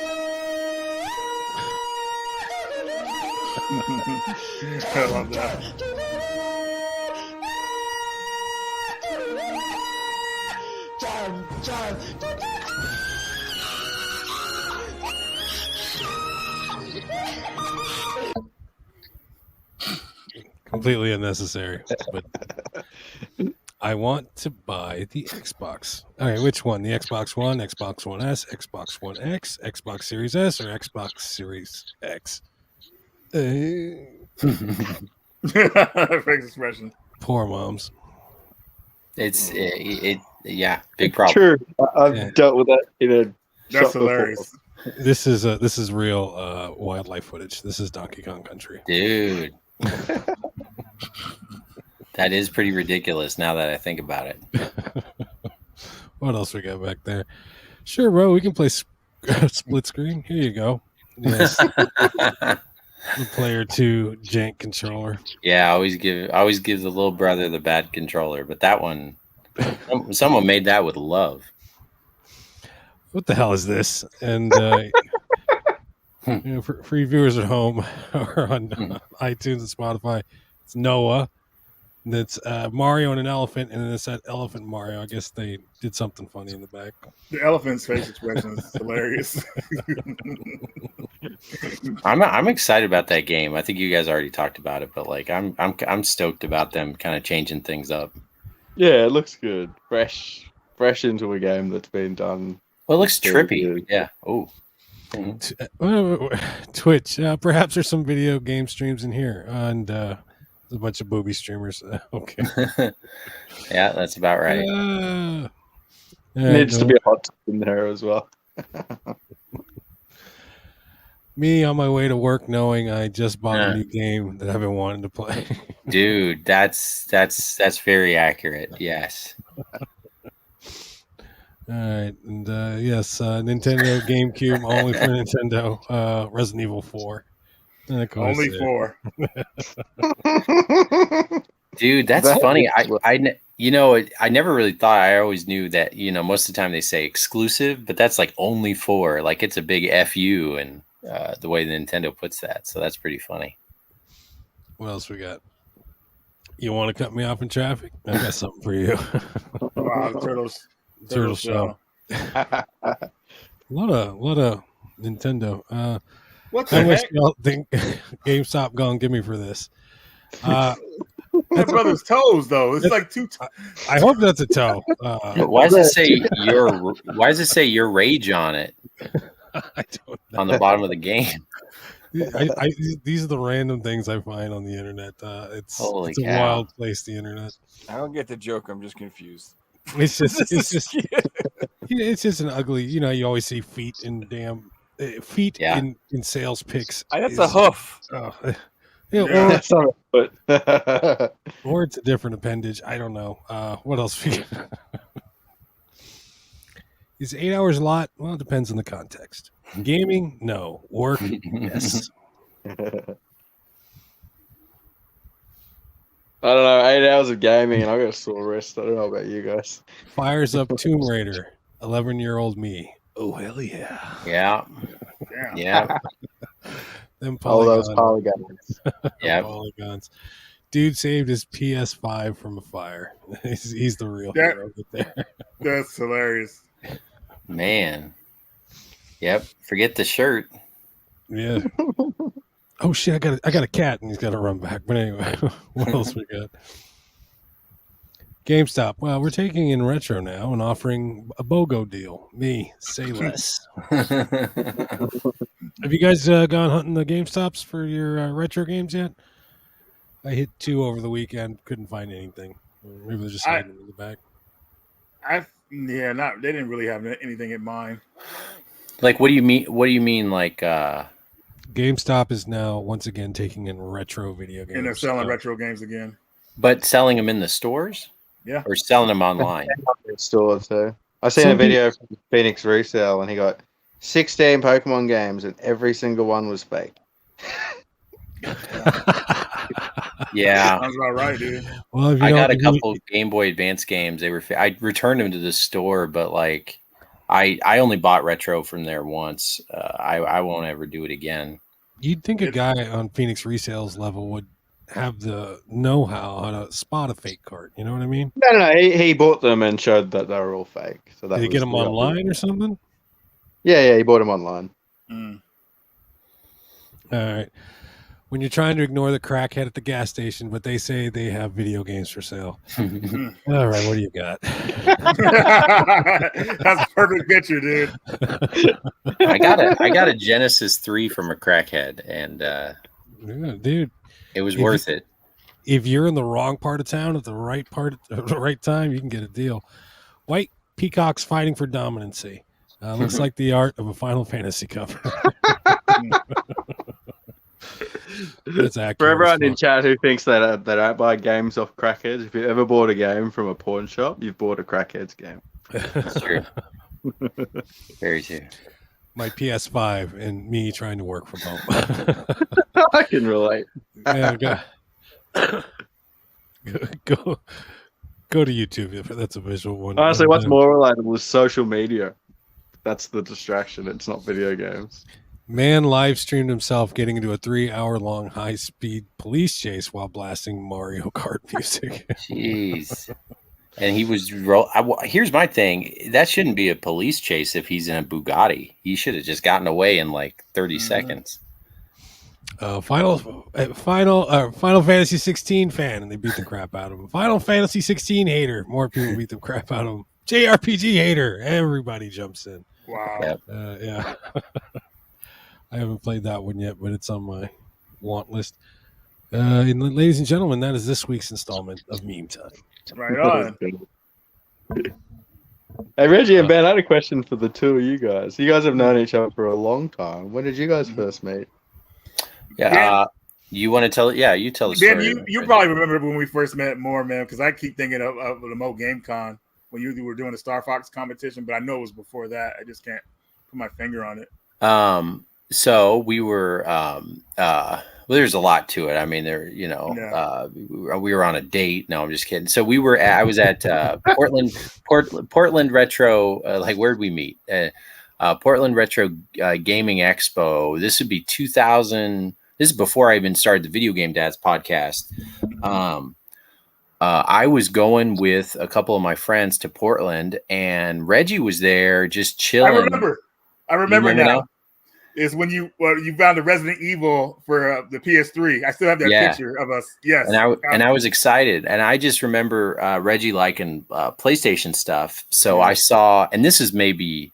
I love that. Completely unnecessary, but I want to buy the Xbox. All right, which one? The Xbox One, Xbox One S, Xbox One X, Xbox Series S, or Xbox Series X? Perfect expression. Poor moms. It's big problem. True, I've dealt with that in a. That's hilarious. This is real wildlife footage. This is Donkey Kong Country, dude. That is pretty ridiculous now that I think about it. What else we got back there? Sure, bro. We can play split screen. Here you go. Yes. The player 2 jank controller. Yeah, I always give the little brother the bad controller, but that one, someone made that with love. What the hell is this? And for you viewers at home or on iTunes and Spotify, it's Noah. And it's Mario and an elephant, and then it's that elephant Mario. I guess they did something funny in the back. The elephant's face expression is hilarious. I'm excited about that game. I think you guys already talked about it, but like I'm stoked about them kind of changing things up. Yeah, it looks good. Fresh into a game that's been done. Well, it looks trippy. Good. Yeah. Oh. Twitch. Perhaps there's some video game streams in here, and there's a bunch of booby streamers. Okay. Yeah, that's about right. Needs to be a hot tub in there as well. Me on my way to work, knowing I just bought a new game that I've been wanting to play. Dude, that's very accurate. Yes. All right, and yes, Nintendo GameCube only for Nintendo. Resident Evil 4. Only 4. Dude, that's funny. I never really thought. I always knew that most of the time they say exclusive, but that's like only 4. Like it's a big FU, and the way Nintendo puts that. So that's pretty funny. What else we got? You want to cut me off in traffic? I got something for you. Wow, the Turtle Shell. A lot of Nintendo. What How the much heck? y'all think GameStop gonna give me for this? My brother's toes though. It's like two. I hope that's a toe. Why does it say your rage on it I don't know. on the bottom of the game? These are the random things I find on the internet. It's Holy a cow. wild place, the internet. I don't get the joke. I'm just confused. It's just an ugly. You know, you always see feet in feet Yeah. in sales pics. That's a hoof. Yeah, Yeah. That's not a foot. or it's a different appendage. I don't know. What else? Is 8 hours a lot? Well, it depends on the context. Gaming? No. Work? Yes. I don't know. 8 hours of gaming and I got a sore wrist. I don't know about you guys. Fires up Tomb Raider. 11-year-old me. Oh, hell yeah. Yeah. Damn. Yeah. Them All those polygons. Yeah. Polygons. Dude saved his PS5 from a fire. He's the real hero right there. That's hilarious. Man. Yep. Forget the shirt. Yeah. Oh shit! I got a cat, and he's got to run back. But anyway, what else we got? GameStop. Well, we're taking in retro now and offering a BOGO deal. Me, say less. Have you guys gone hunting the GameStops for your retro games yet? I hit 2 over the weekend. Couldn't find anything. Maybe they're just hiding in the back. They didn't really have anything in mind. Like, what do you mean? What do you mean? Like, GameStop is now once again taking in retro video games. And they're selling retro games again. but selling them in the stores? Yeah. Or selling them online? Store too. I seen a video from Phoenix Resale and he got 16 Pokemon games and every single one was fake. Yeah. Sounds about right, dude. Well, I got a couple of Game Boy Advance games. They were. I returned them to the store, but like, I only bought retro from there once. I won't ever do it again. You'd think a guy on Phoenix Resale's level would have the know-how how to spot a fake card. You know what I mean? No. He bought them and showed that they were all fake. So that Did he get them online or something? Yeah. He bought them online. Mm. All right. When you're trying to ignore the crackhead at the gas station, but they say they have video games for sale. All right, what do you got? That's a perfect picture, dude. I got a Genesis 3 from a crackhead, and Yeah, dude, it was worth it. if you're in the wrong part of town at the right time, you can get a deal. White peacocks fighting for dominancy. Looks like the art of a Final Fantasy cover. That's accurate. For everyone in chat who thinks that they don't buy games off crackheads, if you ever bought a game from a pawn shop, you've bought a crackhead's game. That's true. Very true. My PS5 and me trying to work from home. I can relate. Yeah, go to YouTube if that's a visual one. Honestly, what's more relatable is social media. That's the distraction. It's not video games. Man live streamed himself getting into a 3-hour-long high-speed police chase while blasting Mario Kart music. Jeez. And he was here's my thing. That shouldn't be a police chase if he's in a Bugatti. He should have just gotten away in like 30 seconds. Final Fantasy 16 fan, and they beat the crap out of him. Final Fantasy 16 hater. More people beat the crap out of him. JRPG hater. Everybody jumps in. Wow. Yep. Yeah. I haven't played that one yet, but it's on my want list. And ladies and gentlemen, that is this week's installment of Meme Time. Right on. Hey, Reggie and Ben, I had a question for the two of you guys. You guys have known each other for a long time. When did you guys first meet? Yeah. You want to tell it? Yeah, you tell the Ben, story. you probably remember when we first met more, man, because I keep thinking of the Mo Game Con when you were doing the Star Fox competition, but I know it was before that. I just can't put my finger on it. So we were, well, there's a lot to it. I mean, we were on a date. No, I'm just kidding. So I was at Portland Retro. Like, where'd we meet? Portland Retro Gaming Expo. This would be 2000. This is before I even started the Video Game Dads podcast. I was going with a couple of my friends to Portland, and Reggie was there just chilling. I remember now. Is when you found the Resident Evil for the PS3. I still have that picture of us. Yes, and I was excited, and I just remember Reggie liking PlayStation stuff. So I saw, and this is maybe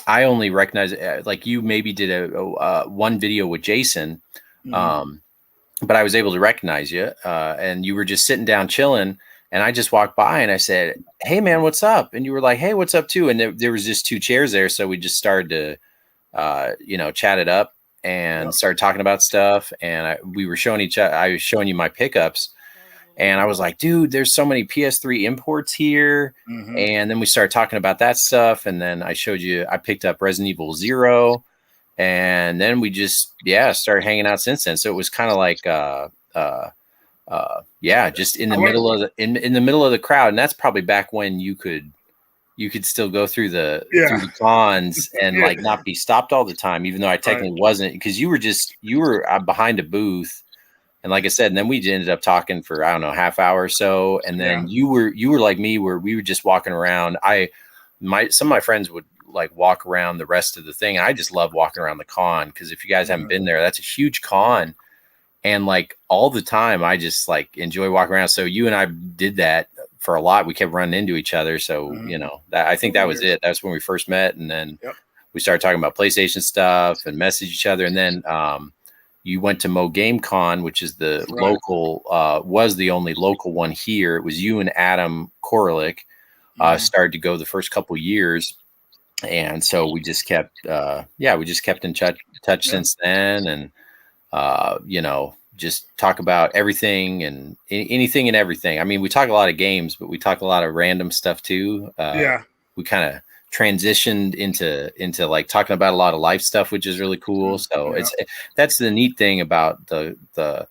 I only recognize like you maybe did a one video with Jason, but I was able to recognize you, and you were just sitting down chilling. And I just walked by and I said, "Hey man, what's up?" And you were like, "Hey, what's up too?" And there was just 2 chairs there, so we just started to chat it up and started talking about stuff. And I was showing you my pickups, and I was like, dude, there's so many PS3 imports here. And then we started talking about that stuff. And then I picked up Resident Evil 0, and then we just, started hanging out since then. So it was kind of like, just in the middle of in the middle of the crowd. And that's probably back when you could still go through the cons and like not be stopped all the time, even though I technically wasn't, because you were behind a booth. And like I said, and then we ended up talking for, I don't know, half hour or so. And then you were like me, where we were just walking around. Some of my friends would like walk around the rest of the thing. I just love walking around the con, because if you guys haven't been there, that's a huge con. And like all the time, I just like enjoy walking around. So you and I did that for a lot. We kept running into each other. So, I think that was it. That's when we first met. And then we started talking about PlayStation stuff and message each other. And then you went to Mo Game Con, which is the local, was the only local one here. It was you and Adam Koralik started to go the first couple years. And so we just kept, in touch since then. And, just talk about everything and anything and everything. I mean, we talk a lot of games, but we talk a lot of random stuff too. We kind of transitioned into like talking about a lot of life stuff, which is really cool. So that's the neat thing about the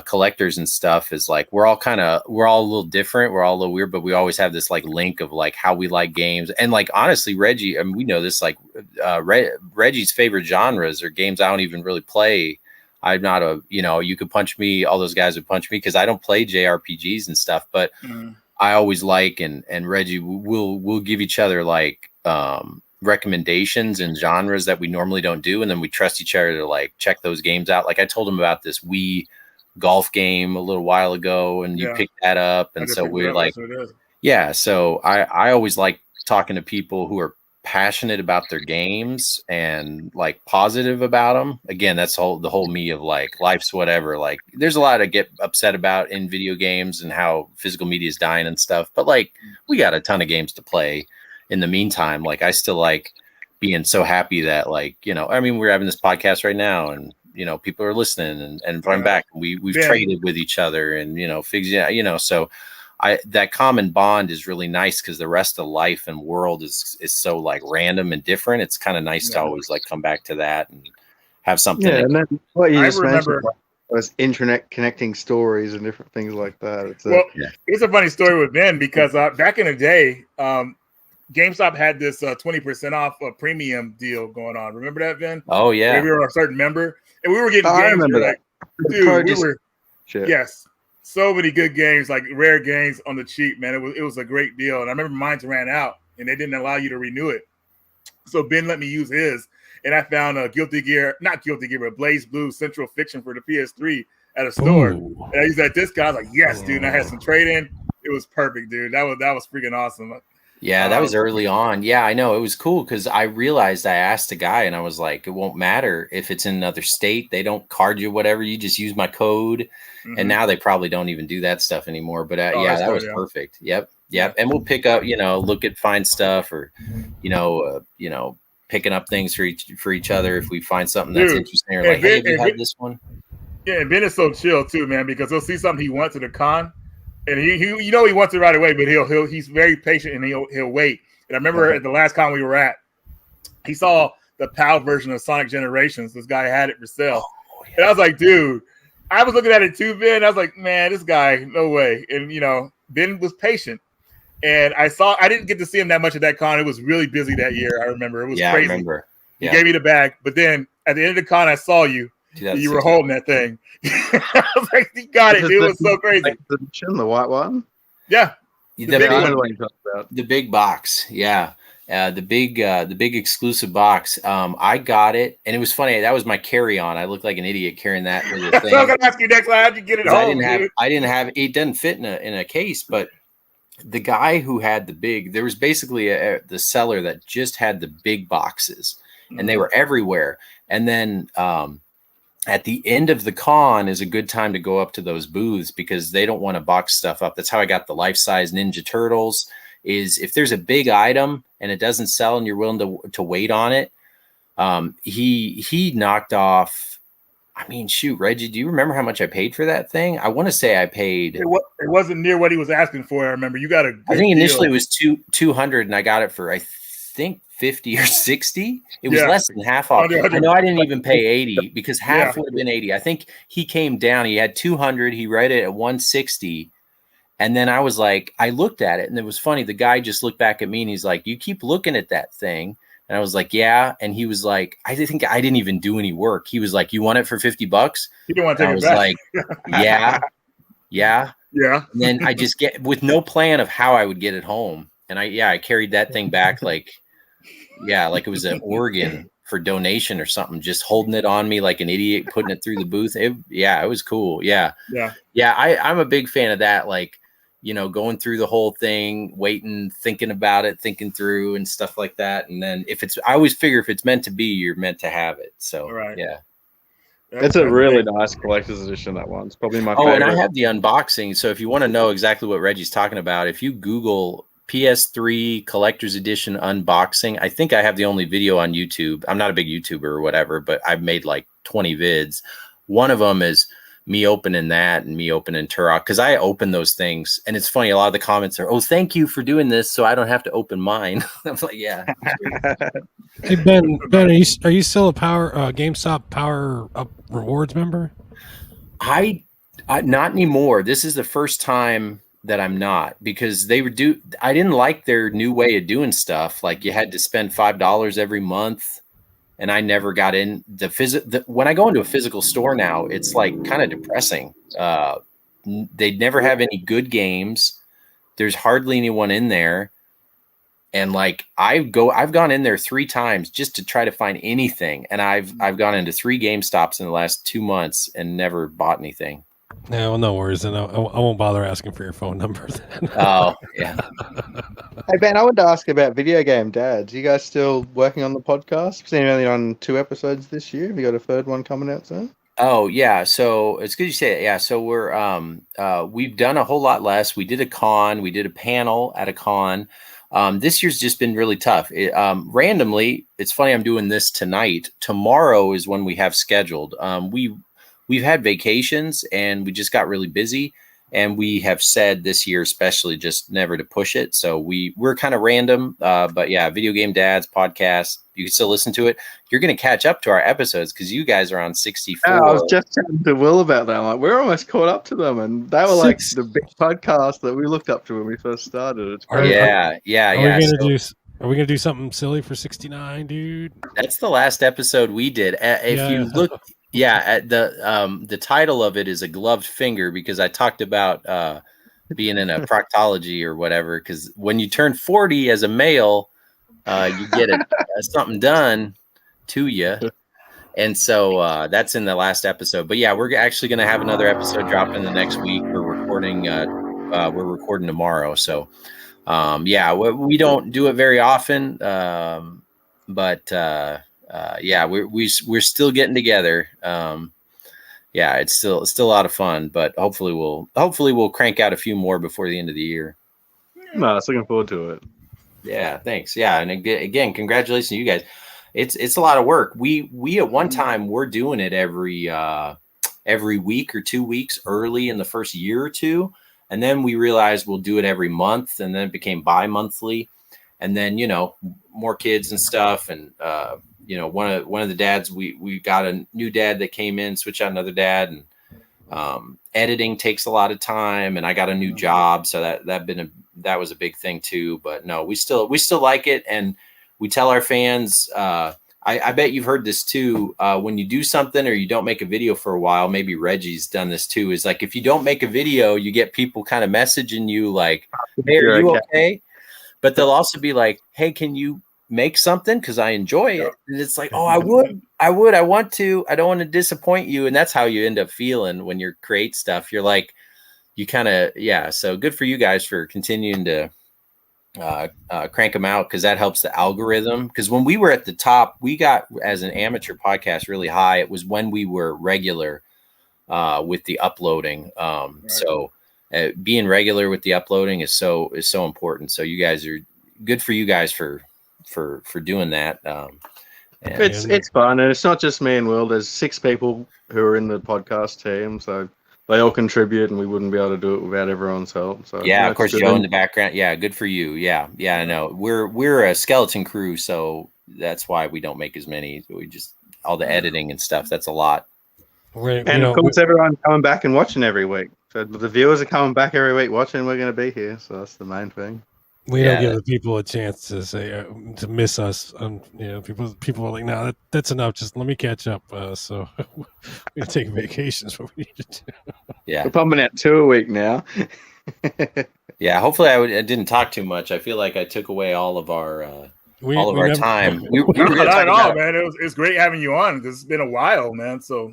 collectors and stuff, is like we're all a little different. We're all a little weird, but we always have this like link of like how we like games. And like, honestly, Reggie, I mean, we know this, like Reggie's favorite genres are games I don't even really play. I'm not you could punch me. All those guys would punch me because I don't play JRPGs and stuff, but I always like, and Reggie we'll give each other like recommendations and genres that we normally don't do. And then we trust each other to like check those games out. Like I told him about this Wii golf game a little while ago, and you picked that up. And so we're like, so I always like talking to people who are passionate about their games and like positive about them. Again, that's the whole me of like life's whatever. Like there's a lot to get upset about in video games and how physical media is dying and stuff, but like we got a ton of games to play in the meantime. Like I still like being so happy that like, I mean, we're having this podcast right now, and people are listening and I'm back. We've traded with each other, and so that common bond is really nice, because the rest of life and world is so like random and different. It's kind of nice to always like come back to that and have something. Yeah, and then what you just mentioned was internet connecting stories and different things like that. It's a funny story with Ben, because back in the day, GameStop had this 20% off a premium deal going on. Remember that, Ben? Oh yeah, we were a certain member, and we were getting games. I remember that. Dude, yes. So many good games, like rare games on the cheap, man. It was a great deal. And I remember mine ran out, and they didn't allow you to renew it. So Ben let me use his, and I found a but Blaze Blue Central Fiction for the PS3 at a store. And I used that discount. I was like, yes, dude. And I had some trade-in. It was perfect, dude. That was freaking awesome. Yeah, that was early on. Yeah, I know. It was cool because I realized, I asked a guy and I was like, it won't matter if it's in another state. They don't card you, whatever. You just use my code. And now they probably don't even do that stuff anymore. But that was perfect. Yep. And we'll pick up, find stuff, or, picking up things for each other if we find something that's interesting. Or like, hey, have you had this one? Yeah, and Ben is so chill too, man, because he'll see something he wants at a con. And he wants it right away, but he's very patient, and he'll wait. And I remember at the last con we were at, he saw the PAL version of Sonic Generations. This guy had it for sale, and I was like, dude, I was looking at it too, Ben. I was like, man, this guy, no way. And Ben was patient, and I didn't get to see him that much at that con. It was really busy that year. I remember it was crazy. I remember. He gave me the bag, but then at the end of the con, I saw you. You were holding that thing. I was like, you got it. It was so crazy. The white one. Yeah. The big box. Yeah. The big exclusive box. I got it, and it was funny. That was my carry-on. I looked like an idiot carrying that with a thing. I was gonna ask you next. How'd you get it home? I didn't have. It doesn't fit in a case. But the guy who had the big, there was basically the seller that just had the big boxes, and they were everywhere. And then at the end of the con is a good time to go up to those booths because they don't want to box stuff up. That's how I got the life-size Ninja Turtles. Is if there's a big item and it doesn't sell and you're willing to wait on it, he knocked off. I mean, shoot, Reggie, do you remember how much I paid for that thing? I want to say I paid. It wasn't near what he was asking for. I remember you got a. I think initially it was 200, and I got it for I think 50 or 60. It was less than half off. I know I didn't even pay 80 because half would have been 80. I think he came down. He had 200. He read it at 160. And then I was like, I looked at it and it was funny. The guy just looked back at me and he's like, you keep looking at that thing. And I was like, yeah. And he was like, I think I didn't even do any work. He was like, you want it for $50? You didn't want to take it back. I was like, yeah. And then I just get with no plan of how I would get it home. And I carried that thing back like it was an organ for donation or something, just holding it on me like an idiot, putting it through the booth. It was cool. Yeah. I'm a big fan of that. Like, going through the whole thing, waiting, thinking about it, thinking through and stuff like that. And then I always figure if it's meant to be, you're meant to have it. So, yeah. It's a really nice collector's edition, that one. It's probably my favorite. And I have the unboxing. So if you want to know exactly what Reggie's talking about, if you Google PS3 collector's edition unboxing, I think I have the only video on YouTube. I'm not a big YouTuber or whatever, but I've made like 20 vids. One of them is me opening that and me opening Turok, because I open those things. And it's funny, a lot of the comments are, oh, thank you for doing this so I don't have to open mine. I'm like, yeah. Hey, Ben, are you still a GameStop Power Up Rewards member? I not anymore. This is the first time that I'm not, because I didn't like their new way of doing stuff. Like you had to spend $5 every month. And I never got in when I go into a physical store now, it's like kind of depressing. They never have any good games. There's hardly anyone in there. And like I've gone in there 3 times just to try to find anything. And I've gone into 3 GameStops in the last 2 months and never bought anything. No, well, no worries. And I won't bother asking for your phone number then. Oh, yeah. Hey, Ben, I wanted to ask about Video Game Dads. You guys still working on the podcast? I've seen only on 2 episodes this year. Have you got a 3rd one coming out soon? Oh, yeah. So it's good you say it. Yeah. So we've done a whole lot less. We did a con. We did a panel at a con. This year's just been really tough. Randomly, it's funny I'm doing this tonight. Tomorrow is when we have scheduled. We've had vacations and we just got really busy, and we have said this year especially just never to push it. So we're kind of random, but yeah, Video Game Dads podcast. You can still listen to it. You're going to catch up to our episodes because you guys are on 64. Yeah, I was just chatting to Will about that. I'm like, we're almost caught up to them, and they were like the big podcast that we looked up to when we first started. It's crazy. Are we gonna do something silly for 69, dude? That's the last episode we did. If you look. Yeah, at the title of it is A Gloved Finger, because I talked about being in a proctology or whatever. Because when you turn 40 as a male, you get something done to you, and so that's in the last episode. But yeah, we're actually going to have another episode drop in the next week. We're recording tomorrow, so yeah, we don't do it very often, but. Yeah, we're still getting together. Yeah, it's still a lot of fun, but hopefully we'll crank out a few more before the end of the year. No, it's looking forward to it. Yeah, thanks. Yeah, and again, congratulations to you guys. It's a lot of work. We at one time we're doing it every week or 2 weeks early in the first year or two, and then we realized we'll do it every month, and then it became bi-monthly, and then more kids and stuff, and one of the dads, we got a new dad that came in, switched out another dad, and editing takes a lot of time, and I got a new job, so that was a big thing too. But no, we still like it, and we tell our fans. I bet you've heard this too. When you do something or you don't make a video for a while, maybe Reggie's done this too, is like if you don't make a video, you get people kind of messaging you like, hey, are you okay? But they'll also be like, hey, can you make something? Because I enjoy it. And it's like, oh, I want to. I don't want to disappoint you. And that's how you end up feeling when you create stuff. You're like, you kind of, yeah. So good for you guys for continuing to crank them out, because that helps the algorithm. Because when we were at the top, we got, as an amateur podcast, really high. It was when we were regular with the uploading. So being regular with the uploading is so important. So you guys are good for you guys for doing that. It's fun, and it's not just me and Will. There's 6 people who are in the podcast team, so they all contribute, and we wouldn't be able to do it without everyone's help. So yeah, of course, Joe in the background. Yeah, good for you. Yeah, I know. We're a skeleton crew, so that's why we don't make as many. We just all the editing and stuff. That's a lot. And of course, everyone coming back and watching every week. So the viewers are coming back every week watching. We're going to be here, so that's the main thing. We don't give the people a chance to say to miss us. People are like, no, that's enough. Just let me catch up. So we're taking vacations. What we need to do. Yeah, we're pumping out 2 a week now. Yeah, hopefully I didn't talk too much. I feel like I took away all of our time. We were not at all, man. It's great having you on because it's been a while, man. So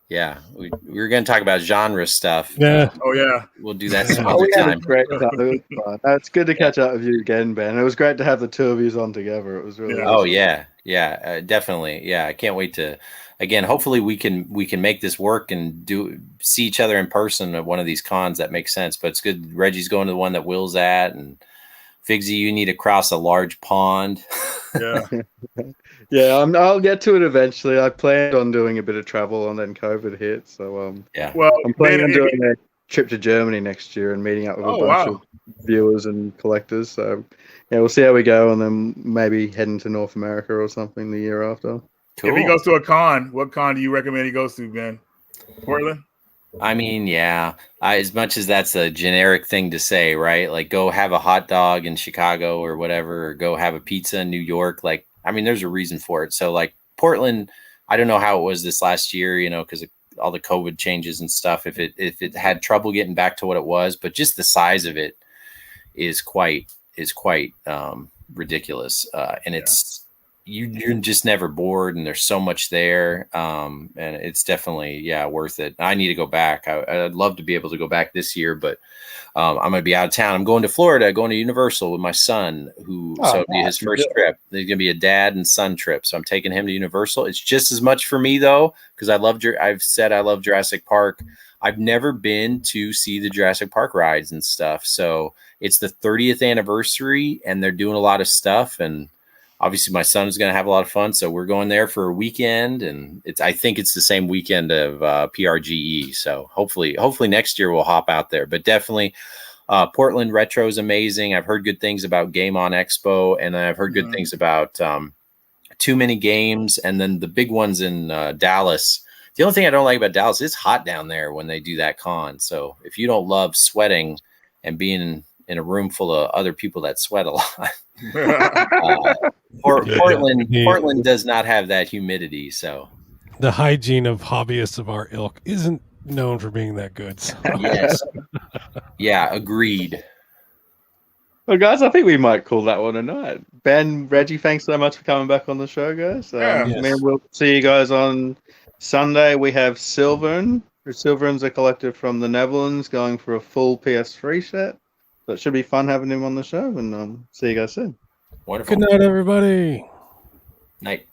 yeah, we were going to talk about genre stuff. Yeah. Oh yeah. We'll do that some other time. Great time. It was fun. It's good to catch up with you again, Ben. It was great to have the 2 of you on together. It was really. Oh yeah, definitely. Yeah, I can't wait to. Again, hopefully we can make this work and see each other in person at one of these cons. That makes sense. But it's good. Reggie's going to the one that Will's at, and Figsy, you need to cross a large pond. Yeah. Yeah, I'll get to it eventually. I planned on doing a bit of travel, and then COVID hit. So yeah. Well, I'm planning on doing a trip to Germany next year and meeting up with a bunch of viewers and collectors. So yeah, we'll see how we go, and then maybe heading to North America or something the year after. Cool. If he goes to a con, what con do you recommend he goes to, Ben? Portland? I mean, yeah. As much as that's a generic thing to say, right? Like, go have a hot dog in Chicago or whatever, or go have a pizza in New York. Like, I mean, there's a reason for it. So, like, Portland, I don't know how it was this last year, because of all the COVID changes and stuff. If it had trouble getting back to what it was, but just the size of it is quite ridiculous, and it's. You're just never bored, and there's so much there. And it's definitely, worth it. I need to go back. I'd love to be able to go back this year, but I'm going to be out of town. I'm going to Florida, going to Universal with my son, so it'll be his first trip. There's going to be a dad and son trip. So I'm taking him to Universal. It's just as much for me though, because I've said I love Jurassic Park. I've never been to see the Jurassic Park rides and stuff. So it's the 30th anniversary, and they're doing a lot of stuff, and obviously my son is going to have a lot of fun. So we're going there for a weekend, and I think it's the same weekend of PRGE. So hopefully next year we'll hop out there, but definitely Portland Retro is amazing. I've heard good things about Game On Expo, and I've heard good things about Too Many Games. And then the big ones in Dallas. The only thing I don't like about Dallas is it's hot down there when they do that con. So if you don't love sweating and being in a room full of other people that sweat a lot, Portland does not have that humidity. So the hygiene of hobbyists of our ilk isn't known for being that good. So. Yes. Yeah, agreed. Well, guys, I think we might call that one a night. Ben, Reggie, thanks so much for coming back on the show, guys. Yes. We'll see you guys on Sunday. We have Silvern. Silvern's a collector from the Netherlands going for a full PS3 set. So it should be fun having him on the show, and see you guys soon. Wonderful. Good night, everybody. Night.